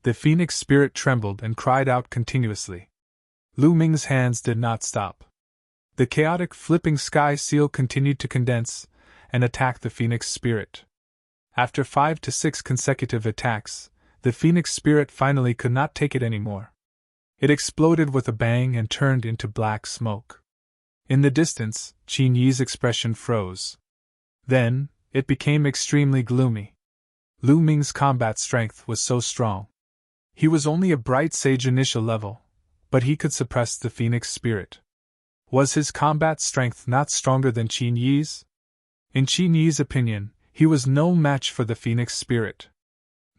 The phoenix spirit trembled and cried out continuously. Lu Ming's hands did not stop. The chaotic flipping sky seal continued to condense and attack the phoenix spirit. After 5 to 6 consecutive attacks, the phoenix spirit finally could not take it anymore. It exploded with a bang and turned into black smoke. In the distance, Qin Yi's expression froze. Then, it became extremely gloomy. Lu Ming's combat strength was so strong. He was only a bright sage initial level, but he could suppress the phoenix spirit. Was his combat strength not stronger than Qin Yi's? In Qin Yi's opinion, he was no match for the phoenix spirit.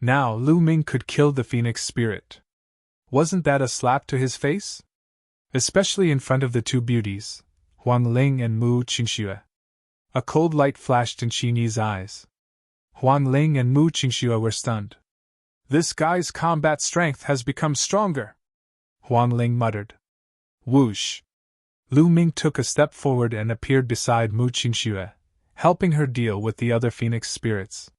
Now Lu Ming could kill the phoenix spirit. Wasn't that a slap to his face? Especially in front of the two beauties, Huang Ling and Mu Qingxue. A cold light flashed in Qin Yi's eyes. Huang Ling and Mu Qingxue were stunned. This guy's combat strength has become stronger, Huang Ling muttered. Whoosh! Lu Ming took a step forward and appeared beside Mu Qingxue, helping her deal with the other phoenix spirits.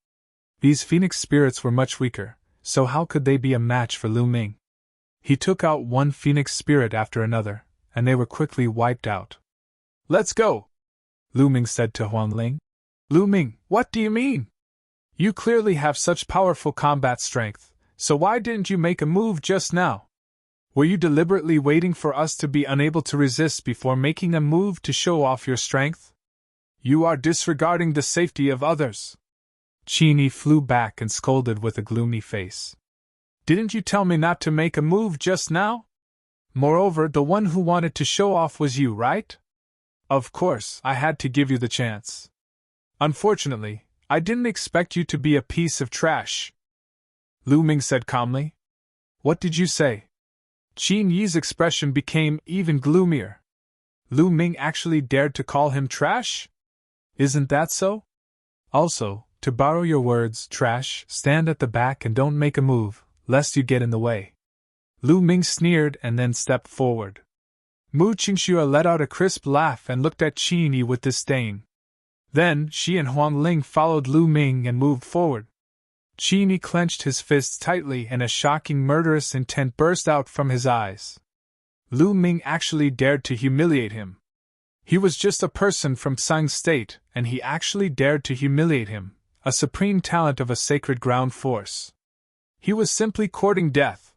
These phoenix spirits were much weaker, so how could they be a match for Lu Ming? He took out one phoenix spirit after another, and they were quickly wiped out. Let's go, Lu Ming said to Huang Ling. Lu Ming, what do you mean? You clearly have such powerful combat strength, so why didn't you make a move just now? Were you deliberately waiting for us to be unable to resist before making a move to show off your strength? You are disregarding the safety of others. Qin flew back and scolded with a gloomy face. Didn't you tell me not to make a move just now? Moreover, the one who wanted to show off was you, right? Of course, I had to give you the chance. Unfortunately, I didn't expect you to be a piece of trash. Lu Ming said calmly. What did you say? Qin Yi's expression became even gloomier. Lu Ming actually dared to call him trash? Isn't that so? Also, to borrow your words, trash, stand at the back and don't make a move, lest you get in the way. Lu Ming sneered and then stepped forward. Mu Qingxue let out a crisp laugh and looked at Qin Yi with disdain. Then, she and Huang Ling followed Lu Ming and moved forward. Qin Yi clenched his fists tightly and a shocking murderous intent burst out from his eyes. Lu Ming actually dared to humiliate him. He was just a person from Tsang State, and he actually dared to humiliate him, a supreme talent of a sacred ground force. He was simply courting death.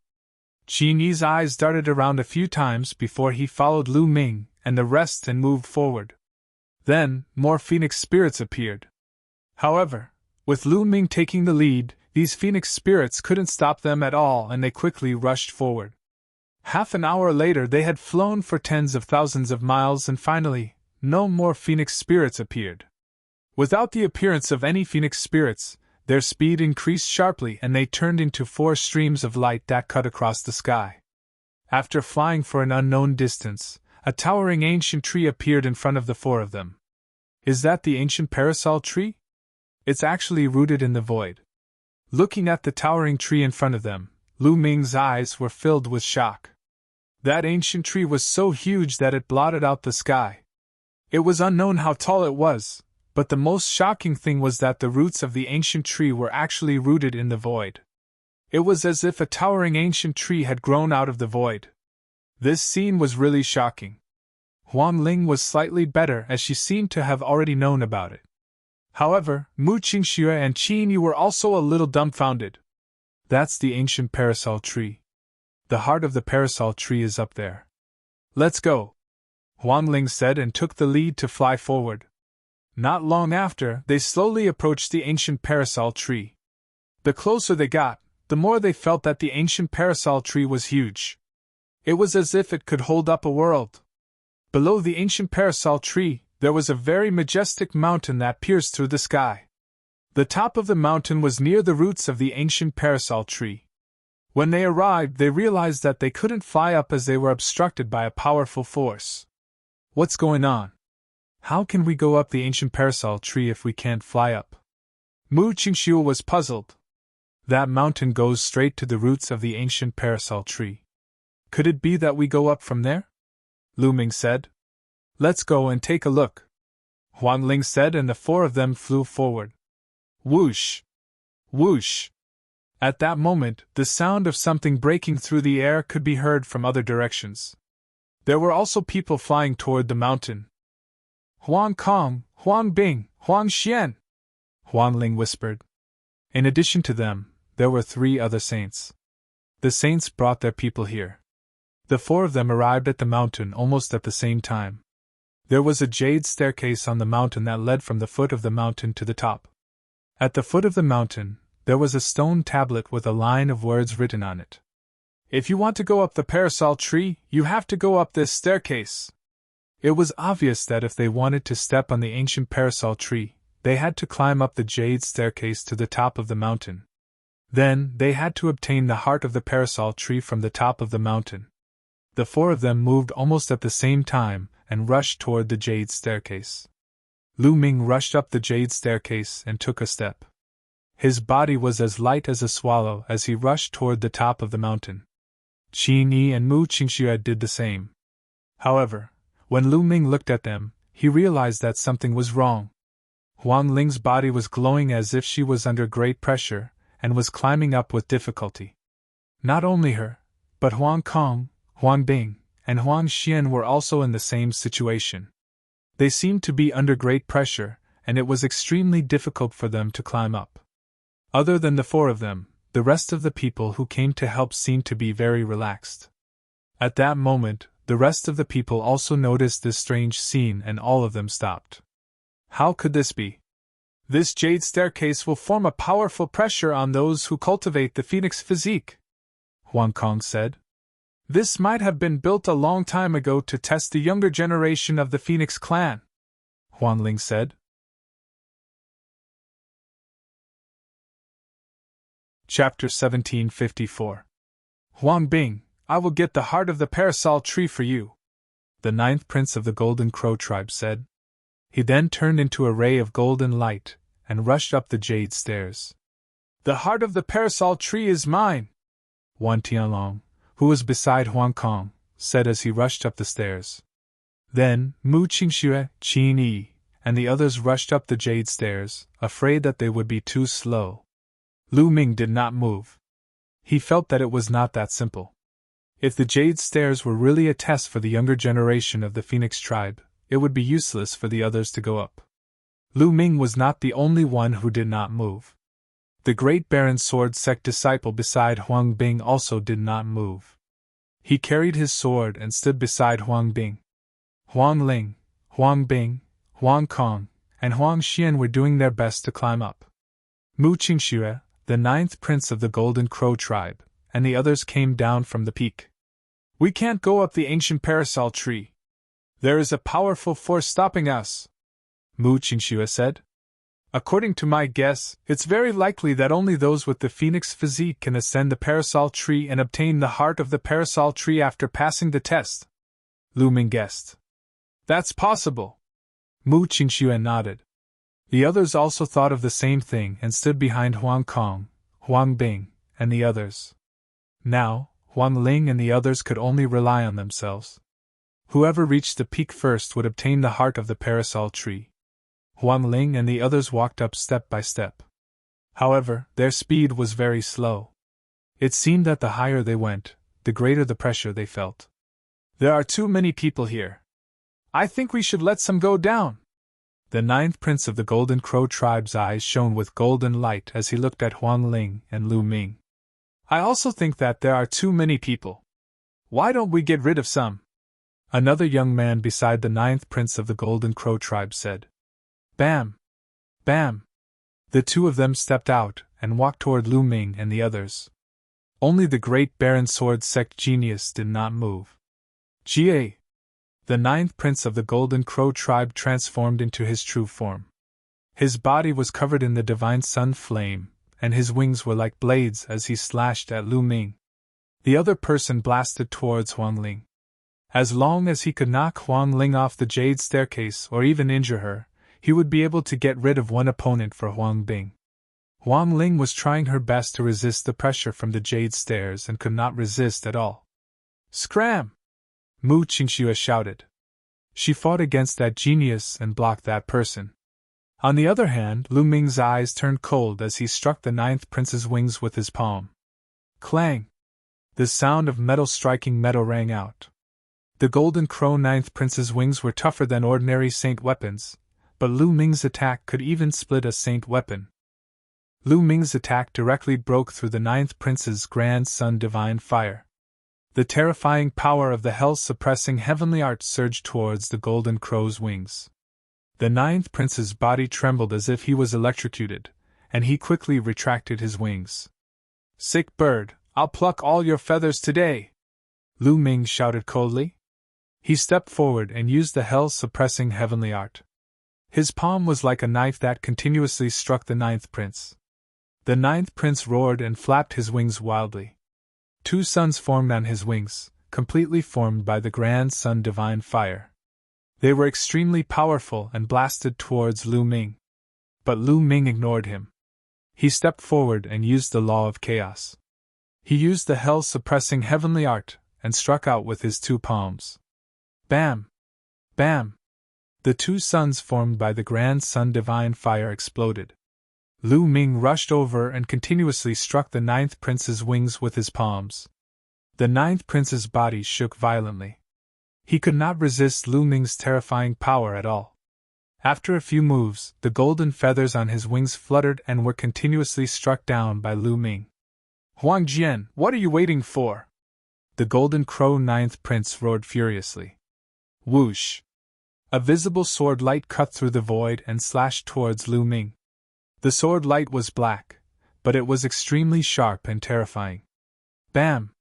Qin Yi's eyes darted around a few times before he followed Lu Ming and the rest and moved forward. Then, more phoenix spirits appeared. However, with Lu Ming taking the lead, these phoenix spirits couldn't stop them at all and they quickly rushed forward. Half an hour later they had flown for tens of thousands of miles and finally, no more phoenix spirits appeared. Without the appearance of any phoenix spirits, their speed increased sharply and they turned into 4 streams of light that cut across the sky. After flying for an unknown distance, a towering ancient tree appeared in front of the 4 of them. Is that the ancient parasol tree? It's actually rooted in the void. Looking at the towering tree in front of them, Lu Ming's eyes were filled with shock. That ancient tree was so huge that it blotted out the sky. It was unknown how tall it was, but the most shocking thing was that the roots of the ancient tree were actually rooted in the void. It was as if a towering ancient tree had grown out of the void. This scene was really shocking. Huang Ling was slightly better as she seemed to have already known about it. However, Mu Qingxue and Qin Yi were also a little dumbfounded. That's the ancient parasol tree. The heart of the parasol tree is up there. Let's go, Huang Ling said and took the lead to fly forward. Not long after, they slowly approached the ancient parasol tree. The closer they got, the more they felt that the ancient parasol tree was huge. It was as if it could hold up a world. Below the ancient parasol tree, there was a very majestic mountain that pierced through the sky. The top of the mountain was near the roots of the ancient parasol tree. When they arrived, they realized that they couldn't fly up as they were obstructed by a powerful force. What's going on? How can we go up the ancient parasol tree if we can't fly up? Mu Qingxue was puzzled. That mountain goes straight to the roots of the ancient parasol tree. Could it be that we go up from there? Lu Ming said. Let's go and take a look, Huang Ling said, and the 4 of them flew forward. Whoosh! Whoosh! At that moment, the sound of something breaking through the air could be heard from other directions. There were also people flying toward the mountain. Huang Kong, Huang Bing, Huang Xian, Huang Ling whispered. In addition to them, there were 3 other saints. The saints brought their people here. The 4 of them arrived at the mountain almost at the same time. There was a jade staircase on the mountain that led from the foot of the mountain to the top. At the foot of the mountain, there was a stone tablet with a line of words written on it. If you want to go up the parasol tree, you have to go up this staircase. It was obvious that if they wanted to step on the ancient parasol tree, they had to climb up the jade staircase to the top of the mountain. Then, they had to obtain the heart of the parasol tree from the top of the mountain. The 4 of them moved almost at the same time and rushed toward the jade staircase. Lu Ming rushed up the jade staircase and took a step. His body was as light as a swallow as he rushed toward the top of the mountain. Qin Yi and Mu Qingxue did the same. However, when Lu Ming looked at them, he realized that something was wrong. Huang Ling's body was glowing as if she was under great pressure and was climbing up with difficulty. Not only her, but Huang Kong, Huang Bing, and Huang Xian were also in the same situation. They seemed to be under great pressure, and it was extremely difficult for them to climb up. Other than the 4 of them, the rest of the people who came to help seemed to be very relaxed. At that moment, the rest of the people also noticed this strange scene and all of them stopped. How could this be? This jade staircase will form a powerful pressure on those who cultivate the phoenix physique, Huang Kong said. This might have been built a long time ago to test the younger generation of the Phoenix clan, Huang Ling said. Chapter 1754. Huang Bing, I will get the heart of the parasol tree for you, the 9th prince of the Golden Crow tribe said. He then turned into a ray of golden light and rushed up the jade stairs. The heart of the parasol tree is mine, Wan Tianlong, who was beside Huang Kong, said as he rushed up the stairs. Then, Mu Qingxue, Qin Yi, and the others rushed up the jade stairs, afraid that they would be too slow. Lu Ming did not move. He felt that it was not that simple. If the jade stairs were really a test for the younger generation of the Phoenix tribe, it would be useless for the others to go up. Lu Ming was not the only one who did not move. The great Baron's sword sect disciple beside Huang Bing also did not move. He carried his sword and stood beside Huang Bing. Huang Ling, Huang Bing, Huang Kong, and Huang Xian were doing their best to climb up. Mu Qingxue, the 9th prince of the Golden Crow tribe, and the others came down from the peak. We can't go up the ancient parasol tree. There is a powerful force stopping us, Mu Qingxue said. According to my guess, it's very likely that only those with the phoenix physique can ascend the parasol tree and obtain the heart of the parasol tree after passing the test, Lu Ming guessed. That's possible. Mu Qingxue nodded. The others also thought of the same thing and stood behind Huang Kong, Huang Bing, and the others. Now, Huang Ling and the others could only rely on themselves. Whoever reached the peak first would obtain the heart of the parasol tree. Huang Ling and the others walked up step by step. However, their speed was very slow. It seemed that the higher they went, the greater the pressure they felt. There are too many people here. I think we should let some go down. The 9th prince of the Golden Crow tribe's eyes shone with golden light as he looked at Huang Ling and Lu Ming. I also think that there are too many people. Why don't we get rid of some? Another young man beside the 9th prince of the Golden Crow tribe said. Bam! Bam! The two of them stepped out and walked toward Lu Ming and the others. Only the great Baron Sword Sect genius did not move. Jie! The 9th prince of the Golden Crow tribe transformed into his true form. His body was covered in the divine sun flame, and his wings were like blades as he slashed at Lu Ming. The other person blasted towards Huang Ling. As long as he could knock Huang Ling off the jade staircase or even injure her, he would be able to get rid of one opponent for Huang Bing. Huang Ling was trying her best to resist the pressure from the jade stairs and could not resist at all. Scram! Mu Qingxue shouted. She fought against that genius and blocked that person. On the other hand, Lu Ming's eyes turned cold as he struck the 9th prince's wings with his palm. Clang! The sound of metal striking metal rang out. The Golden Crow 9th prince's wings were tougher than ordinary saint weapons, but Lu Ming's attack could even split a saint weapon. Lu Ming's attack directly broke through the 9th prince's grand sun divine fire. The terrifying power of the hell-suppressing heavenly art surged towards the Golden Crow's wings. The 9th prince's body trembled as if he was electrocuted, and he quickly retracted his wings. Sick bird, I'll pluck all your feathers today! Lu Ming shouted coldly. He stepped forward and used the hell-suppressing heavenly art. His palm was like a knife that continuously struck the 9th prince. The 9th prince roared and flapped his wings wildly. 2 suns formed on his wings, completely formed by the grand sun divine fire. They were extremely powerful and blasted towards Lu Ming. But Lu Ming ignored him. He stepped forward and used the law of chaos. He used the hell-suppressing heavenly art and struck out with his 2 palms. Bam! Bam! The 2 suns formed by the grand sun divine fire exploded. Lu Ming rushed over and continuously struck the 9th prince's wings with his palms. The 9th prince's body shook violently. He could not resist Lu Ming's terrifying power at all. After a few moves, the golden feathers on his wings fluttered and were continuously struck down by Lu Ming. Huang Jian, what are you waiting for? The Golden Crow 9th prince roared furiously. Whoosh! A visible sword light cut through the void and slashed towards Lu Ming. The sword light was black, but it was extremely sharp and terrifying. Bam!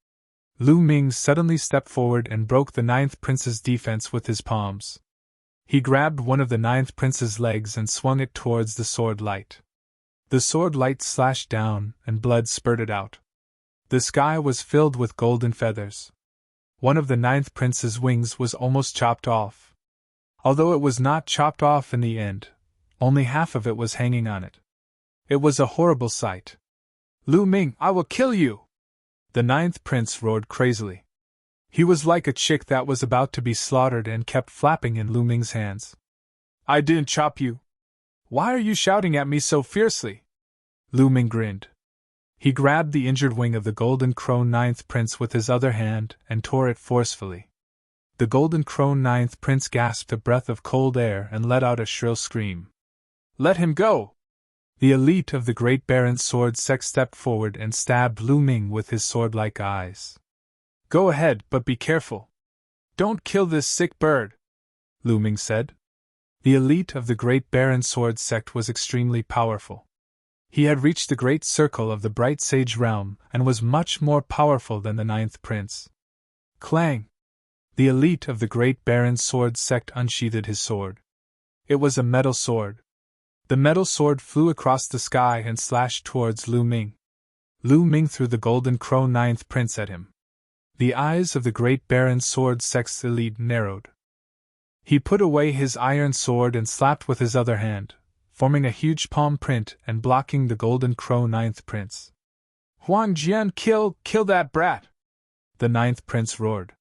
Lu Ming suddenly stepped forward and broke the ninth prince's defense with his palms. He grabbed one of the ninth prince's legs and swung it towards the sword light. The sword light slashed down, and blood spurted out. The sky was filled with golden feathers. One of the ninth prince's wings was almost chopped off. Although it was not chopped off in the end, only half of it was hanging on it. It was a horrible sight. Lu Ming, I will kill you! The ninth prince roared crazily. He was like a chick that was about to be slaughtered and kept flapping in Lu Ming's hands. I didn't chop you. Why are you shouting at me so fiercely? Lu Ming grinned. He grabbed the injured wing of the Golden Crow Ninth Prince with his other hand and tore it forcefully. The Golden Crow Ninth Prince gasped a breath of cold air and let out a shrill scream. Let him go! The elite of the Great Baron's sword sect stepped forward and stabbed Lu Ming with his sword-like eyes. Go ahead, but be careful. Don't kill this sick bird, Lu Ming said. The elite of the Great Baron's sword sect was extremely powerful. He had reached the great circle of the Bright Sage realm and was much more powerful than the Ninth Prince. Clang! The elite of the Great Baron's sword sect unsheathed his sword. It was a metal sword. The metal sword flew across the sky and slashed towards Lu Ming. Lu Ming threw the Golden Crow Ninth Prince at him. The eyes of the Great Baron's sword sect's elite narrowed. He put away his iron sword and slapped with his other hand, forming a huge palm print and blocking the Golden Crow Ninth Prince. Huang Jian, kill that brat! The Ninth Prince roared.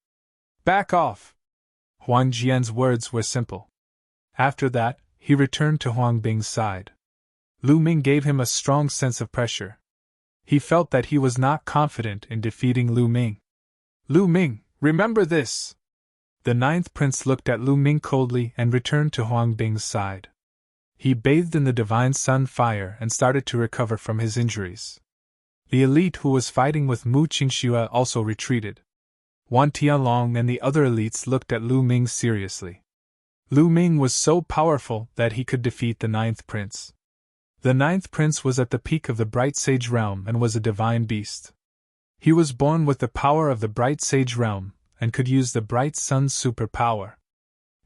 Back off! Huang Jian's words were simple. After that, he returned to Huang Bing's side. Lu Ming gave him a strong sense of pressure. He felt that he was not confident in defeating Lu Ming. Lu Ming, remember this! The Ninth Prince looked at Lu Ming coldly and returned to Huang Bing's side. He bathed in the divine sun fire and started to recover from his injuries. The elite who was fighting with Mu Qingxue also retreated. Wan Tianlong and the other elites looked at Lu Ming seriously. Lu Ming was so powerful that he could defeat the Ninth Prince. The Ninth Prince was at the peak of the Bright Sage realm and was a divine beast. He was born with the power of the Bright Sage realm and could use the Bright Sun's superpower.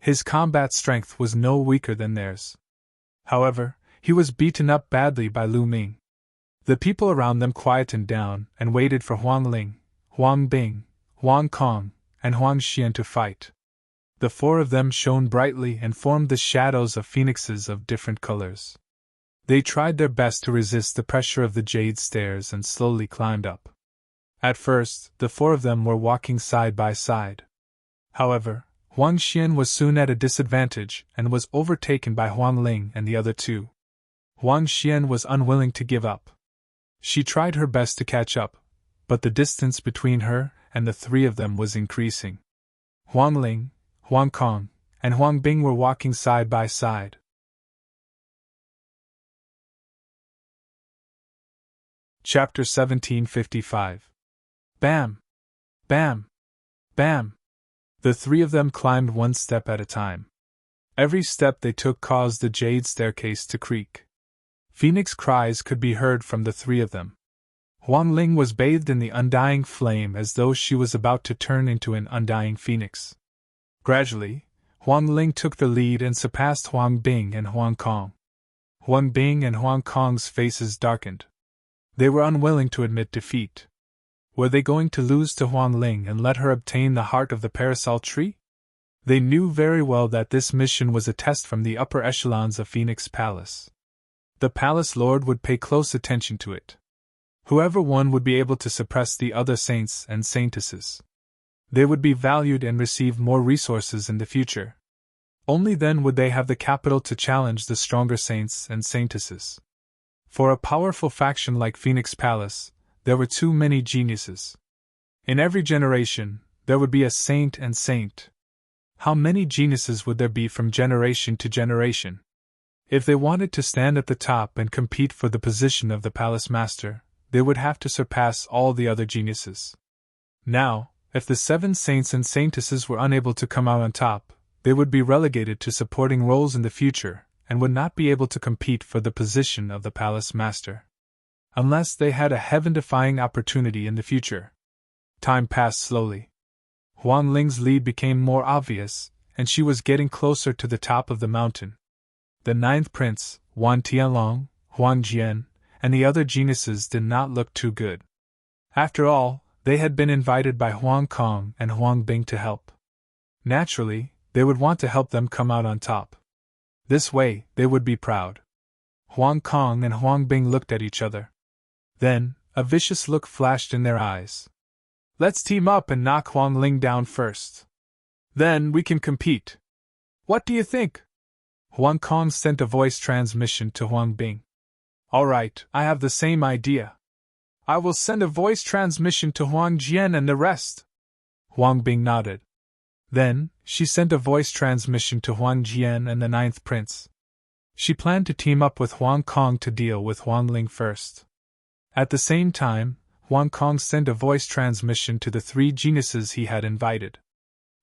His combat strength was no weaker than theirs. However, he was beaten up badly by Lu Ming. The people around them quietened down and waited for Huang Ling, Huang Bing, Huang Kong, and Huang Xian to fight. The four of them shone brightly and formed the shadows of phoenixes of different colors. They tried their best to resist the pressure of the jade stairs and slowly climbed up. At first, the four of them were walking side by side. However, Huang Xian was soon at a disadvantage and was overtaken by Huang Ling and the other two. Huang Xian was unwilling to give up. She tried her best to catch up, but the distance between her and the three of them was increasing. Huang Ling, Huang Kong, and Huang Bing were walking side by side. Chapter 1755. Bam! Bam! Bam! The three of them climbed one step at a time. Every step they took caused the jade staircase to creak. Phoenix cries could be heard from the three of them. Huang Ling was bathed in the undying flame as though she was about to turn into an undying phoenix. Gradually, Huang Ling took the lead and surpassed Huang Bing and Huang Kong. Huang Bing and Huang Kong's faces darkened. They were unwilling to admit defeat. Were they going to lose to Huang Ling and let her obtain the heart of the parasol tree? They knew very well that this mission was a test from the upper echelons of Phoenix Palace. The Palace Lord would pay close attention to it. Whoever won would be able to suppress the other saints and saintesses. They would be valued and receive more resources in the future. Only then would they have the capital to challenge the stronger saints and saintesses. For a powerful faction like Phoenix Palace, there were too many geniuses. In every generation, there would be a saint and saint. How many geniuses would there be from generation to generation? If they wanted to stand at the top and compete for the position of the Palace Master, they would have to surpass all the other geniuses. Now, if the 7 saints and saintesses were unable to come out on top, they would be relegated to supporting roles in the future and would not be able to compete for the position of the palace master. Unless they had a heaven-defying opportunity in the future. Time passed slowly. Huang Ling's lead became more obvious, and she was getting closer to the top of the mountain. The ninth prince, Huang Tianlong, Huang Jian, and the other geniuses did not look too good. After all, they had been invited by Huang Kong and Huang Bing to help. Naturally, they would want to help them come out on top. This way, they would be proud. Huang Kong and Huang Bing looked at each other. Then, a vicious look flashed in their eyes. Let's team up and knock Huang Ling down first. Then we can compete. What do you think? Huang Kong sent a voice transmission to Huang Bing. All right, I have the same idea. I will send a voice transmission to Huang Jian and the rest. Huang Bing nodded. Then, she sent a voice transmission to Huang Jian and the ninth prince. She planned to team up with Huang Kong to deal with Huang Ling first. At the same time, Huang Kong sent a voice transmission to the three geniuses he had invited.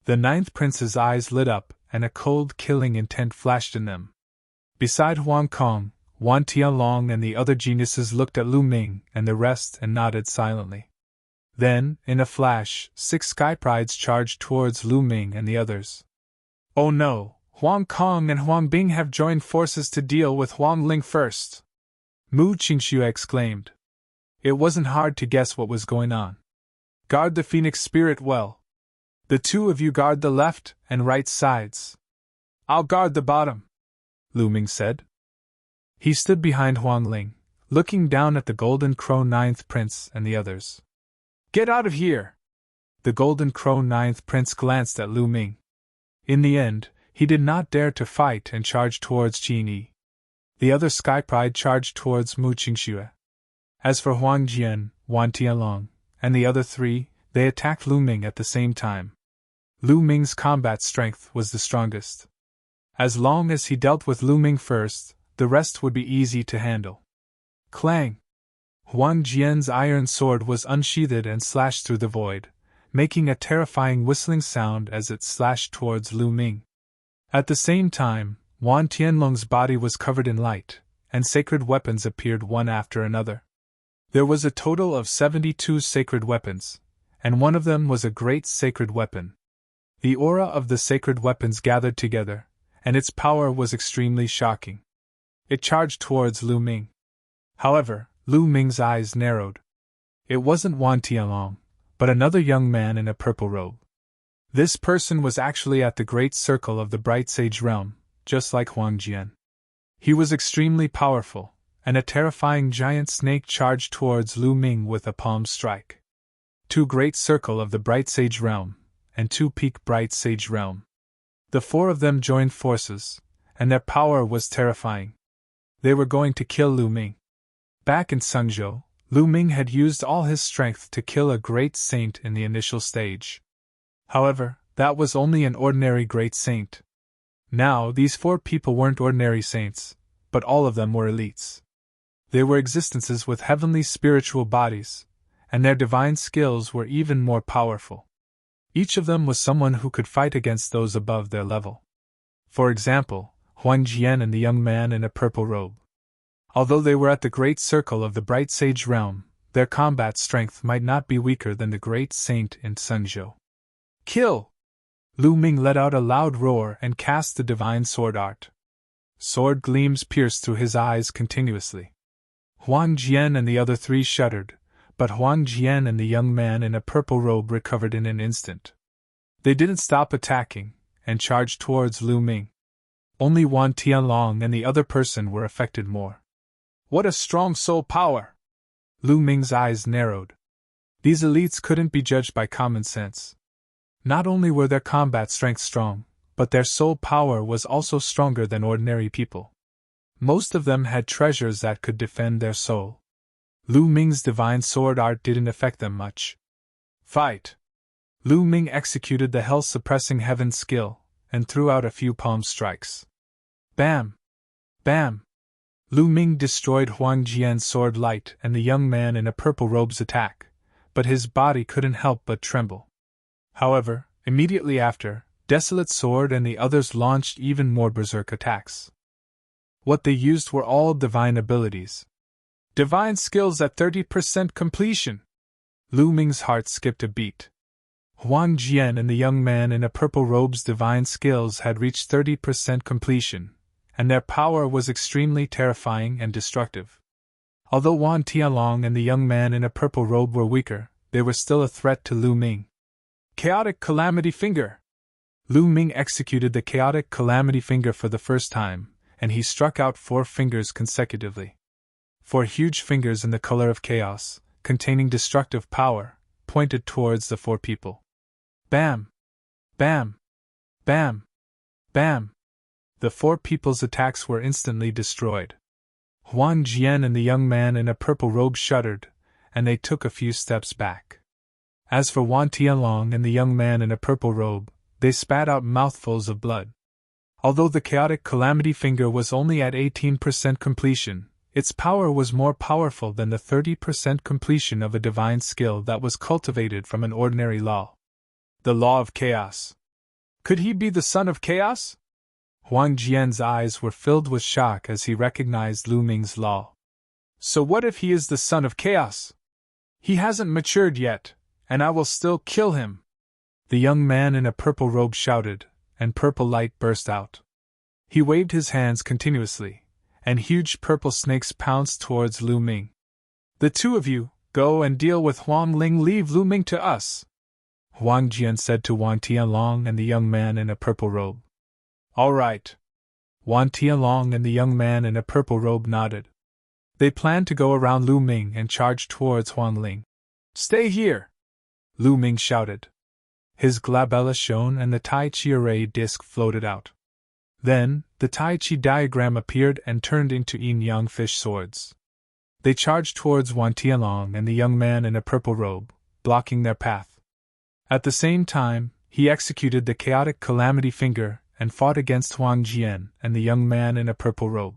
The ninth prince's eyes lit up, and a cold, killing intent flashed in them. Beside Huang Kong, Huang Tianlong and the other geniuses looked at Lu Ming and the rest and nodded silently. Then, in a flash, 6 sky prides charged towards Lu Ming and the others. Oh no, Huang Kong and Huang Bing have joined forces to deal with Huang Ling first. Mu Qingxue exclaimed. It wasn't hard to guess what was going on. Guard the phoenix spirit well. The two of you guard the left and right sides. I'll guard the bottom, Lu Ming said. He stood behind Huang Ling, looking down at the Golden Crow ninth prince and the others. Get out of here! The Golden Crow ninth prince glanced at Lu Ming. In the end, he did not dare to fight and charged towards Qin Yi. The other Sky Pride charged towards Mu Qingxue. As for Huang Jian, Huang Tianlong, and the other three, they attacked Lu Ming at the same time. Lu Ming's combat strength was the strongest. As long as he dealt with Lu Ming first, the rest would be easy to handle. Clang! Huang Jian's iron sword was unsheathed and slashed through the void, making a terrifying whistling sound as it slashed towards Lu Ming. At the same time, Huang Tianlong's body was covered in light, and sacred weapons appeared one after another. There was a total of 72 sacred weapons, and one of them was a great sacred weapon. The aura of the sacred weapons gathered together, and its power was extremely shocking. It charged towards Lu Ming. However, Lu Ming's eyes narrowed. It wasn't Huang Tianlong, but another young man in a purple robe. This person was actually at the great circle of the Bright Sage realm, just like Huang Jian. He was extremely powerful, and a terrifying giant snake charged towards Lu Ming with a palm strike. 2 great circle of the Bright Sage realm, and 2 peak Bright Sage realm. The 4 of them joined forces, and their power was terrifying. They were going to kill Lu Ming. Back in Sungzhou, Lu Ming had used all his strength to kill a great saint in the initial stage. However, that was only an ordinary great saint. Now, these 4 people weren't ordinary saints, but all of them were elites. They were existences with heavenly spiritual bodies, and their divine skills were even more powerful. Each of them was someone who could fight against those above their level. For example, Huang Jian and the young man in a purple robe. Although they were at the great circle of the Bright Sage realm, their combat strength might not be weaker than the great saint in Sungzhou. Kill! Lu Ming let out a loud roar and cast the divine sword art. Sword gleams pierced through his eyes continuously. Huang Jian and the other 3 shuddered, but Huang Jian and the young man in a purple robe recovered in an instant. They didn't stop attacking, and charged towards Lu Ming. Only Huang Tianlong and the other person were affected more. What a strong soul power! Lu Ming's eyes narrowed. These elites couldn't be judged by common sense. Not only were their combat strength strong, but their soul power was also stronger than ordinary people. Most of them had treasures that could defend their soul. Lu Ming's divine sword art didn't affect them much. Fight! Lu Ming executed the hell-suppressing heaven skill, and threw out a few palm strikes. Bam! Bam! Lu Ming destroyed Huang Jian's sword light and the young man in a purple robe's attack, but his body couldn't help but tremble. However, immediately after, Desolate Sword and the others launched even more berserk attacks. What they used were all divine abilities. Divine skills at 30% completion! Lu Ming's heart skipped a beat. Huang Jian and the young man in a purple robe's divine skills had reached 30% completion, and their power was extremely terrifying and destructive. Although Wan Tianlong and the young man in a purple robe were weaker, they were still a threat to Lu Ming. Chaotic Calamity Finger! Lu Ming executed the Chaotic Calamity Finger for the first time, and he struck out 4 fingers consecutively. 4 huge fingers in the color of chaos, containing destructive power, pointed towards the 4 people. Bam! Bam! Bam! Bam! The 4 people's attacks were instantly destroyed. Huang Jian and the young man in a purple robe shuddered, and they took a few steps back. As for Wan Tianlong and the young man in a purple robe, they spat out mouthfuls of blood. Although the Chaotic Calamity Finger was only at 18% completion, its power was more powerful than the 30% completion of a divine skill that was cultivated from an ordinary law. The Law of Chaos. Could he be the son of chaos? Huang Jian's eyes were filled with shock as he recognized Lu Ming's law. So what if he is the son of chaos? He hasn't matured yet, and I will still kill him. The young man in a purple robe shouted, and purple light burst out. He waved his hands continuously, and huge purple snakes pounced towards Lu Ming. The 2 of you, go and deal with Huang Ling, leave Lu Ming to us, Huang Jian said to Wan Tianlong and the young man in a purple robe. All right. Wan Tianlong and the young man in a purple robe nodded. They planned to go around Lu Ming and charge towards Huang Ling. Stay here! Lu Ming shouted. His glabella shone and the Tai Chi array disc floated out. Then, the Tai Chi diagram appeared and turned into yin-yang fish swords. They charged towards Wan Tianlong and the young man in a purple robe, blocking their path. At the same time, he executed the Chaotic Calamity Finger and fought against Huang Jian and the young man in a purple robe.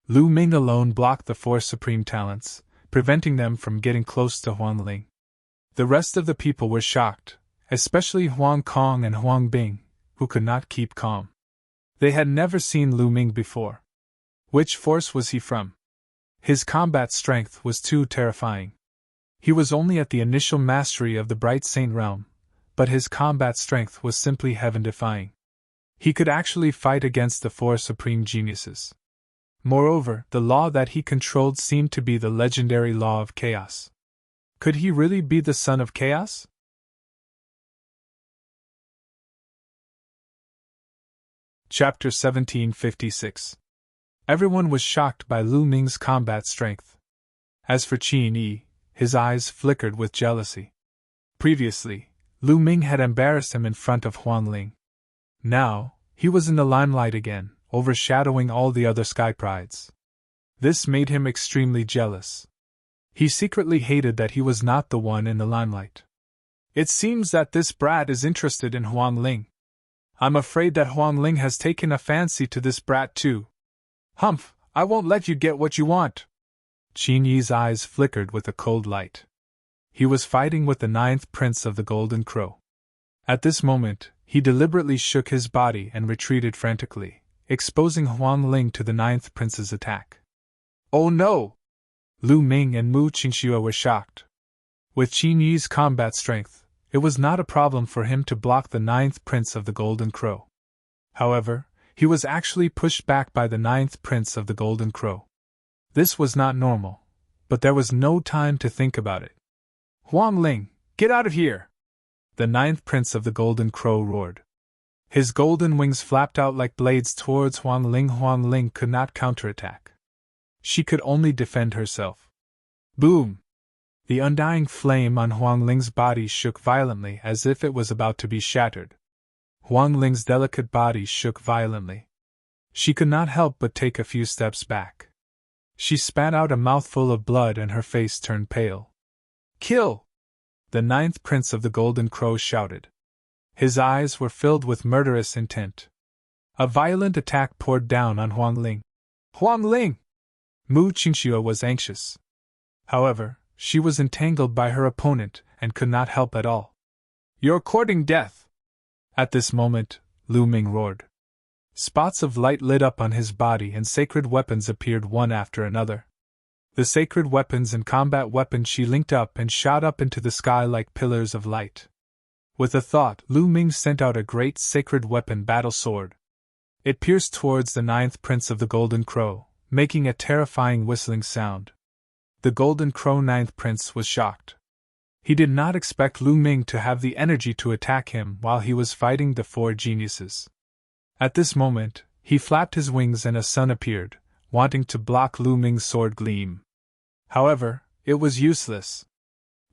Lu Ming alone blocked the 4 supreme talents, preventing them from getting close to Huang Ling. The rest of the people were shocked, especially Huang Kong and Huang Bing, who could not keep calm. They had never seen Lu Ming before. Which force was he from? His combat strength was too terrifying. He was only at the initial mastery of the Bright Saint realm, but his combat strength was simply heaven-defying. He could actually fight against the 4 supreme geniuses. Moreover, the law that he controlled seemed to be the legendary law of chaos. Could he really be the son of chaos? Chapter 1756. Everyone was shocked by Lu Ming's combat strength. As for Qin Yi, his eyes flickered with jealousy. Previously, Lu Ming had embarrassed him in front of Huang Ling. Now, he was in the limelight again, overshadowing all the other sky prides. This made him extremely jealous. He secretly hated that he was not the one in the limelight. It seems that this brat is interested in Huang Ling. I'm afraid that Huang Ling has taken a fancy to this brat too. Humph, I won't let you get what you want. Qin Yi's eyes flickered with a cold light. He was fighting with the 9th Prince of the Golden Crow. At this moment, he deliberately shook his body and retreated frantically, exposing Huang Ling to the 9th Prince's attack. Oh no! Lu Ming and Mu Qingxue were shocked. With Qin Yi's combat strength, it was not a problem for him to block the 9th Prince of the Golden Crow. However, he was actually pushed back by the 9th Prince of the Golden Crow. This was not normal, but there was no time to think about it. Huang Ling, get out of here! The 9th Prince of the Golden Crow roared. His golden wings flapped out like blades towards Huang Ling. Huang Ling could not counterattack. She could only defend herself. Boom! The undying flame on Huang Ling's body shook violently as if it was about to be shattered. Huang Ling's delicate body shook violently. She could not help but take a few steps back. She spat out a mouthful of blood and her face turned pale. Kill! The 9th Prince of the Golden Crow shouted. His eyes were filled with murderous intent. A violent attack poured down on Huang Ling. Huang Ling! Mu Qingxue was anxious. However, she was entangled by her opponent and could not help at all. You're courting death! At this moment, Lu Ming roared. Spots of light lit up on his body and sacred weapons appeared one after another. The sacred weapons and combat weapons she linked up and shot up into the sky like pillars of light. With a thought, Lu Ming sent out a great sacred weapon battle sword. It pierced towards the 9th prince of the Golden Crow, making a terrifying whistling sound. The Golden Crow 9th prince was shocked. He did not expect Lu Ming to have the energy to attack him while he was fighting the 4 geniuses. At this moment, he flapped his wings and a sun appeared, wanting to block Lu Ming's sword gleam. However, it was useless.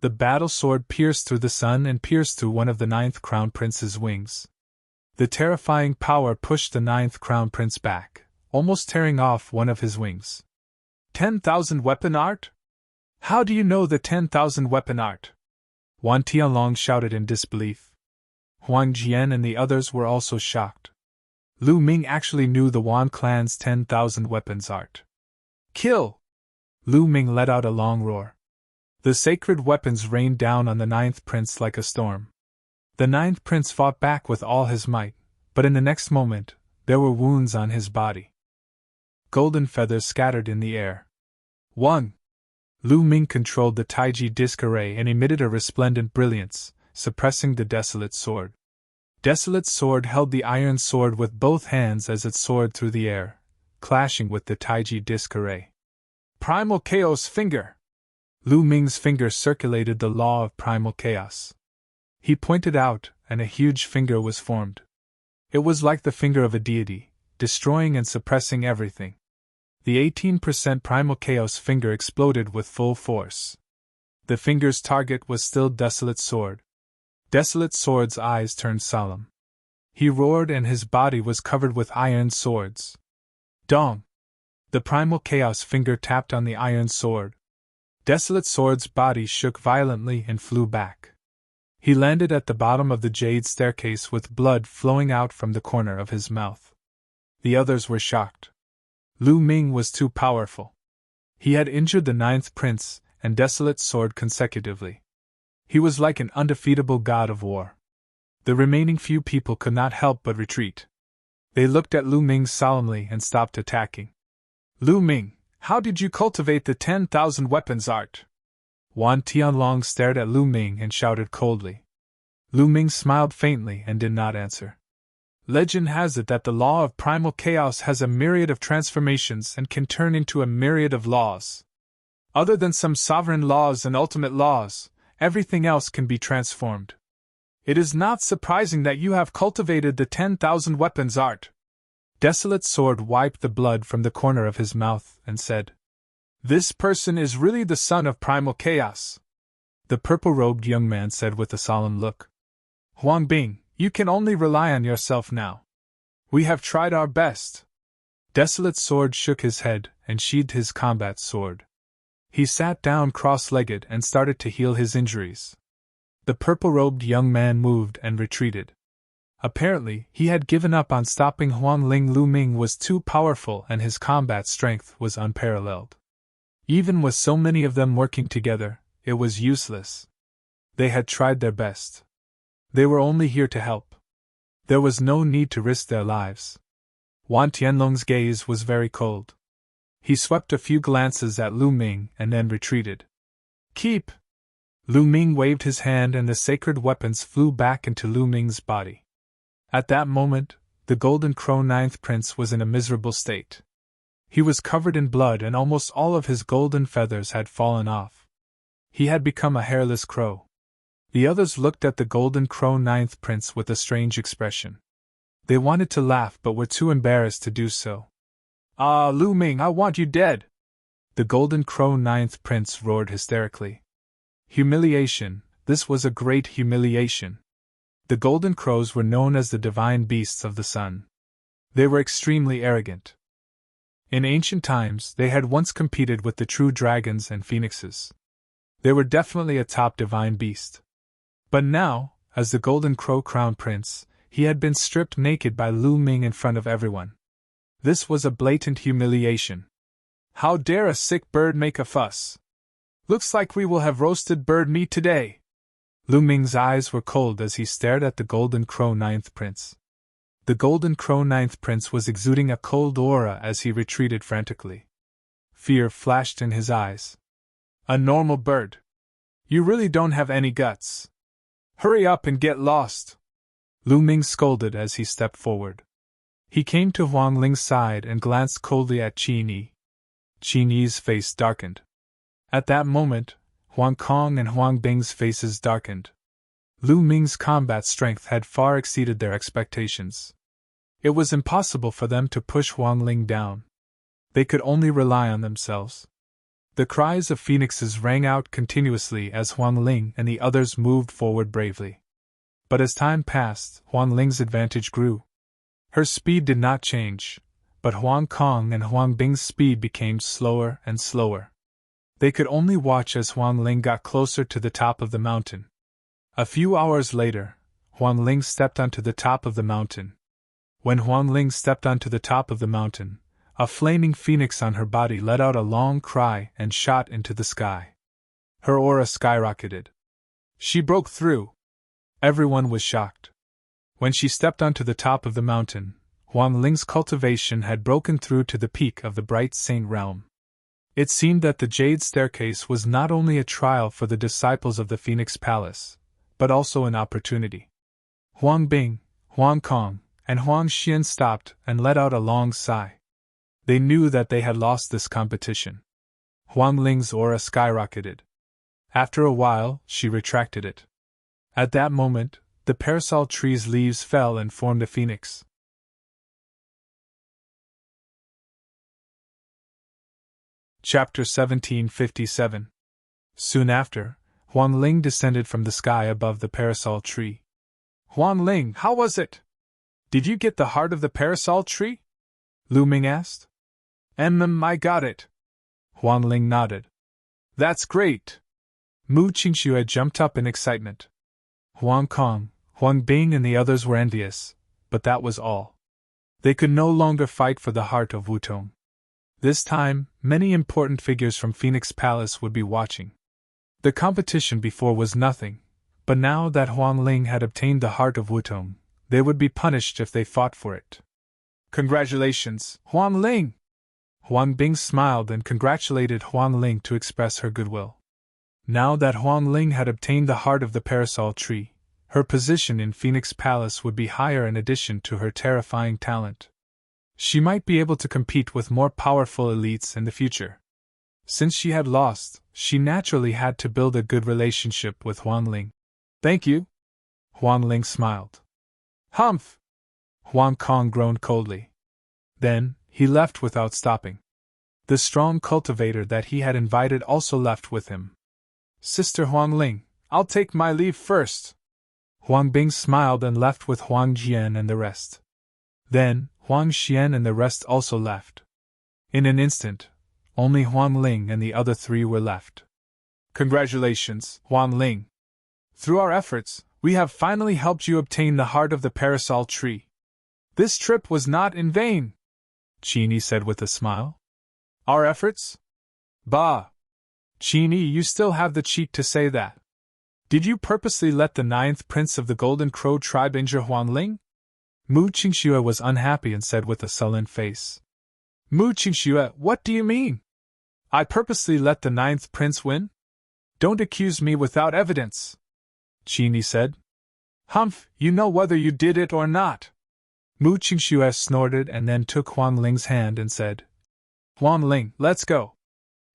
The battle sword pierced through the sun and pierced through one of the 9th Crown Prince's wings. The terrifying power pushed the 9th Crown Prince back, almost tearing off one of his wings. 10,000 weapon art? How do you know the 10,000 weapon art? Wan Tianlong shouted in disbelief. Huang Jian and the others were also shocked. Lu Ming actually knew the Wan clan's 10,000 weapons art. Kill! Lu Ming let out a long roar. The sacred weapons rained down on the 9th prince like a storm. The 9th prince fought back with all his might, but in the next moment, there were wounds on his body. Golden feathers scattered in the air. 1. Lu Ming controlled the Taiji disc array and emitted a resplendent brilliance, suppressing the Desolate Sword. Desolate Sword held the iron sword with both hands as it soared through the air, clashing with the Taiji disc array. Primal Chaos Finger! Lu Ming's finger circulated the law of primal chaos. He pointed out, and a huge finger was formed. It was like the finger of a deity, destroying and suppressing everything. The 18% primal chaos finger exploded with full force. The finger's target was still Desolate Sword. Desolate Sword's eyes turned solemn. He roared and his body was covered with iron swords. Dong! The primal chaos finger tapped on the iron sword. Desolate Sword's body shook violently and flew back. He landed at the bottom of the jade staircase with blood flowing out from the corner of his mouth. The others were shocked. Lu Ming was too powerful. He had injured the 9th prince and Desolate Sword consecutively. He was like an undefeatable god of war. The remaining few people could not help but retreat. They looked at Lu Ming solemnly and stopped attacking. Lu Ming, how did you cultivate the 10,000 weapons art? Wan Tianlong stared at Lu Ming and shouted coldly. Lu Ming smiled faintly and did not answer. Legend has it that the law of primal chaos has a myriad of transformations and can turn into a myriad of laws. Other than some sovereign laws and ultimate laws, everything else can be transformed. It is not surprising that you have cultivated the 10,000 weapons art. Desolate Sword wiped the blood from the corner of his mouth and said, This person is really the son of primal chaos. The purple-robed young man said with a solemn look. Huang Bing, you can only rely on yourself now. We have tried our best. Desolate Sword shook his head and sheathed his combat sword. He sat down cross-legged and started to heal his injuries. The purple-robed young man moved and retreated. Apparently, he had given up on stopping Huang Ling. Lu Ming was too powerful and his combat strength was unparalleled. Even with so many of them working together, it was useless. They had tried their best. They were only here to help. There was no need to risk their lives. Wan Tianlong's gaze was very cold. He swept a few glances at Lu Ming and then retreated. Keep! Lu Ming waved his hand and the sacred weapons flew back into Lu Ming's body. At that moment, the Golden Crow 9th Prince was in a miserable state. He was covered in blood and almost all of his golden feathers had fallen off. He had become a hairless crow. The others looked at the Golden Crow 9th Prince with a strange expression. They wanted to laugh but were too embarrassed to do so. Ah, Lu Ming, I want you dead! The Golden Crow 9th Prince roared hysterically. Humiliation, this was a great humiliation. The Golden Crows were known as the divine beasts of the sun. They were extremely arrogant. In ancient times, they had once competed with the true dragons and phoenixes. They were definitely a top divine beast. But now, as the Golden Crow Crown Prince, he had been stripped naked by Lu Ming in front of everyone. This was a blatant humiliation. How dare a sick bird make a fuss? Looks like we will have roasted bird meat today. Lu Ming's eyes were cold as he stared at the Golden Crow Ninth Prince. The Golden Crow Ninth Prince was exuding a cold aura as he retreated frantically. Fear flashed in his eyes. A normal bird. You really don't have any guts. Hurry up and get lost! Lu Ming scolded as he stepped forward. He came to Huang Ling's side and glanced coldly at Qin Yi. Qin Yi's face darkened. At that moment, Huang Kong and Huang Bing's faces darkened. Lu Ming's combat strength had far exceeded their expectations. It was impossible for them to push Huang Ling down. They could only rely on themselves. The cries of phoenixes rang out continuously as Huang Ling and the others moved forward bravely. But as time passed, Huang Ling's advantage grew. Her speed did not change, but Huang Kong and Huang Bing's speed became slower and slower. They could only watch as Huang Ling got closer to the top of the mountain. A few hours later, Huang Ling stepped onto the top of the mountain. When Huang Ling stepped onto the top of the mountain, a flaming phoenix on her body let out a long cry and shot into the sky. Her aura skyrocketed. She broke through. Everyone was shocked. When she stepped onto the top of the mountain, Huang Ling's cultivation had broken through to the peak of the Bright Saint realm. It seemed that the Jade Staircase was not only a trial for the disciples of the Phoenix Palace, but also an opportunity. Huang Bing, Huang Kong, and Huang Xian stopped and let out a long sigh. They knew that they had lost this competition. Huang Ling's aura skyrocketed. After a while, she retracted it. At that moment, the parasol tree's leaves fell and formed a phoenix. Chapter 1757. Soon after, Huang Ling descended from the sky above the parasol tree. Huang Ling, how was it? Did you get the heart of the parasol tree? Lu Ming asked. I got it. Huang Ling nodded. That's great. Mu Qingxue had jumped up in excitement. Huang Kong, Huang Bing and the others were envious, but that was all. They could no longer fight for the heart of Wutong. This time, many important figures from Phoenix Palace would be watching. The competition before was nothing, but now that Huang Ling had obtained the heart of Wutong, they would be punished if they fought for it. Congratulations, Huang Ling! Huang Bing smiled and congratulated Huang Ling to express her goodwill. Now that Huang Ling had obtained the heart of the parasol tree, her position in Phoenix Palace would be higher in addition to her terrifying talent. She might be able to compete with more powerful elites in the future. Since she had lost, she naturally had to build a good relationship with Huang Ling. Thank you. Huang Ling smiled. Humph! Huang Kong groaned coldly. Then, he left without stopping. The strong cultivator that he had invited also left with him. Sister Huang Ling, I'll take my leave first. Huang Bing smiled and left with Huang Jian and the rest. Then, Huang Xian and the rest also left. In an instant, only Huang Ling and the other three were left. Congratulations, Huang Ling. Through our efforts, we have finally helped you obtain the heart of the parasol tree. This trip was not in vain, Qin Yi said with a smile. Our efforts? Bah! Qin Yi, you still have the cheek to say that. Did you purposely let the 9th Prince of the Golden Crow tribe injure Huang Ling? Mu Qingxue was unhappy and said with a sullen face. Mu Qingxue, what do you mean? I purposely let the 9th Prince win? Don't accuse me without evidence, Qin Yi said. Humph, you know whether you did it or not. Mu Qingxue snorted and then took Huang Ling's hand and said, Huang Ling, let's go.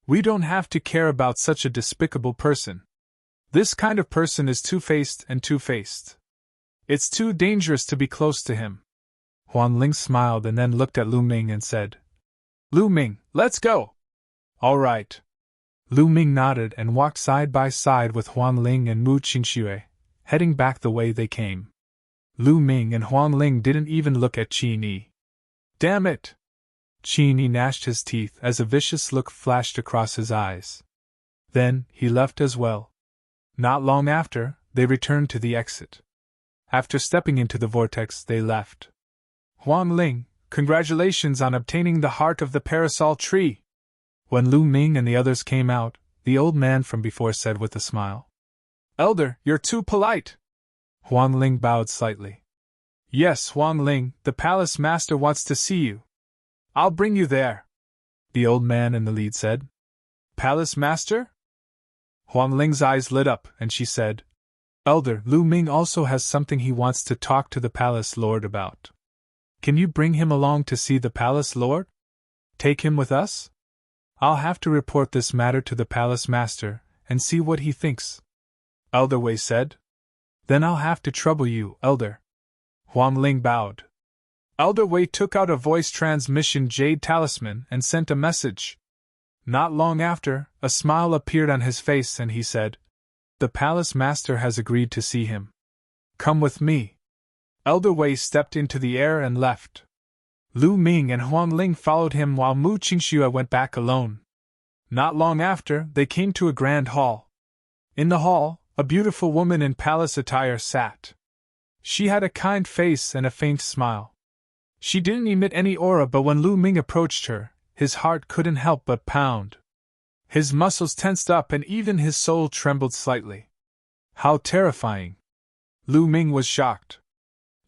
We don't have to care about such a despicable person. This kind of person is two-faced and two-faced. It's too dangerous to be close to him. Huang Ling smiled and then looked at Lu Ming and said, Lu Ming, let's go. All right. Lu Ming nodded and walked side by side with Huang Ling and Mu Qingxue, heading back the way they came. Lu Ming and Huang Ling didn't even look at Qin Yi. Damn it! Qin Yi gnashed his teeth as a vicious look flashed across his eyes. Then, he left as well. Not long after, they returned to the exit. After stepping into the vortex, they left. Huang Ling, congratulations on obtaining the heart of the parasol tree! When Lu Ming and the others came out, the old man from before said with a smile. Elder, you're too polite. Huang Ling bowed slightly. Yes, Huang Ling, the palace master wants to see you. I'll bring you there, the old man in the lead said. Palace master? Huang Ling's eyes lit up, and she said, Elder, Lu Ming also has something he wants to talk to the palace lord about. Can you bring him along to see the palace lord? Take him with us? I'll have to report this matter to the palace master, and see what he thinks. Elder Wei said. Then I'll have to trouble you, Elder. Huang Ling bowed. Elder Wei took out a voice transmission jade talisman and sent a message. Not long after, a smile appeared on his face and he said, The palace master has agreed to see him. Come with me. Elder Wei stepped into the air and left. Lu Ming and Huang Ling followed him while Mu Qingxue went back alone. Not long after, they came to a grand hall. In the hall, a beautiful woman in palace attire sat. She had a kind face and a faint smile. She didn't emit any aura, but when Lu Ming approached her, his heart couldn't help but pound. His muscles tensed up and even his soul trembled slightly. How terrifying! Lu Ming was shocked.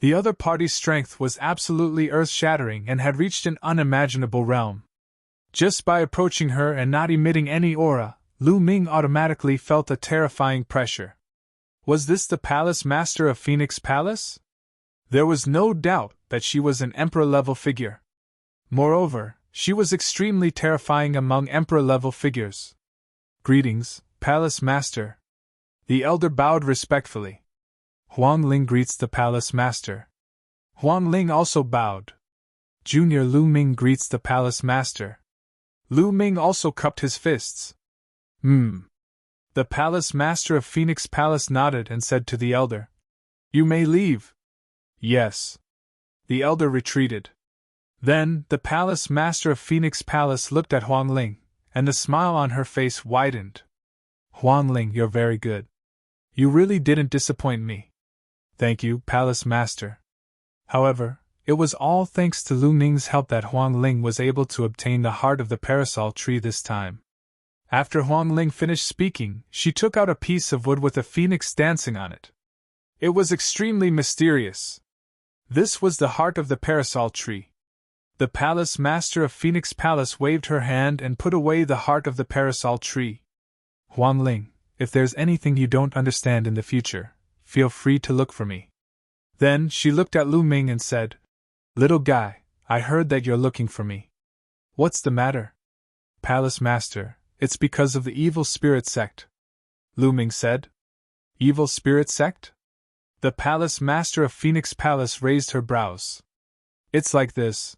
The other party's strength was absolutely earth-shattering and had reached an unimaginable realm. Just by approaching her and not emitting any aura, Lu Ming automatically felt a terrifying pressure. Was this the palace master of Phoenix Palace? There was no doubt that she was an emperor-level figure. Moreover, she was extremely terrifying among emperor-level figures. Greetings, palace master. The elder bowed respectfully. Huang Ling greets the palace master. Huang Ling also bowed. Junior Lu Ming greets the palace master. Lu Ming also cupped his fists. The palace master of Phoenix Palace nodded and said to the elder, You may leave. Yes. The elder retreated. Then, the palace master of Phoenix Palace looked at Huang Ling, and the smile on her face widened. Huang Ling, you're very good. You really didn't disappoint me. Thank you, palace master. However, it was all thanks to Lu Ming's help that Huang Ling was able to obtain the heart of the parasol tree this time. After Huang Ling finished speaking, she took out a piece of wood with a phoenix dancing on it. It was extremely mysterious. This was the heart of the parasol tree. The palace master of Phoenix Palace waved her hand and put away the heart of the parasol tree. Huang Ling, if there's anything you don't understand in the future, feel free to look for me. Then she looked at Lu Ming and said, Little guy, I heard that you're looking for me. What's the matter? Palace master, it's because of the evil spirit sect. Lu Ming said. Evil spirit sect? The palace master of Phoenix Palace raised her brows. It's like this.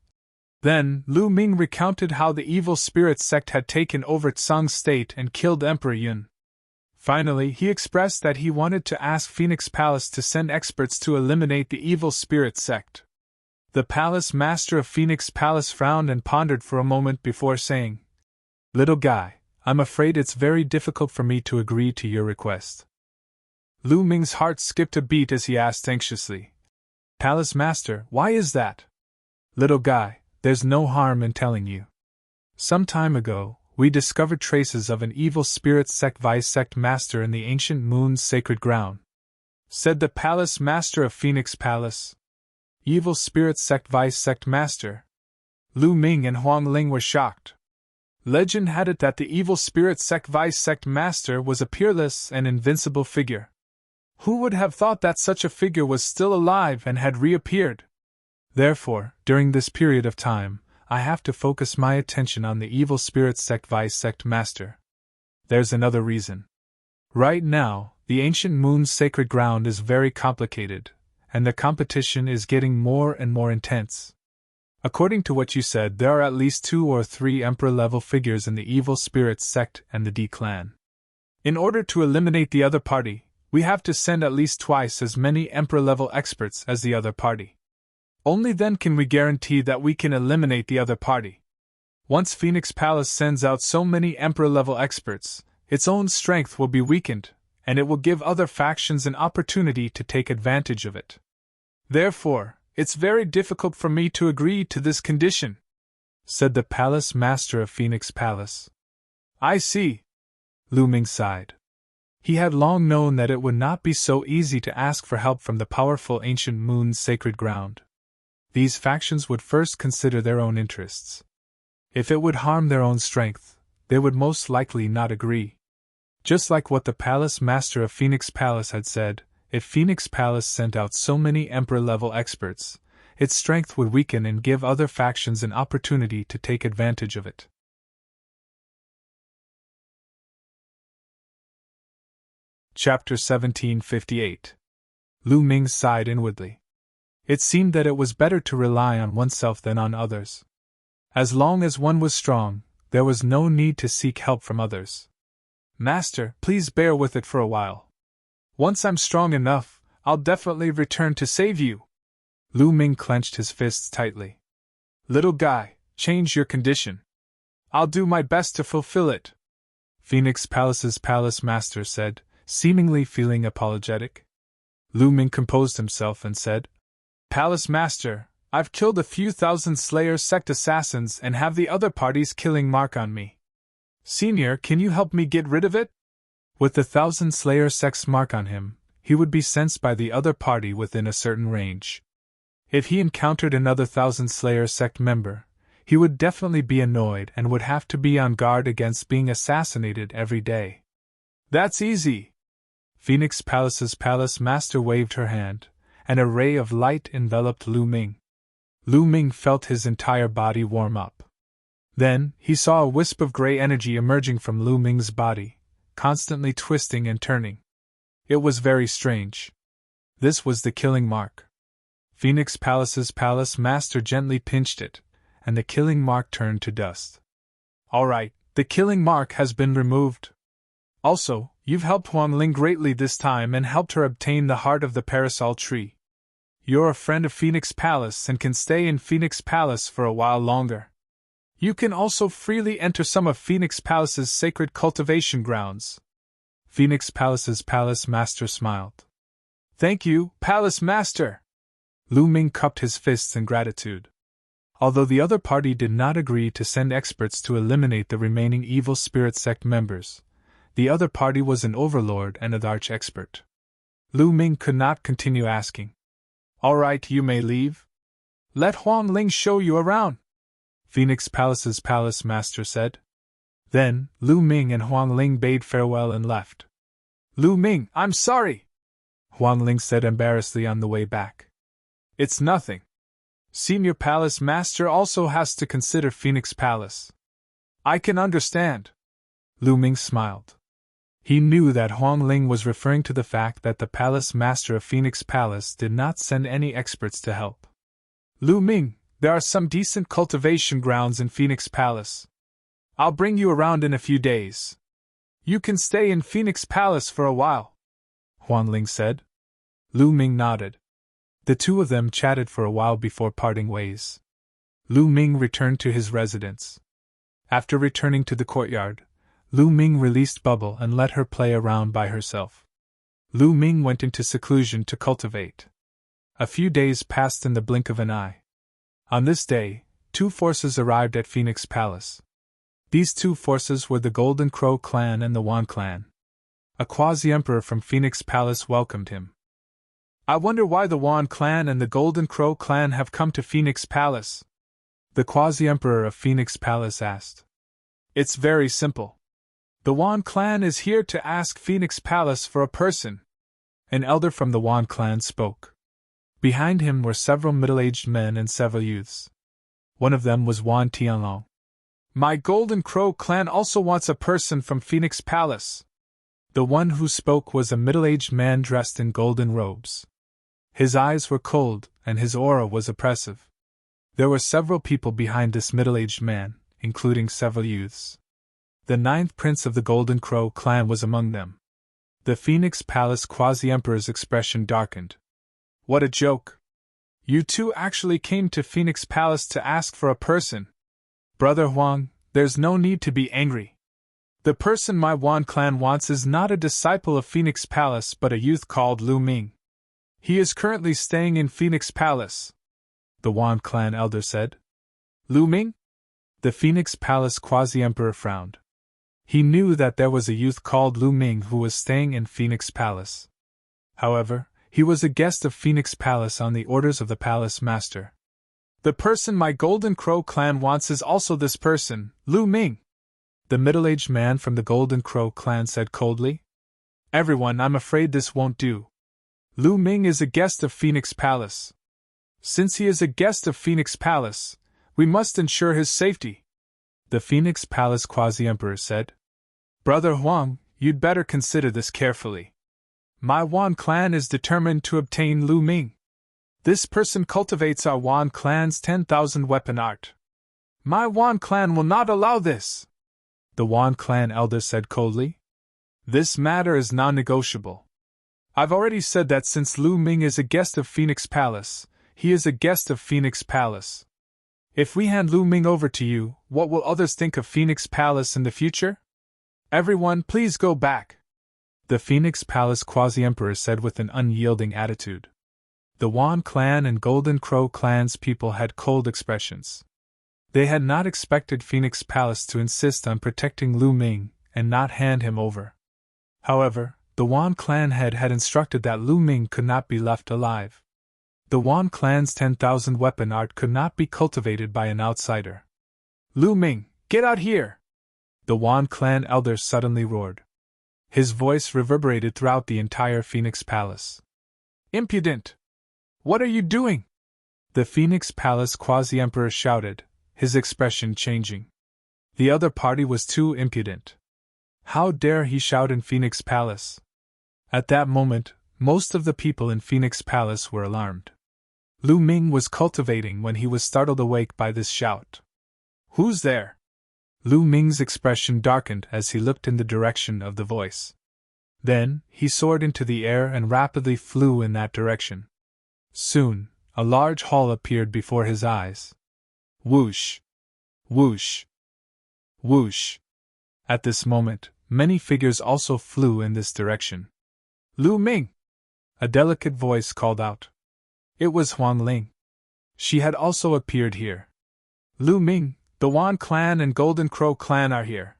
Then, Lu Ming recounted how the evil spirit sect had taken over Tsang's state and killed Emperor Yun. Finally, he expressed that he wanted to ask Phoenix Palace to send experts to eliminate the evil spirit sect. The palace master of Phoenix Palace frowned and pondered for a moment before saying, Little guy, I'm afraid it's very difficult for me to agree to your request. Lu Ming's heart skipped a beat as he asked anxiously, Palace master, why is that? Little guy, there's no harm in telling you. Some time ago, we discovered traces of an evil spirit sect vice sect master in the ancient moon's sacred ground. Said the palace master of Phoenix Palace. Evil spirit sect vice sect master. Lu Ming and Huang Ling were shocked. Legend had it that the evil spirit sect vice sect master was a peerless and invincible figure. Who would have thought that such a figure was still alive and had reappeared? Therefore, during this period of time, I have to focus my attention on the evil spirit sect vice sect master. There's another reason. Right now, the ancient moon's sacred ground is very complicated, and the competition is getting more and more intense. According to what you said, there are at least 2 or 3 emperor-level figures in the evil spirit sect and the D clan. In order to eliminate the other party, we have to send at least twice as many emperor-level experts as the other party. Only then can we guarantee that we can eliminate the other party. Once Phoenix Palace sends out so many emperor-level experts, its own strength will be weakened, and it will give other factions an opportunity to take advantage of it. Therefore, it's very difficult for me to agree to this condition, said the palace master of Phoenix Palace. I see. Lu Ming sighed. He had long known that it would not be so easy to ask for help from the powerful ancient moon's sacred ground. These factions would first consider their own interests. If it would harm their own strength, they would most likely not agree. Just like what the palace master of Phoenix Palace had said, if Phoenix Palace sent out so many Emperor-level experts, its strength would weaken and give other factions an opportunity to take advantage of it. Chapter 1758. Lu Ming sighed inwardly. It seemed that it was better to rely on oneself than on others. As long as one was strong, there was no need to seek help from others. Master, please bear with it for a while. Once I'm strong enough, I'll definitely return to save you. Lu Ming clenched his fists tightly. Little guy, change your condition. I'll do my best to fulfill it. Phoenix Palace's palace master said, seemingly feeling apologetic. Lu Ming composed himself and said, Palace master, I've killed a few thousand Slayer sect assassins and have the other party's killing mark on me. Senior, can you help me get rid of it? With the 1,000 Slayer sect's mark on him, he would be sensed by the other party within a certain range. If he encountered another 1,000 Slayer sect member, he would definitely be annoyed and would have to be on guard against being assassinated every day. That's easy. Phoenix Palace's palace master waved her hand, and a ray of light enveloped Lu Ming. Lu Ming felt his entire body warm up. Then, he saw a wisp of gray energy emerging from Lu Ming's body, constantly twisting and turning. It was very strange. This was the killing mark. Phoenix Palace's palace master gently pinched it, and the killing mark turned to dust. All right, the killing mark has been removed. Also, you've helped Huang Ling greatly this time and helped her obtain the heart of the parasol tree. You're a friend of Phoenix Palace and can stay in Phoenix Palace for a while longer. You can also freely enter some of Phoenix Palace's sacred cultivation grounds. Phoenix Palace's palace master smiled. Thank you, Palace Master! Lu Ming cupped his fists in gratitude. Although the other party did not agree to send experts to eliminate the remaining evil spirit sect members, the other party was an overlord and an arch-expert. Lu Ming could not continue asking. All right, you may leave. Let Huang Ling show you around, Phoenix Palace's palace master said. Then, Lu Ming and Huang Ling bade farewell and left. Lu Ming, I'm sorry, Huang Ling said embarrassedly on the way back. It's nothing. Senior Palace Master also has to consider Phoenix Palace. I can understand. Lu Ming smiled. He knew that Huang Ling was referring to the fact that the Palace Master of Phoenix Palace did not send any experts to help. Lu Ming, there are some decent cultivation grounds in Phoenix Palace. I'll bring you around in a few days. You can stay in Phoenix Palace for a while, Huang Ling said. Lu Ming nodded. The two of them chatted for a while before parting ways. Lu Ming returned to his residence. After returning to the courtyard, Lu Ming released Bubble and let her play around by herself. Lu Ming went into seclusion to cultivate. A few days passed in the blink of an eye. On this day, two forces arrived at Phoenix Palace. These two forces were the Golden Crow clan and the Wan clan. A quasi-emperor from Phoenix Palace welcomed him. I wonder why the Wan clan and the Golden Crow clan have come to Phoenix Palace, the quasi-emperor of Phoenix Palace asked. It's very simple. The Wan clan is here to ask Phoenix Palace for a person. An elder from the Wan clan spoke. Behind him were several middle-aged men and several youths. One of them was Wan Tianlong. My Golden Crow clan also wants a person from Phoenix Palace. The one who spoke was a middle-aged man dressed in golden robes. His eyes were cold, and his aura was oppressive. There were several people behind this middle-aged man, including several youths. The 9th prince of the Golden Crow clan was among them. The Phoenix Palace quasi-emperor's expression darkened. What a joke! You two actually came to Phoenix Palace to ask for a person. Brother Huang, there's no need to be angry. The person my Wan clan wants is not a disciple of Phoenix Palace but a youth called Lu Ming. He is currently staying in Phoenix Palace, the Wan clan elder said. Lu Ming? The Phoenix Palace quasi-emperor frowned. He knew that there was a youth called Lu Ming who was staying in Phoenix Palace. However, he was a guest of Phoenix Palace on the orders of the palace master. The person my Golden Crow clan wants is also this person, Lu Ming. The middle-aged man from the Golden Crow clan said coldly. Everyone, I'm afraid this won't do. Lu Ming is a guest of Phoenix Palace. Since he is a guest of Phoenix Palace, we must ensure his safety. The Phoenix Palace Quasi-Emperor said. Brother Huang, you'd better consider this carefully. My Wan clan is determined to obtain Lu Ming. This person cultivates our Wan clan's 10,000 weapon art. My Wan clan will not allow this. The Wan clan elder said coldly. This matter is non-negotiable. I've already said that since Lu Ming is a guest of Phoenix Palace, he is a guest of Phoenix Palace. If we hand Lu Ming over to you, what will others think of Phoenix Palace in the future? Everyone, please go back. The Phoenix Palace Quasi-Emperor said with an unyielding attitude. The Wan clan and Golden Crow clan's people had cold expressions. They had not expected Phoenix Palace to insist on protecting Lu Ming and not hand him over. However, the Wan clan head had instructed that Lu Ming could not be left alive. The Wan clan's 10,000 weapon art could not be cultivated by an outsider. Lu Ming, get out here! The Wan clan elder suddenly roared. His voice reverberated throughout the entire Phoenix Palace. Impudent! What are you doing? The Phoenix Palace Quasi-Emperor shouted, his expression changing. The other party was too impudent. How dare he shout in Phoenix Palace? At that moment, most of the people in Phoenix Palace were alarmed. Lu Ming was cultivating when he was startled awake by this shout. Who's there? Lu Ming's expression darkened as he looked in the direction of the voice. Then, he soared into the air and rapidly flew in that direction. Soon, a large hall appeared before his eyes. Whoosh! Whoosh! Whoosh! At this moment, many figures also flew in this direction. Lu Ming! A delicate voice called out. It was Huang Ling. She had also appeared here. Lu Ming, the Wan clan and Golden Crow clan are here.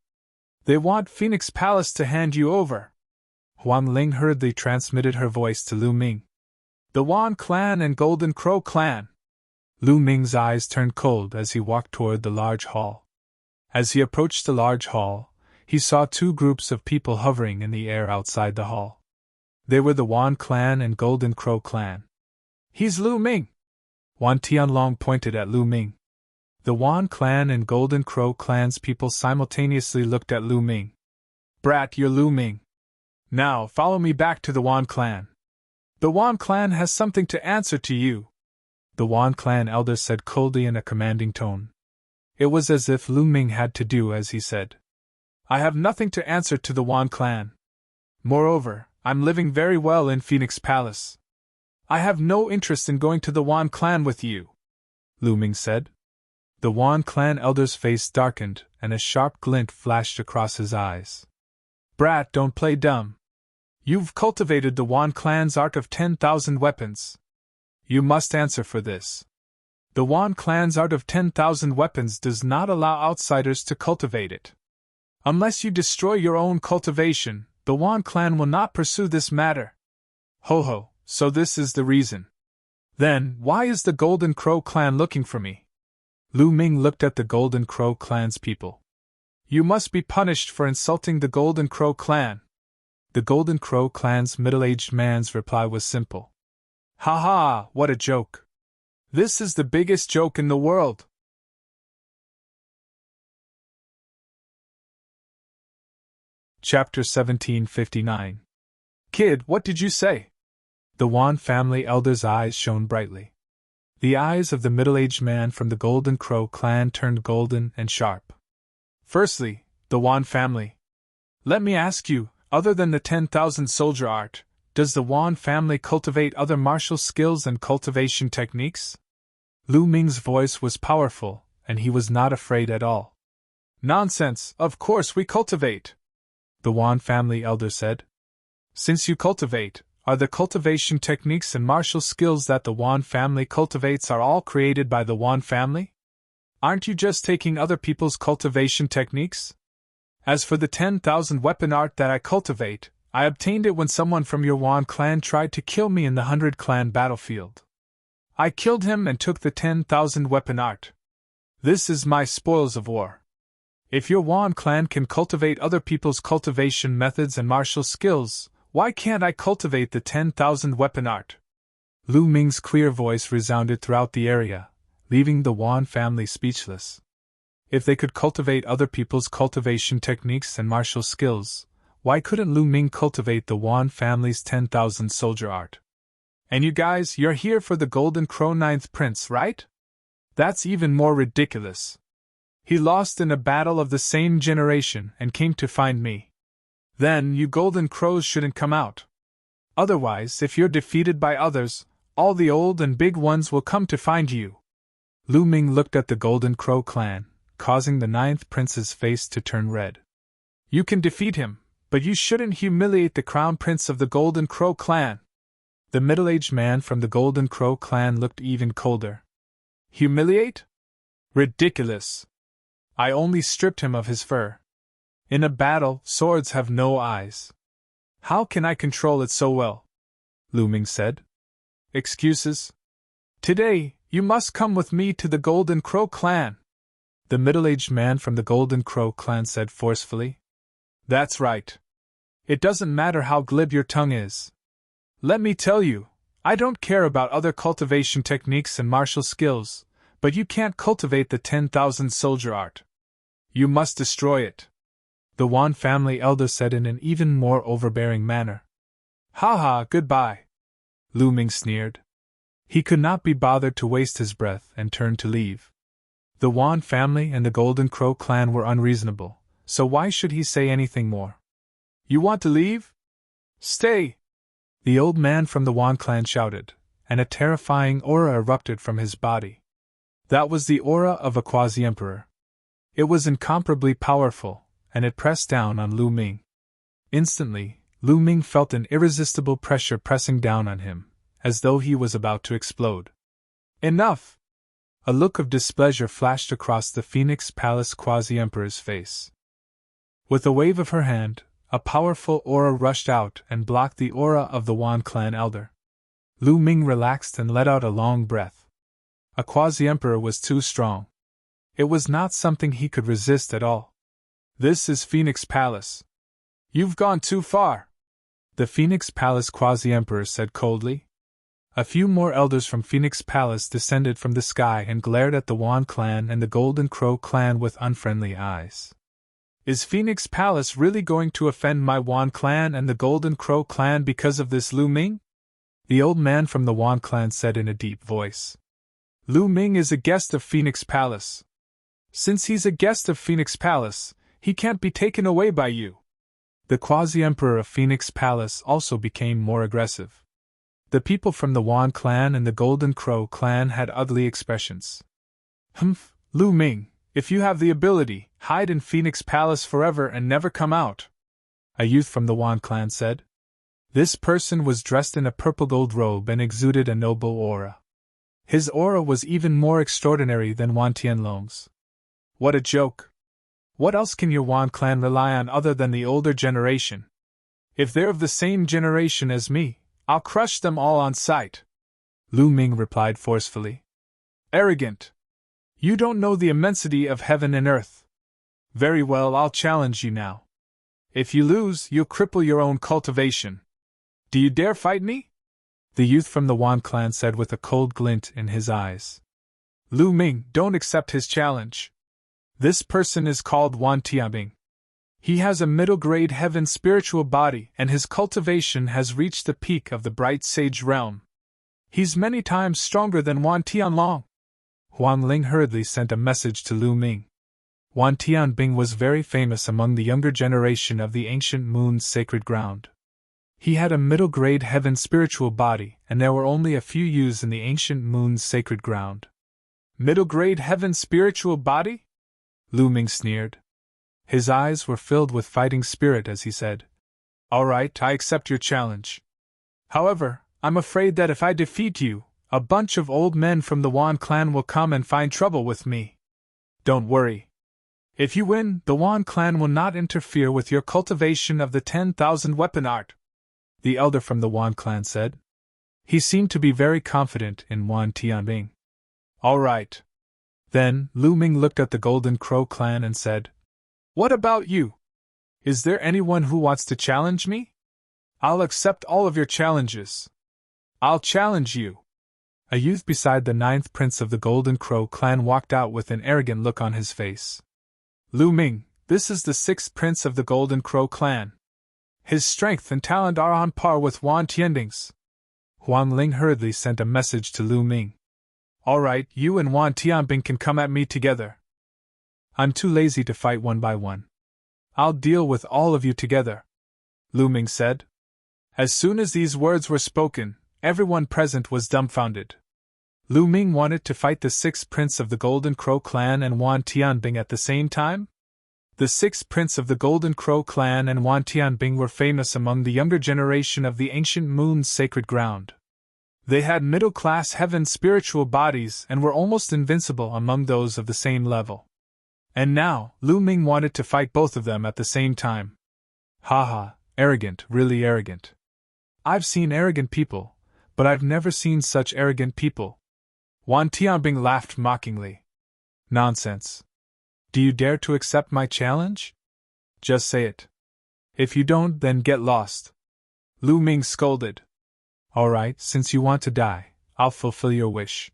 They want Phoenix Palace to hand you over. Huang Ling hurriedly transmitted her voice to Lu Ming. The Wan clan and Golden Crow clan. Lu Ming's eyes turned cold as he walked toward the large hall. As he approached the large hall, he saw two groups of people hovering in the air outside the hall. They were the Wan clan and Golden Crow clan. He's Lu Ming! Wan Tianlong pointed at Lu Ming. The Wan clan and Golden Crow clan's people simultaneously looked at Lu Ming. Brat, you're Lu Ming. Now, follow me back to the Wan clan. The Wan clan has something to answer to you. The Wan clan elder said coldly in a commanding tone. It was as if Lu Ming had to do as he said. I have nothing to answer to the Wan clan. Moreover, I'm living very well in Phoenix Palace. I have no interest in going to the Wan clan with you, Lu Ming said. The Wan clan elder's face darkened, and a sharp glint flashed across his eyes. Brat, don't play dumb. You've cultivated the Wan clan's art of 10,000 weapons. You must answer for this. The Wan clan's art of 10,000 weapons does not allow outsiders to cultivate it. Unless you destroy your own cultivation, the Wan clan will not pursue this matter. Ho ho, so this is the reason. Then, why is the Golden Crow clan looking for me? Lu Ming looked at the Golden Crow clan's people. You must be punished for insulting the Golden Crow clan. The Golden Crow clan's middle-aged man's reply was simple. Ha ha, what a joke. This is the biggest joke in the world. Chapter 1759. Kid, what did you say? The Wan family elder's eyes shone brightly. The eyes of the middle-aged man from the Golden Crow clan turned golden and sharp. Firstly, the Wan family. Let me ask you, other than the 10,000 soldier art, does the Wan family cultivate other martial skills and cultivation techniques? Lu Ming's voice was powerful, and he was not afraid at all. Nonsense, of course we cultivate, the Wan family elder said. Since you cultivate, are the cultivation techniques and martial skills that the Wan family cultivates are all created by the Wan family? Aren't you just taking other people's cultivation techniques? As for the 10,000 weapon art that I cultivate, I obtained it when someone from your Wan clan tried to kill me in the 100 clan battlefield. I killed him and took the 10,000 weapon art. This is my spoils of war. If your Wan clan can cultivate other people's cultivation methods and martial skills, why can't I cultivate the 10,000 weapon art? Lu Ming's clear voice resounded throughout the area, leaving the Wan family speechless. If they could cultivate other people's cultivation techniques and martial skills, why couldn't Lu Ming cultivate the Wan family's 10,000 soldier art? And you guys, you're here for the Golden Crow 9th Prince, right? That's even more ridiculous. He lost in a battle of the same generation and came to find me. Then you Golden Crows shouldn't come out. Otherwise, if you're defeated by others, all the old and big ones will come to find you. Lu Ming looked at the Golden Crow clan, causing the 9th Prince's face to turn red. You can defeat him, but you shouldn't humiliate the Crown Prince of the Golden Crow clan. The middle-aged man from the Golden Crow clan looked even colder. Humiliate? Ridiculous. I only stripped him of his fur. In a battle, swords have no eyes. How can I control it so well? Lu Ming said. Excuses? Today, you must come with me to the Golden Crow clan. The middle-aged man from the Golden Crow clan said forcefully. That's right. It doesn't matter how glib your tongue is. Let me tell you, I don't care about other cultivation techniques and martial skills, but you can't cultivate the 10,000 soldier art. You must destroy it. The Wan family elder said in an even more overbearing manner. Ha ha, goodbye. Lu Ming sneered. He could not be bothered to waste his breath and turned to leave. The Wan family and the Golden Crow clan were unreasonable, so why should he say anything more? You want to leave? Stay! The old man from the Wan clan shouted, and a terrifying aura erupted from his body. That was the aura of a quasi-emperor. It was incomparably powerful, and it pressed down on Lu Ming. Instantly, Lu Ming felt an irresistible pressure pressing down on him, as though he was about to explode. Enough! A look of displeasure flashed across the Phoenix Palace quasi-emperor's face. With a wave of her hand, a powerful aura rushed out and blocked the aura of the Wan clan elder. Lu Ming relaxed and let out a long breath. A quasi-emperor was too strong. It was not something he could resist at all. This is Phoenix Palace. You've gone too far, the Phoenix Palace quasi-emperor said coldly. A few more elders from Phoenix Palace descended from the sky and glared at the Wan clan and the Golden Crow clan with unfriendly eyes. Is Phoenix Palace really going to offend my Wan clan and the Golden Crow clan because of this Lu Ming? The old man from the Wan clan said in a deep voice. Lu Ming is a guest of Phoenix Palace. Since he's a guest of Phoenix Palace, he can't be taken away by you. The quasi-emperor of Phoenix Palace also became more aggressive. The people from the Wan clan and the Golden Crow clan had ugly expressions. Humph, Lu Ming, if you have the ability, hide in Phoenix Palace forever and never come out, a youth from the Wan clan said. This person was dressed in a purple gold robe and exuded a noble aura. His aura was even more extraordinary than Wan Tianlong's. What a joke! What else can your Wan clan rely on other than the older generation? If they're of the same generation as me, I'll crush them all on sight, Lu Ming replied forcefully. Arrogant! You don't know the immensity of heaven and earth. Very well, I'll challenge you now. If you lose, you'll cripple your own cultivation. Do you dare fight me? The youth from the Wan clan said with a cold glint in his eyes. Lu Ming, don't accept his challenge. This person is called Wan Tianbing. He has a middle-grade heaven spiritual body and his cultivation has reached the peak of the bright sage realm. He's many times stronger than Wan Tianlong. Huang Ling hurriedly sent a message to Lu Ming. Wan Tianbing was very famous among the younger generation of the ancient moon's sacred ground. He had a middle-grade heaven spiritual body and there were only a few youths in the ancient moon's sacred ground. Middle-grade heaven spiritual body? Lu Ming sneered. His eyes were filled with fighting spirit as he said, All right, I accept your challenge. However, I'm afraid that if I defeat you, a bunch of old men from the Wan clan will come and find trouble with me. Don't worry. If you win, the Wan clan will not interfere with your cultivation of the 10,000 weapon art, the elder from the Wan clan said. He seemed to be very confident in Wan Tianbing. All right. Then, Lu Ming looked at the Golden Crow clan and said, What about you? Is there anyone who wants to challenge me? I'll accept all of your challenges. I'll challenge you. A youth beside the 9th prince of the Golden Crow clan walked out with an arrogant look on his face. Lu Ming, this is the 6th prince of the Golden Crow clan. His strength and talent are on par with Wan Tianbing's. Huang Ling hurriedly sent a message to Lu Ming. All right, you and Wan Tianbing can come at me together. I'm too lazy to fight one by one. I'll deal with all of you together, Lu Ming said. As soon as these words were spoken, everyone present was dumbfounded. Lu Ming wanted to fight the 6th prince of the Golden Crow clan and Wan Tianbing at the same time? The 6th prince of the Golden Crow clan and Wan Tianbing were famous among the younger generation of the ancient moon's sacred ground. They had middle-class heaven spiritual bodies and were almost invincible among those of the same level. And now, Lu Ming wanted to fight both of them at the same time. Haha, arrogant, really arrogant. I've seen arrogant people, but I've never seen such arrogant people. Wan Tianbing laughed mockingly. Nonsense. Do you dare to accept my challenge? Just say it. If you don't, then get lost. Lu Ming scolded. All right, since you want to die, I'll fulfill your wish.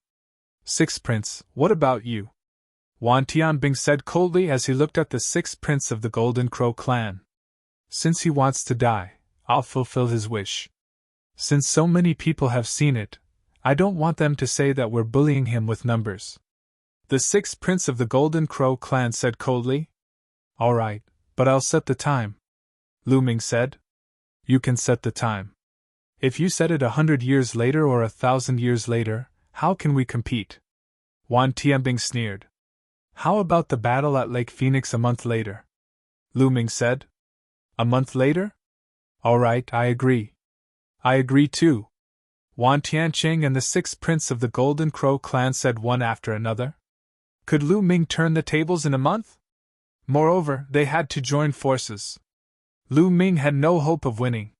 6th prince, what about you? Wan Tianbing said coldly as he looked at the 6th prince of the Golden Crow clan. Since he wants to die, I'll fulfill his wish. Since so many people have seen it, I don't want them to say that we're bullying him with numbers. The 6th prince of the Golden Crow clan said coldly. All right, but I'll set the time, Lu Ming said. You can set the time. If you set it 100 years later or 1,000 years later, how can we compete? Wan Tianbing sneered. How about the battle at Lake Phoenix a month later? Lu Ming said. A month later? All right, I agree. I agree too. Wan Tianqing and the 6th prince of the Golden Crow clan said one after another. Could Lu Ming turn the tables in a month? Moreover, they had to join forces. Lu Ming had no hope of winning.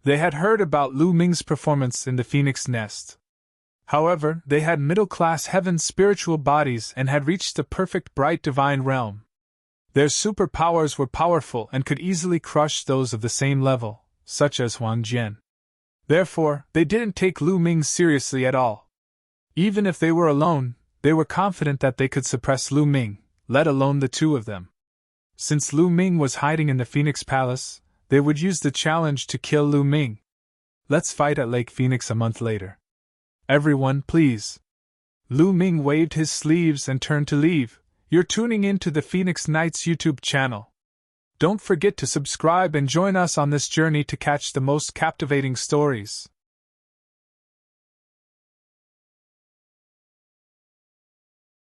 They had heard about Lu Ming's performance in the Phoenix Nest. However, they had middle-class heaven's spiritual bodies and had reached the perfect bright divine realm. Their superpowers were powerful and could easily crush those of the same level, such as Huang Jian. Therefore, they didn't take Lu Ming seriously at all. Even if they were alone, they were confident that they could suppress Lu Ming, let alone the two of them. Since Lu Ming was hiding in the Phoenix Palace, they would use the challenge to kill Lu Ming. Let's fight at Lake Phoenix a month later. Everyone, please. Lu Ming waved his sleeves and turned to leave. You're tuning in to the Phoenix Knights YouTube channel. Don't forget to subscribe and join us on this journey to catch the most captivating stories.